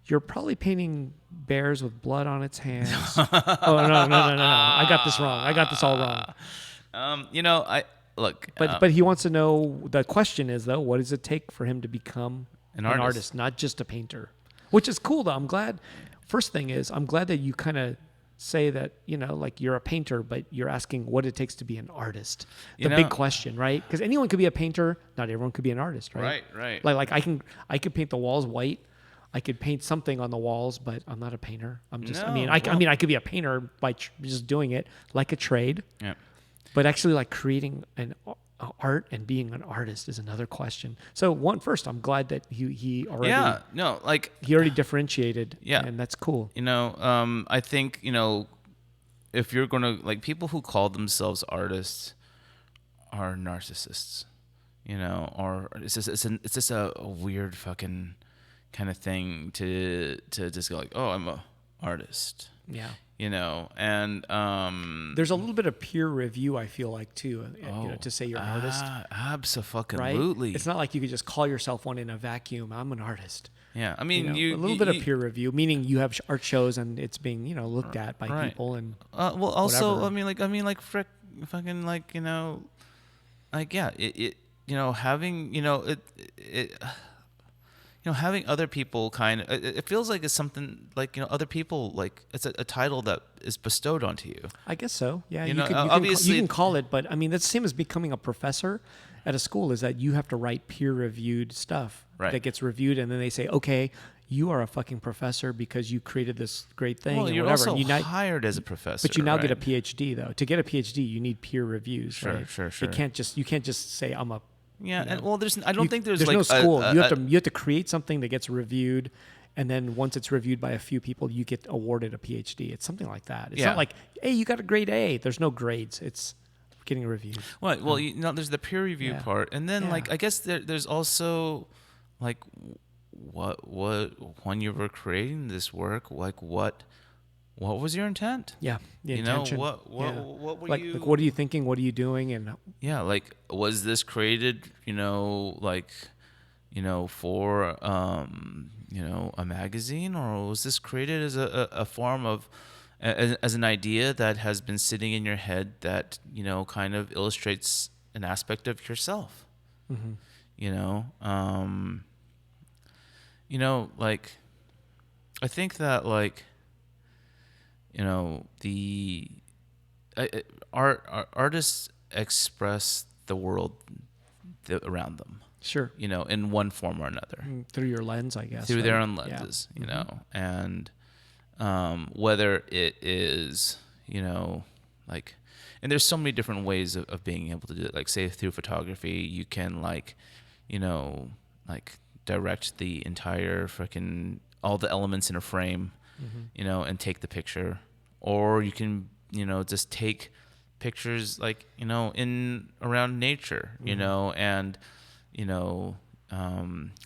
You're probably painting bears with blood on its hands. Oh no! I got this wrong. I got this all wrong. I look. But he wants to know. The question is though, what does it take for him to become An an artist. artist, not just a painter? Which is cool though. I'm glad. First thing is, I'm glad that you kind of say that like you're a painter, but you're asking what it takes to be an artist. The big question, right? Because anyone could be a painter. Not everyone could be an artist, right? Right. Like I could paint the walls white. I could paint something on the walls, but I'm not a painter. I'm just. I could be a painter by just doing it like a trade. Yeah. But actually, like creating an art and being an artist is another question. So first, I'm glad that he already he already differentiated. Yeah. And that's cool. I think if you're gonna people who call themselves artists are narcissists, or it's just a weird fucking kind of thing to just go like, oh, I'm a artist. Yeah. And There's a little bit of peer review, I feel like, too, to say you're an artist. Absolutely. Right? It's not like you could just call yourself one in a vacuum. I'm an artist. Yeah. I mean, a little bit of peer review, meaning you have art shows and it's being, looked at by people and. Well, also, whatever. frick, fucking having, having other people kind of, it feels like it's something like, other people, like it's a title that is bestowed onto you. I guess so. Yeah, You know, you obviously- can call it, but I mean, that's the same as becoming a professor at a school. Is that you have to write peer-reviewed stuff Right. that gets reviewed, and then they say, okay, you are a fucking professor because you created this great thing Well, and you're whatever. also And hired as a professor. but you now get a right? PhD though. To get a PhD, you need peer reviews. Sure, right? sure, sure. You can't just say I'm a. Yeah, you and know, well, I don't think there's like no school. A, you have to create something that gets reviewed, and then once it's reviewed by a few people, you get awarded a PhD. It's something like that. It's Yeah. not like, hey, you got a grade A. There's no grades. It's getting reviewed. Well, there's the peer review Yeah. part, and then Yeah. like I guess there's also like what when you were creating this work, like what was your intent? Yeah, the You know, intention. what Yeah. were like, you? like, what are you thinking? What are you doing? And Yeah, like was this created, like, for a magazine, or was this created as a form of as an idea that has been sitting in your head that kind of illustrates an aspect of yourself? mhm. Like I think that like the artists express the world around them, Sure. in one form or another, Through your lens, I guess. through right? their own Yeah. lenses, Mhm. and whether it is, like, and there's so many different ways of being able to do it. Like, say through photography, you can like direct the entire freaking all the elements in a frame, Mhm. and take the picture, or you can, just take pictures like, in around nature, and,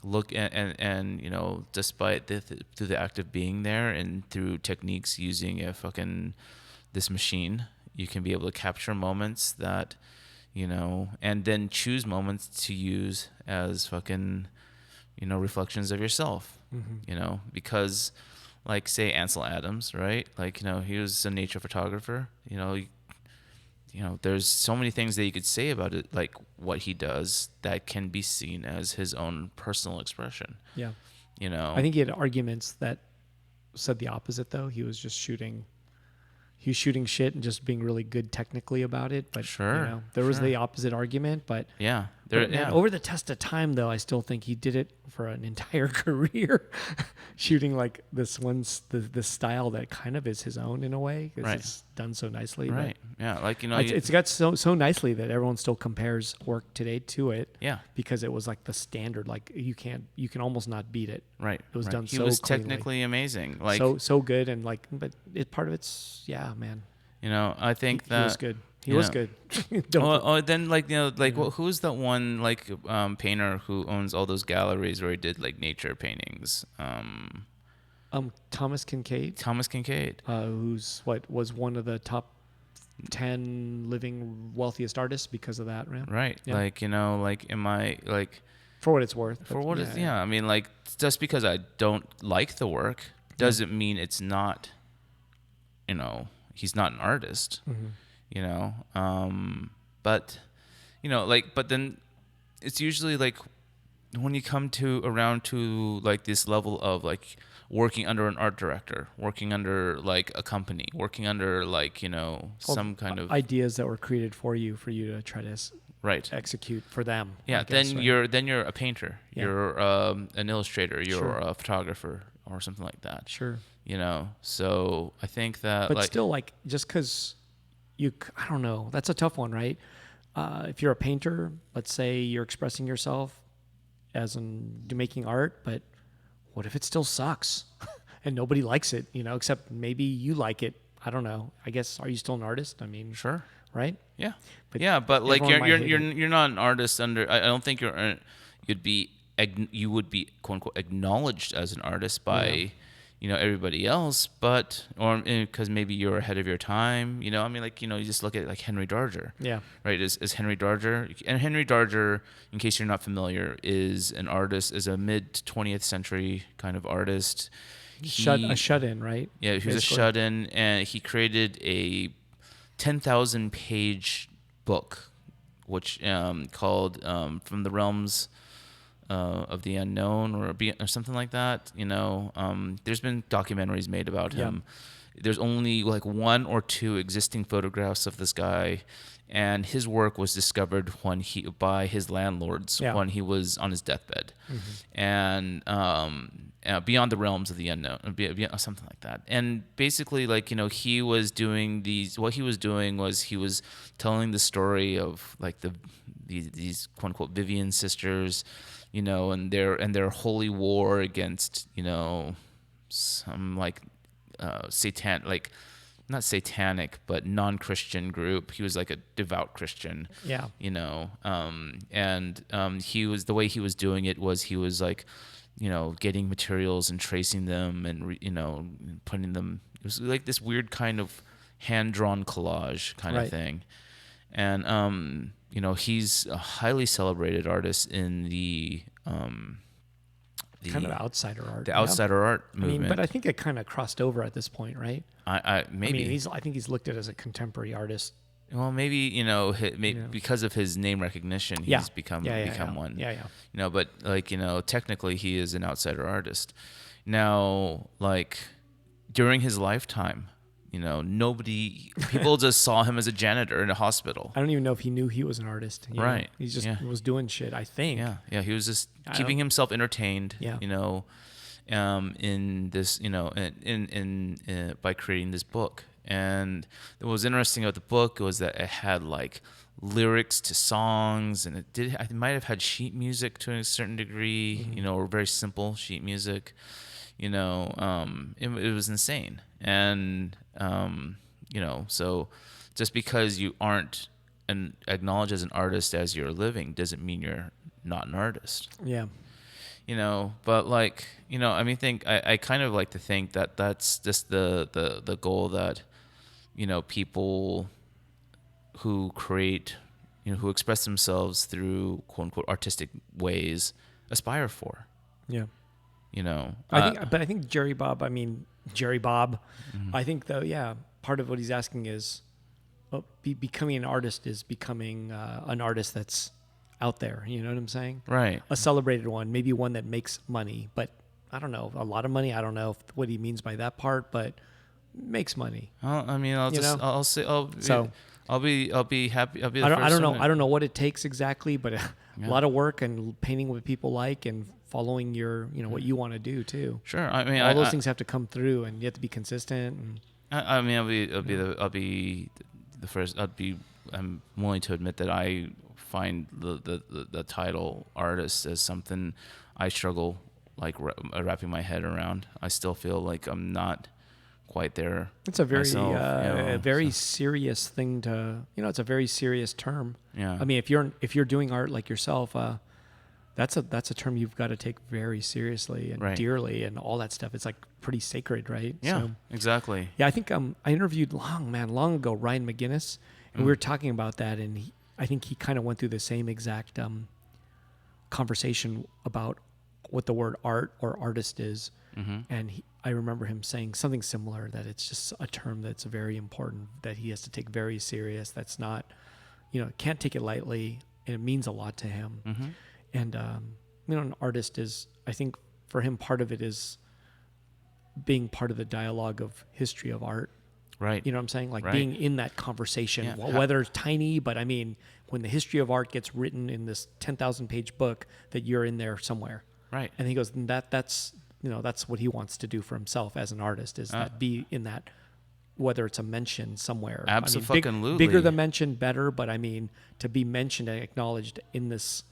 look and despite through the act of being there and through techniques using this machine, you can be able to capture moments that, and then choose moments to use as reflections of yourself, Mhm. because like say Ansel Adams, right? Like, he was a nature photographer, there's so many things that you could say about it, like what he does that can be seen as his own personal expression, Yeah. you know? I think he had arguments that said the opposite, though. He was shooting shit and just being really good technically about it. But Sure, there was sure. the opposite argument. But yeah, But man, over the test of time, though, I still think he did it for an entire career, shooting like this style that kind of is his own in a way, because Right. it's done so nicely. right. Yeah, like, But it's got so nicely that everyone still compares work today to it. yeah, Because it was like the standard. Like you can almost not beat it. right. It was right. done He so was cleanly. technically amazing. Like, so good, and like, but part of it's man. I think He that was good. He you was know, good. Don't then like, who's that one like painter who owns all those galleries where he did like nature paintings? Thomas Kincaid, Thomas Kincaid. who's was one of the top 10 living wealthiest artists because of that, right? Right. Yeah. Like, like, am I like, For what it's worth. for but what is, I mean, like, just because I don't like the work doesn't mean it's not, he's not an artist, Mhm. but, like, but then it's usually like when you come around to like this level of like working under an art director, working under like a company, working under like, some kind of, ideas that were created for you to try to right. execute for them. Yeah, I guess, right? you're a painter. Yeah. You're an illustrator. You're Sure. a photographer or something like that. Sure. So I think that, But like, still, like, just because I don't know, that's a tough one, right? If you're a painter, let's say you're expressing yourself as in making art, but what if it still sucks and nobody likes it, except maybe you like it? I don't know. I guess, are you still an artist? I mean, sure, right? yeah, But but like everyone might hate you're not an artist under. I don't think you would be quote unquote acknowledged as an artist by everybody else, but because maybe you're ahead of your time. I mean, like, you just look at like Henry Darger. Yeah. Right, is Henry Darger. And Henry Darger, in case you're not familiar, is an artist, is a mid-20th century kind of artist. A shut-in, right? Yeah, he was a Basically. shut-in, and he created a 10,000-page book, which called From the Realms of the Unknown or something like that. There's been documentaries made about him. There's only like 1 or 2 existing photographs of this guy, and his work was discovered by his landlords when he was on his deathbed, and beyond the realms of the unknown, something like that. And basically, like, he was doing these. What he was doing was he was telling the story of like these quote unquote Vivian sisters, and their holy war against some like not satanic, but non-Christian group. He was like a devout Christian. Yeah. He was, the way he was doing it was he was like, getting materials and tracing them and putting them. It was like this weird kind of hand-drawn collage kind of thing. And he's a highly celebrated artist in the kind of outsider art. The outsider art movement. But I think it kind of crossed over at this point, right? Maybe. I think he's looked at as a contemporary artist. Well, maybe because of his name recognition, he's become one. Yeah. But like technically, he is an outsider artist. Now, like during his lifetime, people just saw him as a janitor in a hospital. I don't even know if he knew he was an artist. Right. He just was doing shit, I think. Yeah. He was just keeping himself entertained. In this, by creating this book. And what was interesting about the book was that it had like lyrics to songs, and it might have had sheet music to a certain degree, or very simple sheet music. It was insane. And so just because you aren't acknowledged as an artist as you're living doesn't mean you're not an artist. Yeah. But like, I kind of like to think that that's just the goal that, people who create, who express themselves through quote unquote artistic ways aspire for. Yeah. I think Jerry Bob, I think though, part of what he's asking is becoming an artist is becoming an artist that's out there. You know what I'm saying? Right. A celebrated one, maybe one that makes money, but I don't know, a lot of money. I don't know what he means by that part, but makes money. I'll be happy. I'll be the I first don't know. one. I don't know what it takes exactly, but a lot of work and painting what people like and following your, what you want to do too. Sure. All those things have to come through, and you have to be consistent. I'll be the first. I'm willing to admit that I find the title artist as something I struggle like wrapping my head around. I still feel like I'm not quite there. It's a very serious thing to, it's a very serious term. Yeah. I mean, if you're doing art like yourself, that's a term you've got to take very seriously and dearly and all that stuff. It's like pretty sacred, right? Yeah, so, exactly. Yeah, I think I interviewed long ago Ryan McGinnis, and we were talking about that, and I think he kind of went through the same exact conversation about what the word art or artist is. And I remember him saying something similar, that it's just a term that's very important, that he has to take very serious. That's not, can't take it lightly, and it means a lot to him. And, an artist is, I think for him, part of it is being part of the dialogue of history of art. Right. You know what I'm saying? Like being in that conversation, whether it's tiny, but I mean, when the history of art gets written in this 10,000 page book, that you're in there somewhere. Right. And he goes, that's what he wants to do for himself as an artist, is that be in that, whether it's a mention somewhere. Absolutely. Bigger the mention, better. But I mean, to be mentioned and acknowledged in this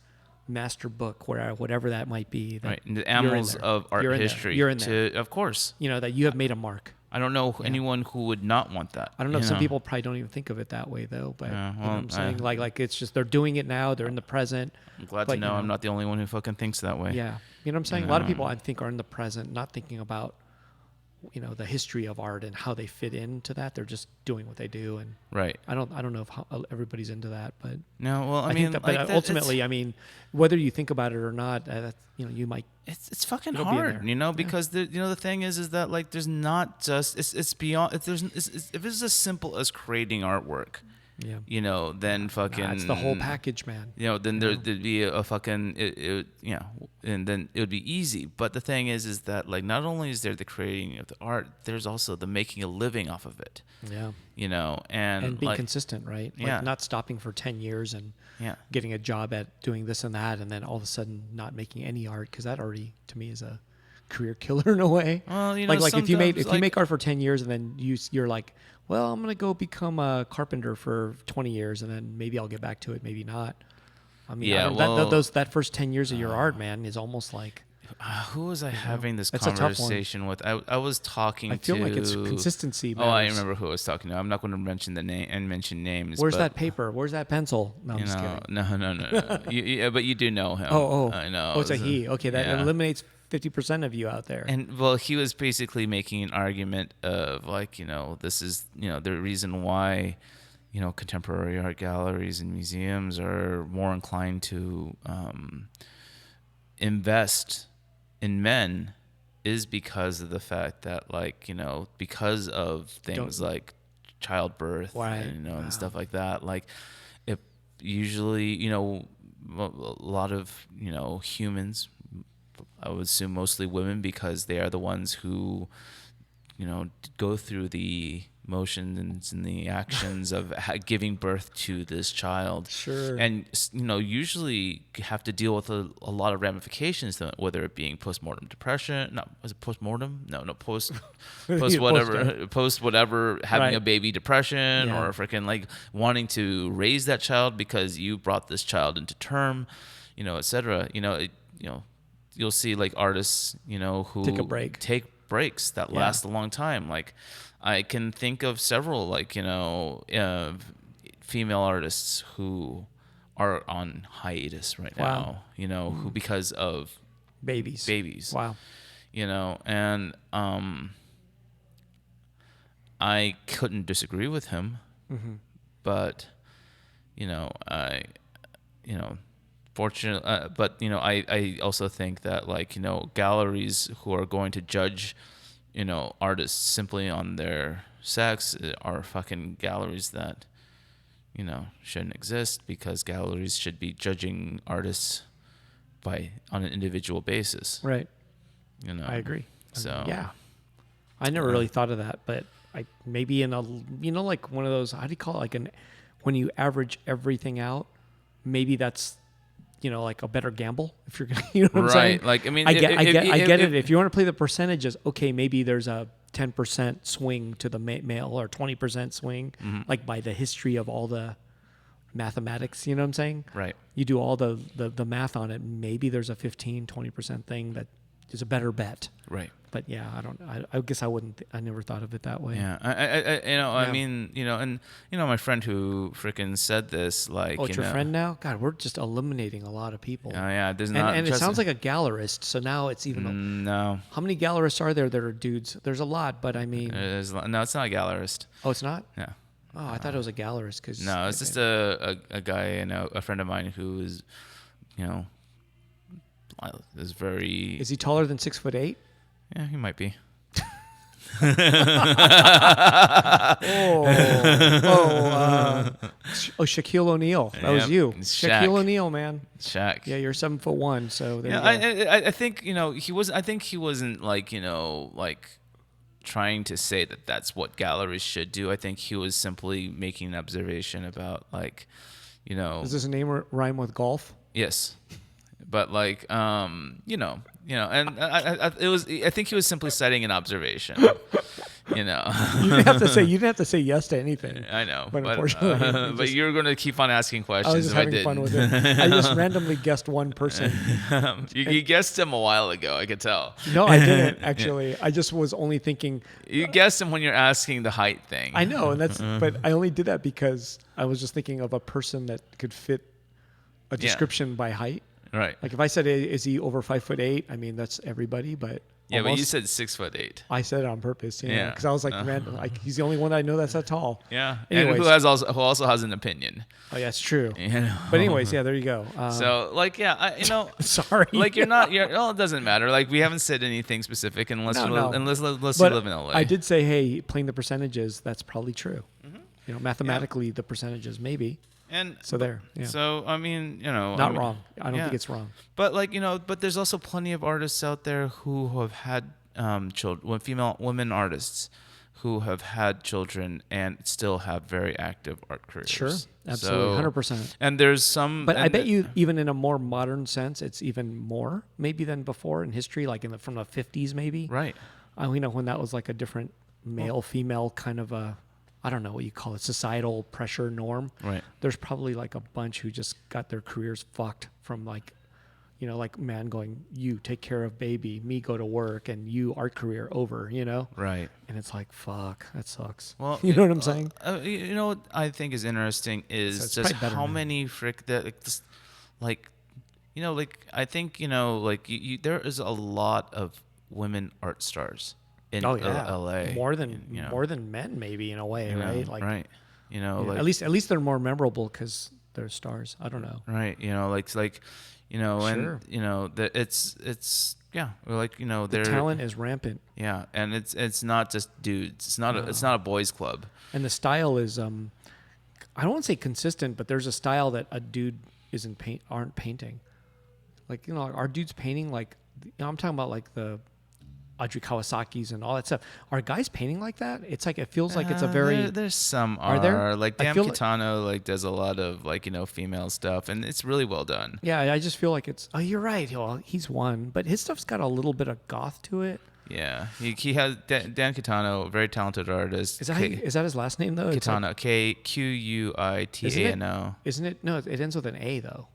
master book, whatever that might be. That in the annals of art history. You're in there. Of course. That you have made a mark. I don't know anyone who would not want that. I don't know. Some people probably don't even think of it that way, though. But you know what I'm saying? Like it's just, they're doing it now. They're in the present. I'm glad to know I'm not the only one who fucking thinks that way. Yeah. You know what I'm saying? A lot of people, I think, are in the present, not thinking about, the history of art and how they fit into that. They're just doing what they do. And I don't know if everybody's into that, but no. Well, I mean, but ultimately, I mean, whether you think about it or not, you might. It's fucking hard, because the thing is that like there's not just it's beyond. If it's as simple as creating artwork, Yeah. then fucking. Nah, it's the whole package, man. Then there'd be a fucking, and then it would be easy. But the thing is that like not only is there the creating of the art, there's also the making a living off of it. Yeah. And being like, consistent, right? Like Yeah. not stopping for 10 years and Yeah. getting a job at doing this and that, and then all of a sudden not making any art, because that already to me is a career killer in a way. Well, like if you sometimes, make art for 10 years and then you're like, well, I'm gonna go become a carpenter for 20 years and then maybe I'll get back to it, maybe not. I mean, Yeah, that first 10 years of your art, man, is almost like. Who was I having this That's a tough one. conversation with? I was talking to. I feel like it's consistency. Oh, I matters. remember who I was talking to. I'm not going to mention the name and mention names. Where's but, that paper? Where's that pencil? No, I'm just kidding. No. But you do know him. I know. Oh, it's a he. Okay, that yeah. eliminates 50% of you out there. And well, he was basically making an argument of like, this is, the reason why, contemporary art galleries and museums are more inclined to invest in men is because of the fact that like, because of things like childbirth and stuff like that. Like it usually, a lot of, humans, I would assume mostly women, because they are the ones who, go through the motions and the actions of giving birth to this child. Sure. And, usually have to deal with a lot of ramifications, whether it being postmortem depression. No, was it postmortem? No, post whatever, having a baby depression, or freaking like wanting to raise that child because you brought this child into term, et cetera. You'll see like artists, who take breaks that last a long time. Like I can think of several like, female artists who are on hiatus right now, who, because of babies. Wow. And I couldn't disagree with him, but, fortunately, but I also think that like galleries who are going to judge artists simply on their sex are fucking galleries that shouldn't exist, because galleries should be judging artists on an individual basis. Right. I agree. So yeah, I never really thought of that, but I maybe in a like one of those, how do you call it, like when you average everything out, maybe that's like a better gamble, if you're gonna, what I'm saying? Like, I mean, I get it. If you want to play the percentages, okay, maybe there's a 10% swing to the male or 20% swing, like by the history of all the mathematics, you know what I'm saying? Right. You do all the math on it, maybe there's a 15-20% thing that is a better bet. Right. But yeah, I guess I wouldn't. I never thought of it that way. Yeah, I mean, and my friend who freaking said this, like, it's your friend now. God, we're just eliminating a lot of people. Oh yeah, and it sounds like a gallerist. So now it's even no. How many gallerists are there that are dudes? There's a lot, but I mean, no, it's not a gallerist. Oh, it's not. Yeah. Oh, I thought it was a gallerist because no, it's just a guy, a friend of mine who is, is very. Is he taller than 6'8"? Yeah, he might be. Shaquille O'Neal. That was you. Shaq. Shaquille O'Neal, man. Shaq. Yeah, you're 7'1", so there you go. I think he was. I think he wasn't like like trying to say that that's what galleries should do. I think he was simply making an observation about like, Does this name rhyme with golf? Yes. But like, and it was. I think he was simply citing an observation. You didn't have to say yes to anything. I know, but unfortunately, but you're going to keep on asking questions. I was just having fun with it. I just randomly guessed one person. You guessed him a while ago. I could tell. No, I didn't actually. I just was only thinking. You guessed him when you're asking the height thing. I know, and but I only did that because I was just thinking of a person that could fit a description by height. Right. Like if I said, is he over 5'8"? I mean, that's everybody, but yeah, but you said 6'8". I said it on purpose, because I was like, like he's the only one that I know that's that tall. Yeah. Anyways. And who also has an opinion. Oh yeah, it's true. But anyways, yeah, there you go. So like, yeah, sorry. Like it doesn't matter. Like we haven't said anything specific unless you live in LA. I did say, hey, playing the percentages, that's probably true. mathematically the percentages maybe. And So there, yeah. So I mean, Not wrong. I don't yeah. think it's wrong. But but there's also plenty of artists out there who have had children, women artists who have had children and still have very active art careers. Sure, absolutely, 100%. And there's some, But I bet you, even in a more modern sense, it's even more maybe than before in history, like from the 50s maybe. Right. When that was like a different male-female kind of a, I don't know what you call it, societal pressure norm. Right. There's probably like a bunch who just got their careers fucked from like man going, you take care of baby, me go to work, and you art career over, Right. And it's like, fuck, that sucks. Well, you know what I'm saying? What I think is interesting is it's just probably better how now. many I think there is a lot of women art stars in LA. More than men, maybe, in a way, right? Like, right. yeah, Like, at least they're more memorable because they're stars. I don't know. right. Sure. And that it's yeah, The talent is rampant, yeah, and it's not just dudes. It's not a boys club. and the style is I don't want to say consistent, but there's a style that a dude aren't painting. Like, our dudes painting, like, I'm talking about like the Audrey Kawasaki's and all that stuff. Are guys painting like that? It's like, it feels like it's a very... There's some Are there? like I Dan feel Kitano does a lot of female stuff, and it's really well done. Yeah, I just feel like it's... Oh, you're right. Well, he's one, but his stuff's got a little bit of goth to it. Yeah, he has Dan Kitano, very talented artist. Is that his last name though? Kitano, Quitano. Isn't it? No, it ends with an A though.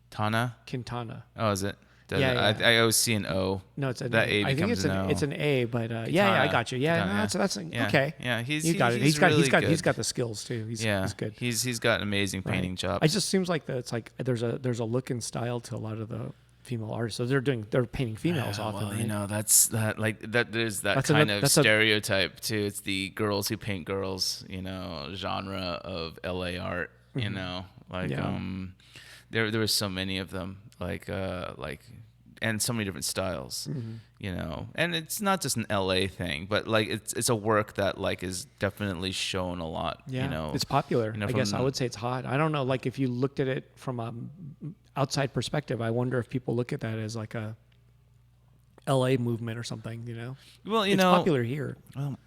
Tana. Quintana. Oh, is it? Yeah. I always see an O. No, it's an that A. A I think becomes an O. it's an A, but I got you. Yeah, Kitana, no, that's yeah. okay. Yeah, you got it. He's really got good. the skills too. He's good. He's got an amazing painting job. It just seems like it's like there's a look and style to a lot of the female artists. So they're painting females often. Well, right? there's that kind of that's stereotype too. It's the girls who paint girls, genre of LA art. Mm-hmm. There were so many of them, and so many different styles. Mm-hmm. And it's not just an LA thing, but it's a work that is definitely shown a lot. Yeah, it's popular. I guess I would say it's hot. I don't know. Like, if you looked at it from a outside perspective, I wonder if people look at that as like a LA movement or something. Well, it's popular here. Well,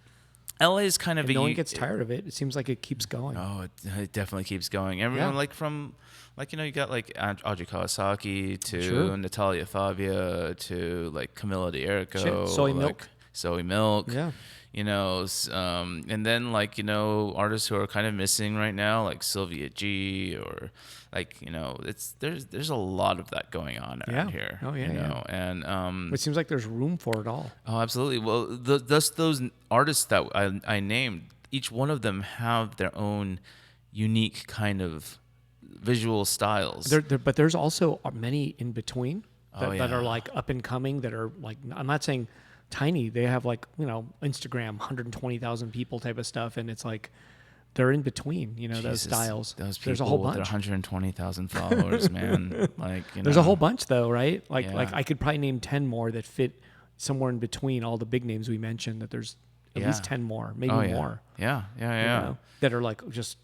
LA is kind of no one gets tired of it. It seems like it keeps going. Oh, it definitely keeps going. Everyone you got Audrey Kawasaki to Natalia Fabia to Camilla D'Errico, Soy Milk. Yeah. And then artists who are kind of missing right now, like Sylvia G, or there's a lot of that going on around here. Oh yeah. And it seems like there's room for it all. Oh, absolutely. Well, those artists that I named, each one of them have their own unique kind of visual styles. But there's also many in between that are up and coming, that are I'm not saying tiny. They have Instagram 120,000 people type of stuff, and it's they're in between, those styles. Those people there's a whole bunch. With 120,000 followers, man. There's a whole bunch though, right? I could probably name 10 more that fit somewhere in between all the big names we mentioned. That there's at least 10 more, maybe more. Yeah. That are just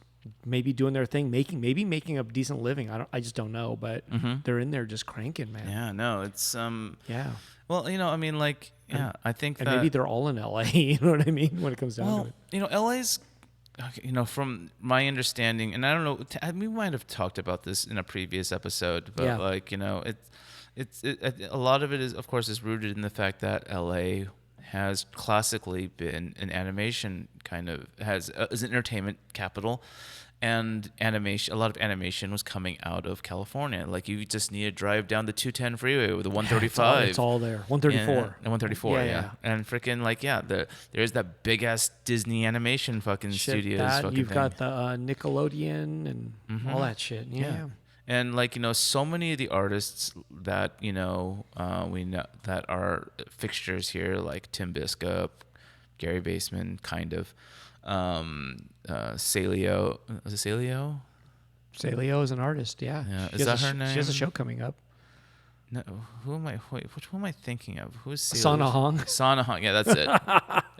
maybe doing their thing, making a decent living. I just don't know, but they're in there just cranking, man. Yeah, no, it's yeah. Well, I think and maybe they're all in LA. You know what I mean? When it comes down to it. LA's, from my understanding, and I don't know, we might have talked about this in a previous episode, but it's a lot of it is, of course, is rooted in the fact that LA has classically been an animation is an entertainment capital, and a lot of animation was coming out of California. You just need to drive down the 210 freeway with the 135. It's all there. 134. And 134, yeah. And freaking there's that big ass Disney animation fucking studios. You've got the Nickelodeon and all that shit. Yeah. And so many of the artists that we know that are fixtures here, like Tim Biscup, Gary Baseman, kind of, Saleo. Was it Saleo? Saleo is an artist. Yeah. Is that her name? She has a show coming up. No, who am I? Wait, which one am I thinking of? Who's Sana Hong? Sana Hong. Yeah, that's it.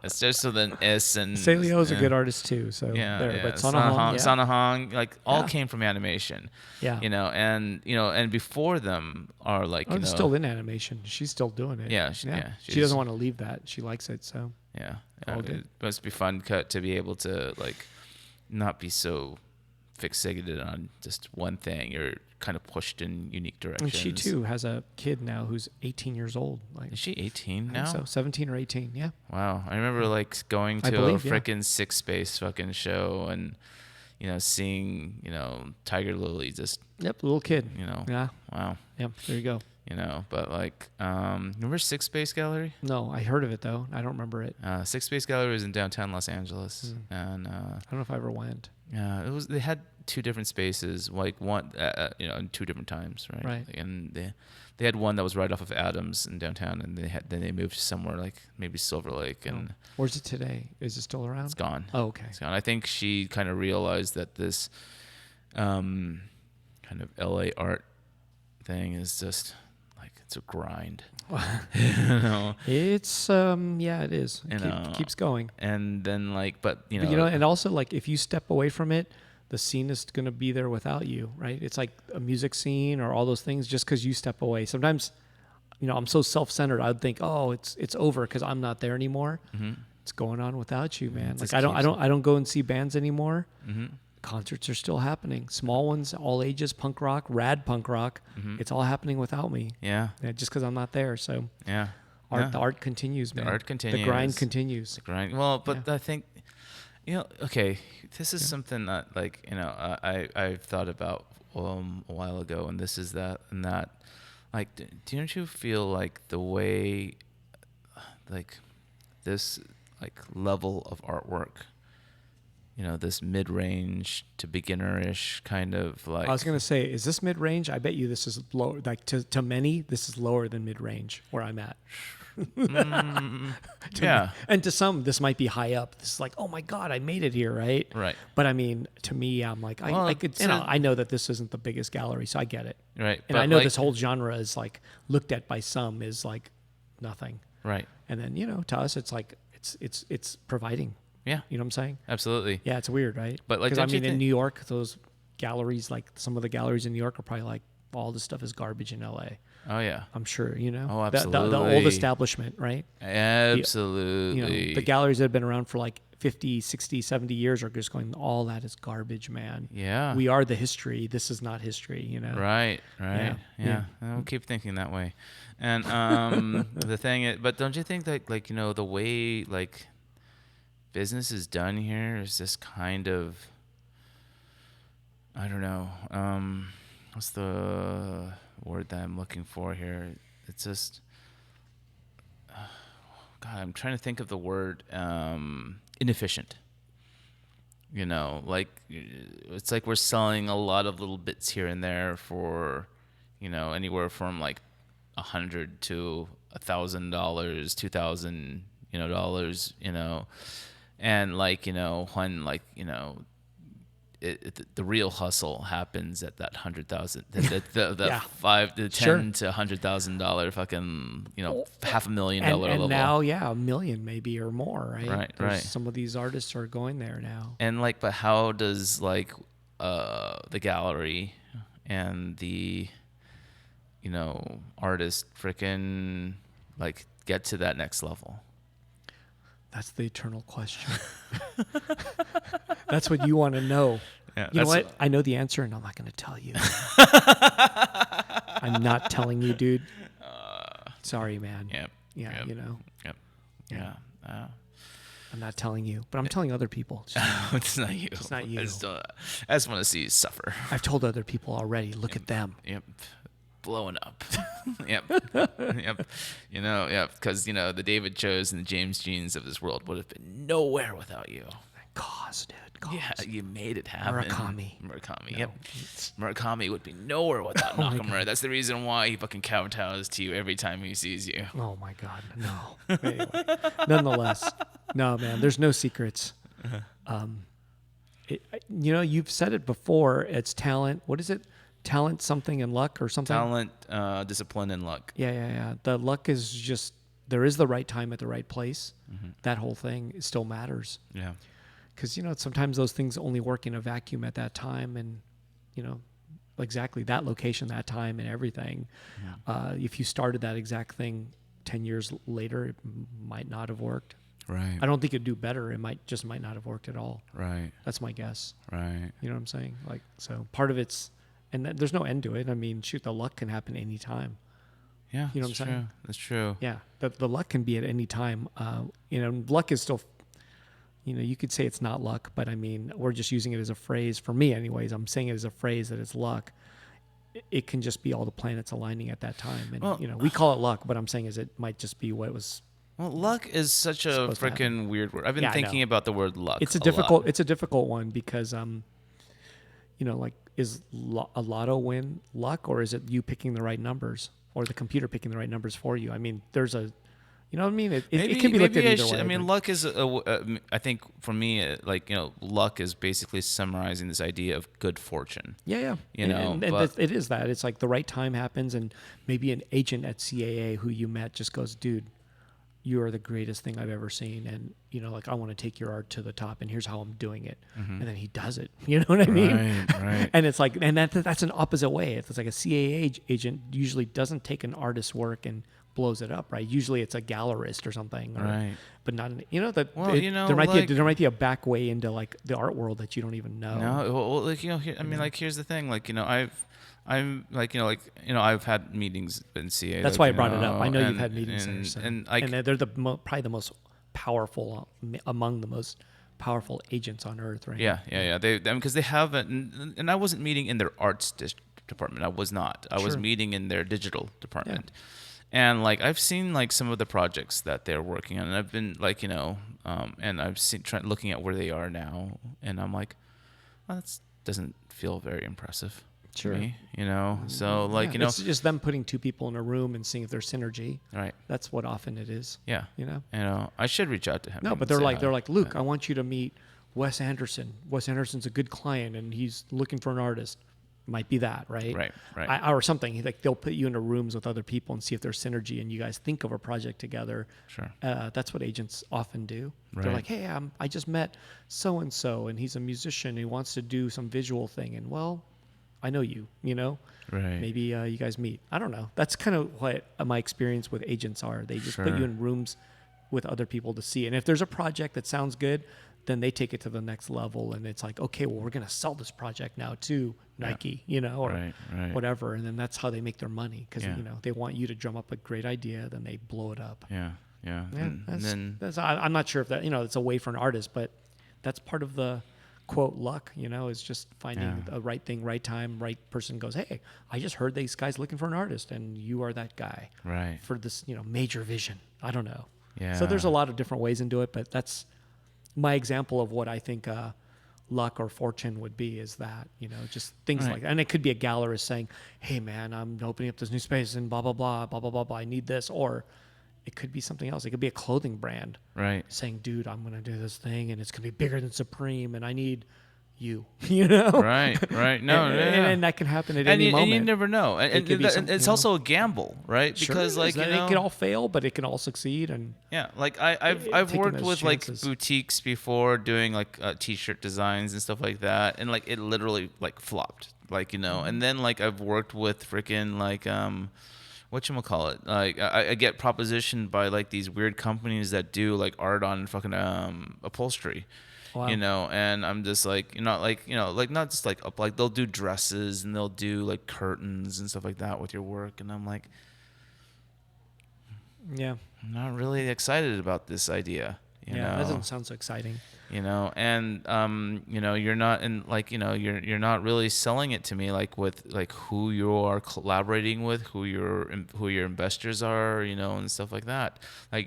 It's just with an S and Sailio's a good artist too. So yeah, there, yeah. but Sonahong, yeah. Sonahong, like all Yeah. came from animation. Yeah. And before them are like Oh, it's still in animation. She's still doing it. Yeah, She she's- doesn't want to leave that. She likes it. So yeah, all good. it must be fun to be able to like not be so fixated on just one thing. You're kind of pushed in unique directions. and she too has a kid now who's 18 years old. Like Is she 18 I now? think so 17 or 18. Yeah. Wow. I remember like going I to believe, a yeah. freaking Six Space fucking show and, seeing, Tiger Lily just, Yep. Little kid. wow. Yep. There you go. But like, remember Six Space Gallery? No, I heard of it though. I don't remember it. Six Space Gallery was in downtown Los Angeles. And, I don't know if I ever went. they had two different spaces, like one, in two different times, right? Right. And they had one that was right off of Adams in downtown, and then they moved somewhere like maybe Silver Lake, and Where's it today? Is it still around? it's gone. Oh, okay. It's gone. I think she kind of realized that this kind of LA art thing is just like it's a grind. It's yeah, it is. It keeps going. And then like, but and also like if you step away from it, the scene is going to be there without you, right? It's like a music scene or all those things just because you step away. Sometimes, I'm so self-centered. I'd think, oh, it's over because I'm not there anymore. Mm-hmm. It's going on without you, man. Just Like I don't go and see bands anymore. Mm-hmm. Concerts are still happening. Small ones, all ages, punk rock, rad punk rock. Mm-hmm. It's all happening without me. Yeah. Just because I'm not there. So Yeah. the art continues, man. The art continues. The grind continues. The grind. Well, but I think, okay, this is something that like, I've thought about a while ago, and this is that and that. Like, don't you feel like the way, like, this like level of artwork, this mid-range to beginner-ish kind of like. I was gonna say, is this mid-range? I bet you this is low. Like to many, this is lower than mid-range where I'm at. Yeah. And to some, this might be high up. This is like, oh my god, I made it here, right? Right. But I mean, to me, I'm like, I could. I know that this isn't the biggest gallery, so I get it. Right. And I know this whole genre is like looked at by some is like nothing. Right. And then to us, it's like it's providing. Yeah. You know what I'm saying? Absolutely. Yeah, it's weird, right? But, like, because I don't you mean, in think- New York, those galleries, like some of the galleries in New York, are probably like all this stuff is garbage in LA. Oh yeah. I'm sure, Oh, The old absolutely. establishment, right? Absolutely. The galleries that have been around for like 50, 60, 70 years are just going, all that is garbage, man. Yeah. We are the history. This is not history, Right. Yeah. Yeah. I'll keep thinking that way. And the thing is, but don't you think that like, the way like business is done here is just kind of, I don't know, what's the word that I'm looking for here? It's just, God, I'm trying to think of the word, inefficient. Like it's like we're selling a lot of little bits here and there for, anywhere from like $100 to $1,000, $2,000, dollars, and like, when like, the real hustle happens at that 100,000, the Yeah. $5 to $10 Sure. to $100,000 fucking, $500,000 And level. now, $1 million maybe or more, right? Right. Some of these artists are going there now. And like, but how does like the gallery and the artist freaking like get to that next level? That's the eternal question. That's what you want to know. Yeah, You know that's- what? I know the answer, and I'm not going to tell you. I'm not telling you, dude. Sorry, man. Yep. Yeah, Yep. Yep. Yeah. Yeah. I'm not telling you, but I'm telling other people. It's not you. It's not you. I just want to see you suffer. I've told other people already. Look at them. Yep. Blowing up. Yep. Yep. Because, the David Choes and the James Jeans of this world would have been nowhere without you. Cause, dude. Cause. Yeah, you made it happen. Murakami. Yep. Murakami would be nowhere without Oh my Nakamura. That's the reason why he fucking kowtows to you every time he sees you. Oh my God, no. Anyway, nonetheless, no, man. There's no secrets. You've said it before. It's talent. What is it? Talent, something, and luck, or something. Talent, discipline, and luck. Yeah. The luck is just there is the right time at the right place. That whole thing still matters. Yeah. Because, sometimes those things only work in a vacuum at that time, and, exactly that location, that time, and everything. If you started that exact thing 10 years later, it might not have worked. Right. I don't think it'd do better. It might not have worked at all. Right. That's my guess. Right. You know what I'm saying? Like, so part of it's, and there's no end to it. I mean, shoot, the luck can happen anytime. Yeah. You know what I'm saying? That's true. Yeah. The luck can be at any time. Luck is still, you could say it's not luck, but I mean, we're just using it as a phrase. For me anyways, I'm saying it as a phrase that it's luck. It can just be all the planets aligning at that time. And, we call it luck, but I'm saying is it might just be what it was. Well, luck is such a freaking weird word. I've been thinking about the word luck. It's a difficult one because, is a lotto win luck, or is it you picking the right numbers, or the computer picking the right numbers for you? I mean, there's a, you know what I mean? It can be looked at either way. I mean, luck is, I think for me, luck is basically summarizing this idea of good fortune. Yeah. And it is that. It's like the right time happens, and maybe an agent at CAA who you met just goes, dude, you are the greatest thing I've ever seen. And, I want to take your art to the top, and here's how I'm doing it. And then he does it. You know what I mean? Right. And it's like, and that's an opposite way. It's like a CAA agent usually doesn't take an artist's work and blows it up, right? Usually it's a gallerist or something. Right. But not, there might be a back way into like the art world that you don't even know. No, well, here's the thing. I've had meetings in CA. That's why I brought it up. I know you've had meetings there. So. And they're probably the most powerful, among the most powerful agents on earth, right? Yeah. Because they have it, and I wasn't meeting in their arts department. I was not. I was meeting in their digital department. Yeah. And I've seen some of the projects that they're working on, and I've been and I've seen looking at where they are now, and I'm like, well, that doesn't feel very impressive. Sure. To me, so it's just them putting two people in a room and seeing if there's synergy. Right. That's what often it is. Yeah. I should reach out to him. No, but they're like, Luke, I want you to meet Wes Anderson. Wes Anderson's a good client, and he's looking for an artist. Might be that, right? Right. Or something. They'll put you into rooms with other people and see if there's synergy, and you guys think of a project together. Sure. That's what agents often do. Right. They're like, hey, I just met so-and-so, and he's a musician. He wants to do some visual thing. And, well, I know you, Right. Maybe you guys meet. I don't know. That's kind of what my experience with agents are. They just put you in rooms with other people to see. And if there's a project that sounds good, then they take it to the next level, and it's like, okay, well, we're going to sell this project now to Nike, or whatever. And then that's how they make their money, because, they want you to drum up a great idea, then they blow it up. Yeah. I'm not sure if that, it's a way for an artist, but that's part of the quote luck, is just finding the right thing, right time, right person goes, hey, I just heard these guys looking for an artist, and you are that guy. Right. For this, major vision. I don't know. Yeah. So there's a lot of different ways into it, but that's my example of what I think luck or fortune would be, is that, just things like that. And it could be a gallerist saying, hey, man, I'm opening up this new space and blah, blah, blah, blah, blah, blah, blah. I need this. Or it could be something else. It could be a clothing brand. Right. Saying, dude, I'm going to do this thing, and it's going to be bigger than Supreme, and I need you, Right. No, and that can happen at any moment. And you never know. And it's also a gamble, right? Because it can all fail, but it can all succeed. And I've worked with boutiques before, doing t-shirt designs and stuff like that, and it literally flopped, and then I've worked with freaking whatchamacallit, I get propositioned by these weird companies that do art on fucking upholstery. Wow. And I'm just not just they'll do dresses, and they'll do curtains and stuff like that with your work, and I'm like, yeah, I'm not really excited about this idea. That doesn't sound so exciting. And you're not you're not really selling it to me with who you are collaborating with, who your investors are, and stuff like that.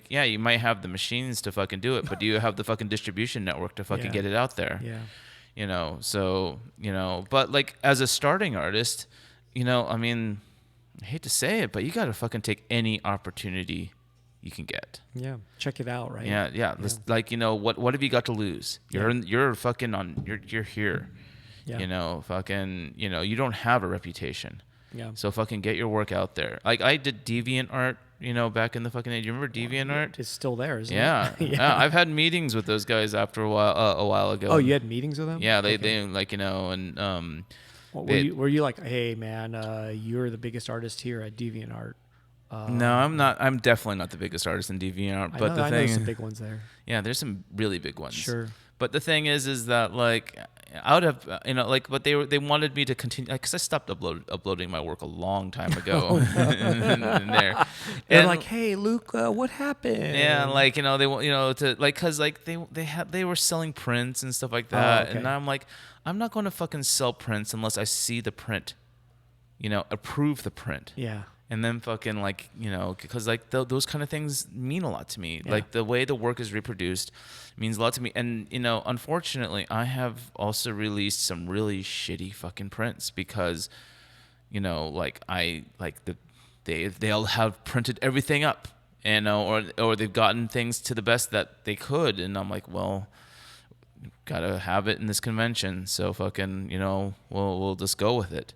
You might have the machines to fucking do it, but do you have the fucking distribution network to fucking get it out there? Yeah. But as a starting artist, I mean, I hate to say it, but you got to fucking take any opportunity you can get. Yeah, check it out, right? Yeah. What have you got to lose? You're fucking you're here. Yeah. You don't have a reputation. Yeah. So fucking get your work out there. I did DeviantArt back in the fucking age. You remember DeviantArt? It's still there, isn't Yeah. it? Yeah. I've had meetings with those guys after a while ago. Oh, you had meetings with them? Yeah, Okay. they like, and What, they- were you like, hey man, you're the biggest artist here at DeviantArt? no, I'm not. I'm definitely not the biggest artist in DeviantArt. But I know the some thing, big ones there. yeah, there's some really big ones. Sure. But the thing is that like I would have, like, but they wanted me to continue because I stopped uploading my work a long time ago. in there, They're And- like, hey Luke, what happened? yeah, like they want to like because like they were selling prints and stuff like that, okay. and I'm like, I'm not going to fucking sell prints unless I see the print, approve the print. Yeah. And then fucking like, because like those kind of things mean a lot to me. Yeah. Like the way the work is reproduced means a lot to me. And, unfortunately, I have also released some really shitty fucking prints because, like they'll have printed everything up, or they've gotten things to the best that they could. And I'm like, well, gotta have it in this convention. So fucking, we'll just go with it.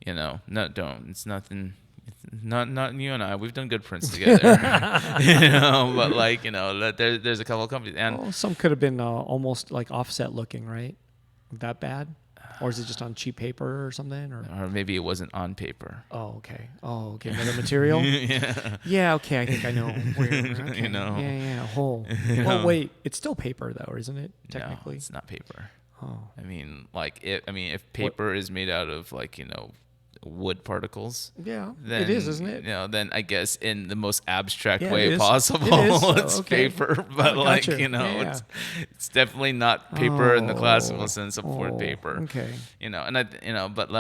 It's nothing. Not you and I. We've done good prints together, But like there's a couple of companies, and Well, some could have been almost like offset looking, right? That bad, or is it just on cheap paper or something? or maybe it wasn't on paper. Oh, okay. Another material. Yeah, Yeah. Okay. I think I know. Okay. Yeah. Whole. Well, wait. It's still paper though, isn't it? Technically. no, it's not paper. Oh. I mean, if paper is made out of like wood particles. Yeah. Then, it is, isn't it? Then I guess in the most abstract Yeah, it way is. possible, It is. it's Okay. paper. But like Gotcha. Yeah. it's definitely not paper in the classical Oh. sense of word paper. Okay. But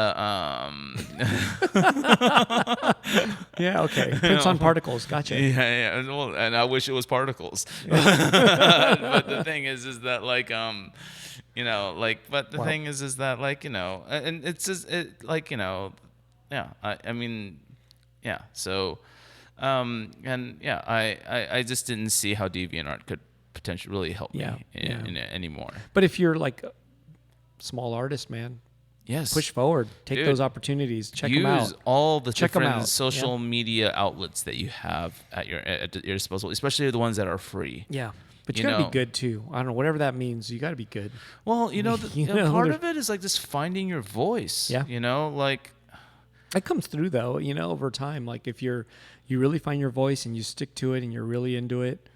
Yeah. Okay. Prints on particles. Gotcha. yeah. Well, and I wish it was particles. But the thing is that like but the Well- thing is that like and it's just yeah. I mean, yeah. So, and yeah, I just didn't see how DeviantArt could potentially really help Yeah, me in anymore. But if you're like a small artist, man, Yes. push forward. Take Dude, those opportunities. Check them Use out. all the Check 'em different out. social media outlets that you have at your disposal, especially the ones that are free. Yeah. But you You gotta know. be good too. I don't know, whatever that means. You gotta be good. Well, You know, part there's- of it is like just finding your voice. Yeah. Like It comes through though, over time. Like if you really find your voice and you stick to it and you're really into it,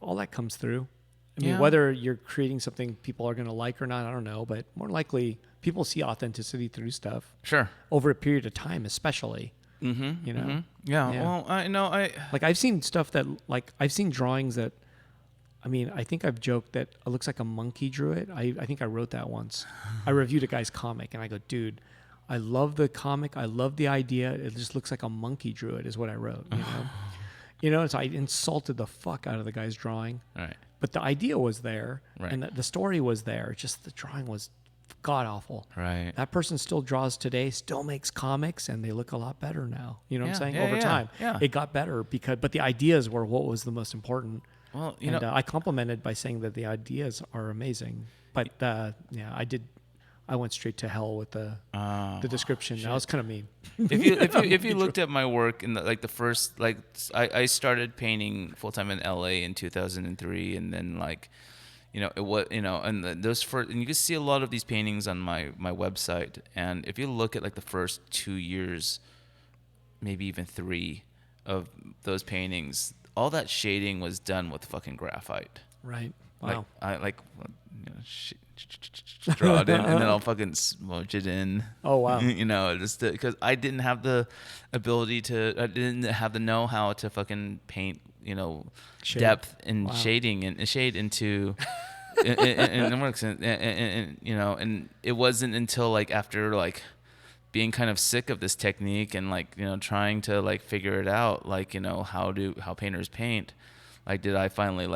all that comes through. I mean, Yeah. whether you're creating something people are gonna like or not, I don't know. But more likely, people see authenticity through stuff sure. over a period of time, especially. Mm-hmm. You know? Yeah. Yeah. Well, I Like I've seen stuff that I've seen drawings that. I mean, I think I've joked that it looks like a monkey drew it. I think I wrote that once. I reviewed a guy's comic and I go, dude, I love the comic. I love the idea. It just looks like a monkey drew it is what I wrote, so I insulted the fuck out of the guy's drawing. right. But the idea was there Right. and the story was there. It's just the drawing was god awful. Right. That person still draws today, still makes comics, and they look a lot better now. You know what I'm Yeah, saying? yeah, Over yeah, time, yeah. it got better but the ideas were what was the most important. Well, And I complimented by saying that the ideas are amazing. But I went straight to hell with the description. That was kind of mean. if you looked at my work in the first I started painting full time in LA in 2003, and then it was and those first, and you can see a lot of these paintings on my website, and if you look at like the first 2 years, maybe even 3 of those paintings, all that shading was done with fucking graphite. Right. Wow. Draw it in, and then I'll fucking smudge it in. Oh, wow. Just because I didn't have the ability I didn't have the know-how to fucking paint, Shade. depth and Wow. shading and shade into, and it works, and it wasn't until after being kind of sick of this technique and trying to figure it out, how painters paint, did I finally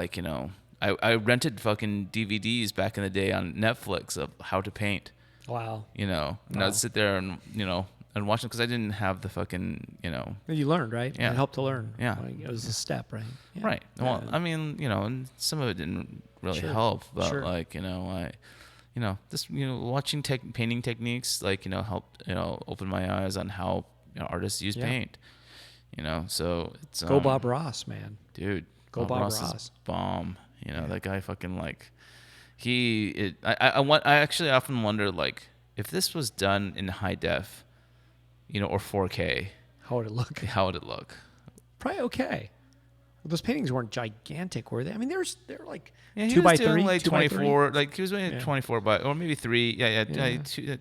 I rented fucking DVDs back in the day on Netflix of how to paint, Wow. and Wow. I'd sit there and and watch them because I didn't have the fucking You learned, right? Yeah. It helped to learn. Yeah. It was a step, right? Yeah. right. Well, Yeah. I mean, and some of it didn't really Sure. help, but Sure. just watching painting techniques helped open my eyes on how artists use Yeah. paint. You know, so it's Go Bob Ross, man. dude. Go Bob Ross Ross. is bomb. You know, that guy fucking like I actually often wonder like if this was done in high def, you know, or 4K, How would it look? how would it look? Probably okay. Well, those paintings weren't gigantic, were they? I mean, they're like Yeah, he 2 was by doing 3, like 2 by 3. 24, like he was doing Yeah. 24 by, or maybe 3, Yeah.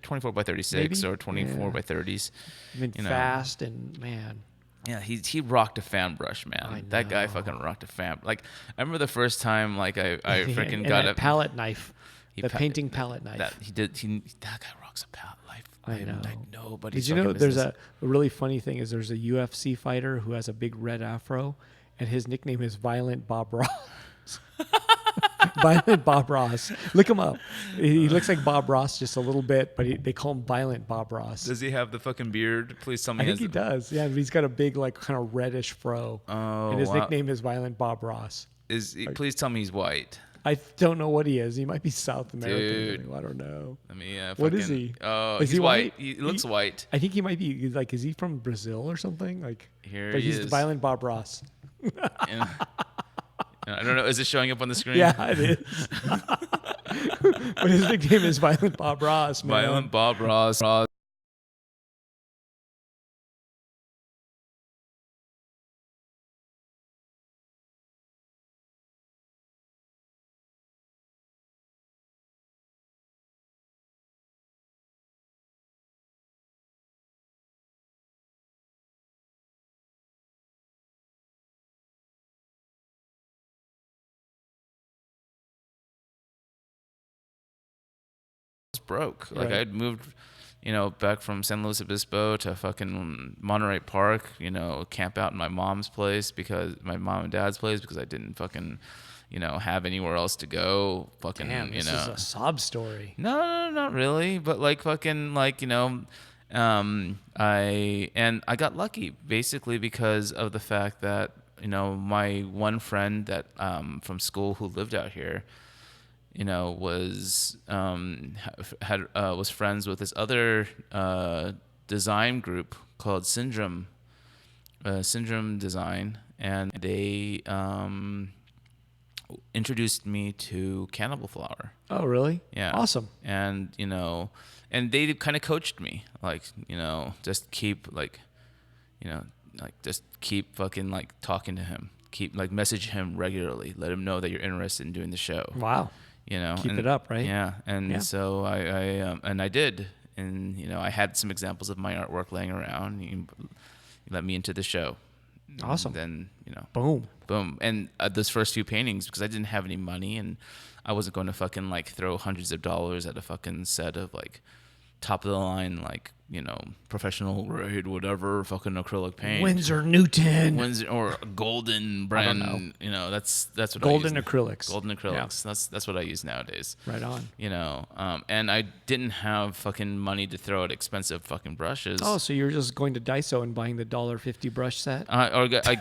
24 by 36 Maybe. or 24 Yeah. by 30s. I mean, you know. fast and man. Yeah, he rocked a fan brush, man. I That guy know. fucking rocked a fan. Like I remember the first time, like I freaking and got that a palette knife, he the pa- painting palette knife. That that guy rocks a palette knife. I know. Nobody. Did you know there's a really funny thing is there's a UFC fighter who has a big red afro, and his nickname is Violent Bob Ross. Violent Bob Ross. Look him up. He looks like Bob Ross just a little bit, but they call him Violent Bob Ross. Does he have the fucking beard? Please tell me. I think he does. Yeah, he's got a big, like, kind of reddish fro. Oh, and his wow. nickname is Violent Bob Ross. Please tell me he's white. I don't know what he is. He might be South American. Dude. I don't know. Let me. What is he? Oh, Is he's he white. white? He looks white. I think he might be like, is he from Brazil or something? Like, Here but he he's is. the Violent Bob Ross. Yeah. I don't know. Is it showing up on the screen? Yeah, it is. But his nickname is Violent Bob Ross, man. Violent Bob Ross. Broke. Like Right. I'd moved, you know, back from San Luis Obispo to fucking Monterey Park, you know, camp out in my mom's place because my mom and dad's place because I didn't fucking, you know, have anywhere else to go. Fucking, Damn, you this know. is a sob story. No, not really. But like fucking like, you know, I got lucky basically because of the fact that, you know, my one friend that from school who lived out here, you know, was was friends with this other design group called Syndrome Design, and they introduced me to Cannibal Flower. Oh, really? Yeah. Awesome. And, you know, and they kind of coached me, like, you know, just keep like, you know, like just keep fucking like talking to him, keep like message him regularly, let him know that you're interested in doing the show. Wow. You know, Keep it up, right? Yeah, and Yeah. so I did, and you know, I had some examples of my artwork laying around. You let me into the show. Awesome. And then, you know, Boom. boom, and those first few paintings, because I didn't have any money, and I wasn't going to fucking like throw hundreds of dollars at a fucking set of like top of the line, like, you know, professional grade, whatever, fucking acrylic paint. Winsor Newton. Or a golden brand, you know, that's what Golden I use. acrylics. Golden acrylics. That's what I use nowadays. Right on. You know, and I didn't have fucking money to throw at expensive fucking brushes. Oh, so you're just going to Daiso and buying the $1.50 brush set? I just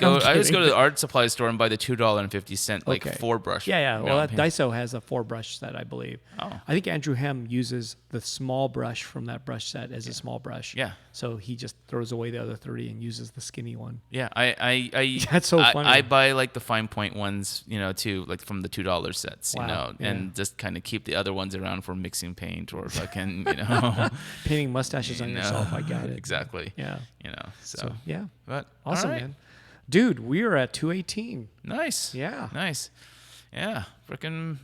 go to the art supply store and buy the $2.50 like Okay. 4 brush. Yeah. you Well, know, that Daiso has a 4-brush set, I believe. Oh. I think Andrew Hem uses the small brush from that brush set as a small brush. Yeah. So he just throws away the other 30 and uses the skinny one. Yeah, I That's so funny. I buy like the fine point ones, you know, too, like from the $2 sets, Wow, you know, yeah. and just kind of keep the other ones around for mixing paint or fucking, you know, Painting mustaches on you know, yourself. I got it. exactly. Yeah. You know, So, yeah. but Awesome, all right. man. Dude, we are at 218. Nice. Yeah. Nice. Yeah. Freaking.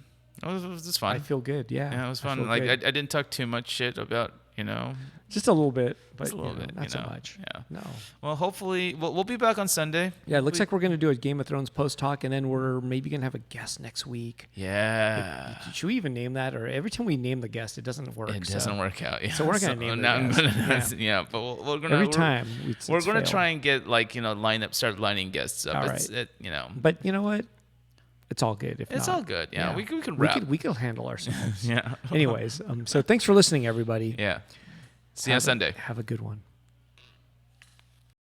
It was fun. I feel good. Yeah. Yeah, it was I fun. feel Like I good. didn't talk too much shit about, you know. Just a little bit, but Just a little you know, bit, not you so know. much. Yeah. No. Well, hopefully we'll be back on Sunday. Yeah, it looks like we're going to do a Game of Thrones post talk, and then we're maybe going to have a guest next week. Yeah. Should we even name that? Or every time we name the guest, it doesn't work. It doesn't work out. Yeah. So we're not gonna name the now I'm guest. gonna, yeah. But we're gonna Every time it's we're gonna failed. try and get like, you know, start lining guests up. All It's right. it, you know. But you know what? It's all good. If It's not. all good. Yeah. We can we wrap. could handle ourselves. Yeah. Anyways, so thanks for listening, everybody. Yeah. See you on Sunday. Have a good one.